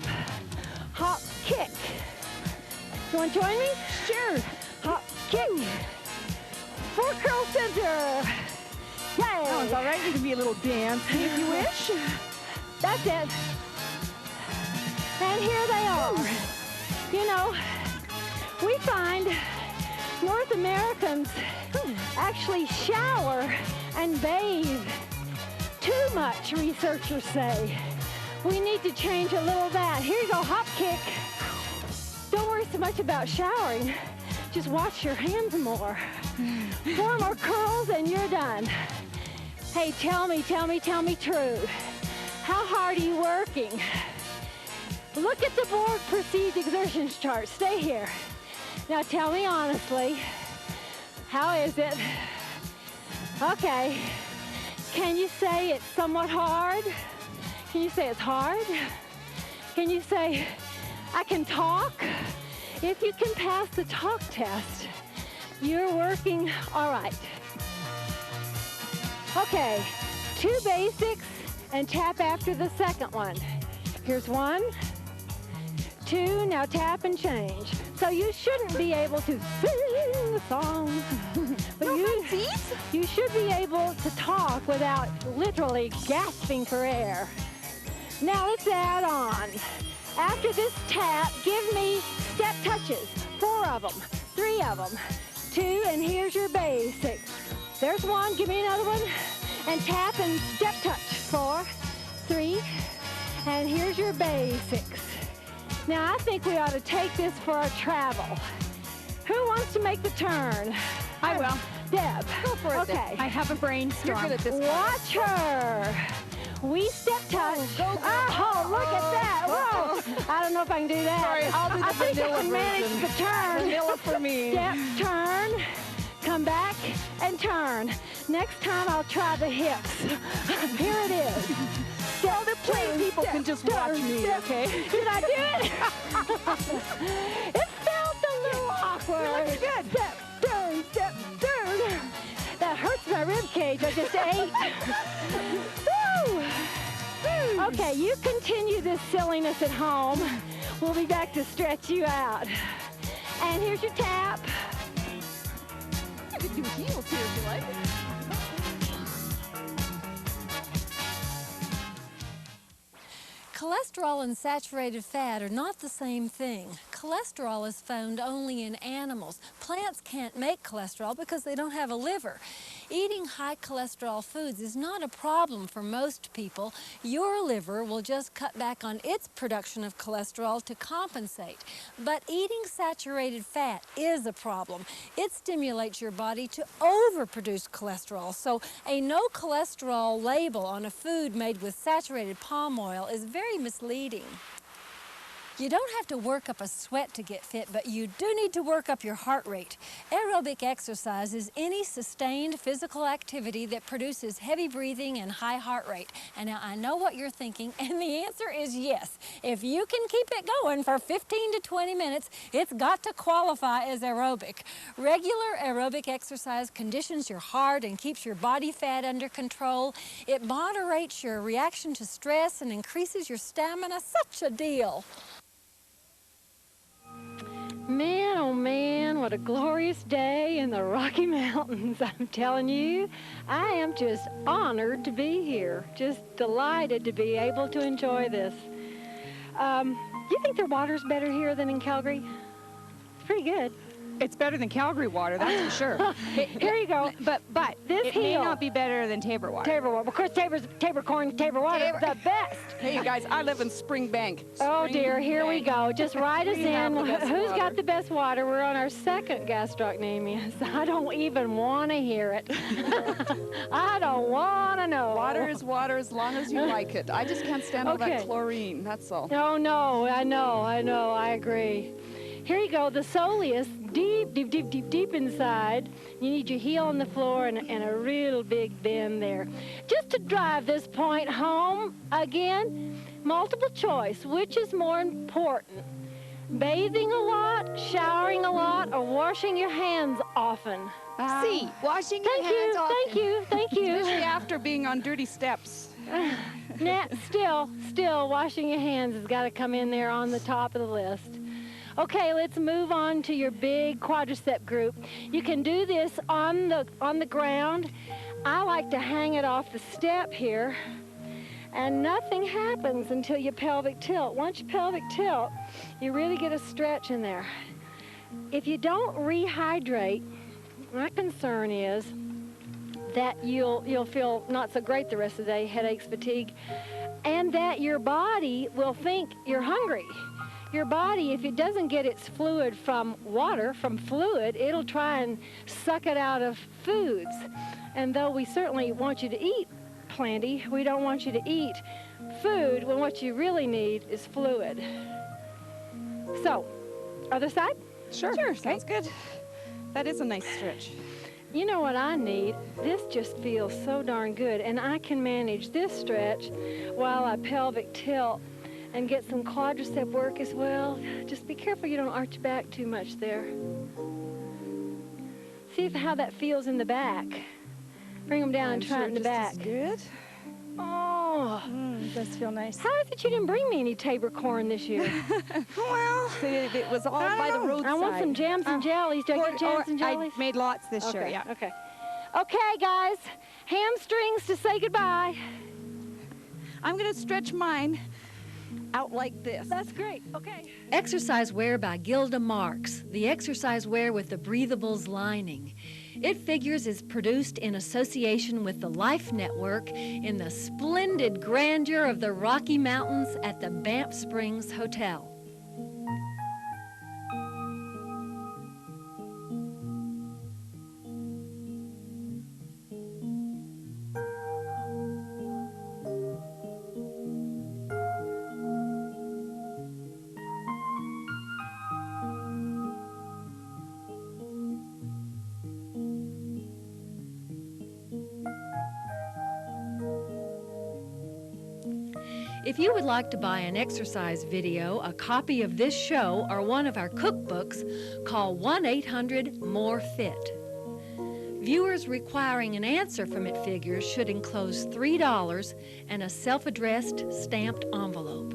hop, kick. You want to join me? Sure. Hop, kick. For curl center. Yay. That one's all right. You can be a little dancey if you wish. That's it. And here they are. You know, we find North Americans actually shower and bathe too much, researchers say. We need to change a little of that. Here you go, hop kick. Don't worry so much about showering. Just wash your hands more. 4 more curls and you're done. Hey, tell me true. How hard are you working? Look at the board perceived exertions chart. Stay here. Now tell me honestly, how is it? Okay. Can you say it's somewhat hard? Can you say it's hard? Can you say, I can talk? If you can pass the talk test, you're working all right. Okay, 2 basics and tap after the second one. Here's 1, 2, now tap and change. So you shouldn't be able to sing the song, but you should be able to talk without literally gasping for air. Now let's add on. After this tap, give me step touches, 4 of them, 3 of them, 2, and here's your basics. There's 1, give me another one, and tap and step touch, 4, 3, and here's your basics. Now I think we ought to take this for a travel. Who wants to make the turn? I will. Deb. Go for it, Okay. I have a brainstorm. You're good at this. Watch her. We step touch. Oh, look at that. Whoa. I don't know if I can do that. Sorry, I'll do the I think I vanilla can manage version. the turn. Vanilla for me. Step, turn, come back, and turn. Next time I'll try the hips. Here it is. Step, Please, people can just watch me, step. okay? Did I do it? It felt a little awkward. You're looking good. Step, turn, step, turn. That hurts my rib cage. I just ate. Woo. Okay, you continue this silliness at home. We'll be back to stretch you out. And here's your tap. You could do heels here if you like. Cholesterol and saturated fat are not the same thing. Cholesterol is found only in animals. Plants can't make cholesterol because they don't have a liver. Eating high cholesterol foods is not a problem for most people. Your liver will just cut back on its production of cholesterol to compensate. But eating saturated fat is a problem. It stimulates your body to overproduce cholesterol. So a no cholesterol label on a food made with saturated palm oil is very misleading. You don't have to work up a sweat to get fit, but you do need to work up your heart rate. Aerobic exercise is any sustained physical activity that produces heavy breathing and high heart rate. And now I know what you're thinking, and the answer is yes. If you can keep it going for 15 to 20 minutes, it's got to qualify as aerobic. Regular aerobic exercise conditions your heart and keeps your body fat under control. It moderates your reaction to stress and increases your stamina. Such a deal. Man, oh man, what a glorious day in the Rocky Mountains. I'm telling you, I am just honored to be here. Just delighted to be able to enjoy this. You think their water's better here than in Calgary? It's pretty good. It's better than Calgary water, that's for sure. Here you go. But This it may heel. not be better than Tabor water. Tabor water. Of course, Tabor corn, Tabor water is the best. Hey, you guys, I live in Springbank. Oh dear, here we go. Just write us We have in. the best Who's water. got the best water? We're on our second gastrocnemius. I don't even want to hear it. I don't want to know. Water is water as long as you like it. I just can't stand all Okay. that chlorine, that's all. Oh no, I know, I agree. Here you go, the soleus, deep inside. You need your heel on the floor and a real big bend there. Just to drive this point home, again, multiple choice. Which is more important? Bathing a lot, showering a lot, or washing your hands often? C, washing your hands often. Thank you. Especially after being on dirty steps. Nah, still, washing your hands has got to come in there on the top of the list. Okay, let's move on to your big quadricep group. You can do this on the ground. I like to hang it off the step here, and nothing happens until you pelvic tilt. Once you pelvic tilt, you really get a stretch in there. If you don't rehydrate, my concern is that you'll feel not so great the rest of the day, headaches, fatigue, and that your body will think you're hungry. Your body, if it doesn't get its fluid from water, from fluid, it'll try and suck it out of foods. And though we certainly want you to eat plenty, we don't want you to eat food when what you really need is fluid. So, other side? Sure, sounds good. That is a nice stretch. You know what I need? This just feels so darn good, and I can manage this stretch while I pelvic tilt and get some quadricep work as well. Just be careful you don't arch your back too much there. See how that feels in the back. Bring them down and try it in the back. Good. Oh, Does feel nice. how is it you didn't bring me any Tabor corn this year? Well, It was all by the roadside. I want some jams and jellies. Do I get jams and jellies? I made lots this year, Okay, yeah. okay. Okay, guys, hamstrings to say goodbye. I'm going to stretch mine out like this. That's great, okay. Exercise Wear by Gilda Marks, the exercise wear with the breathables lining. It figures is produced in association with the Life Network in the splendid grandeur of the Rocky Mountains at the Banff Springs Hotel. If you would like to buy an exercise video, a copy of this show, or one of our cookbooks, call 1-800-MORE-FIT. Viewers requiring an answer from It Figures should enclose $3 and a self-addressed stamped envelope.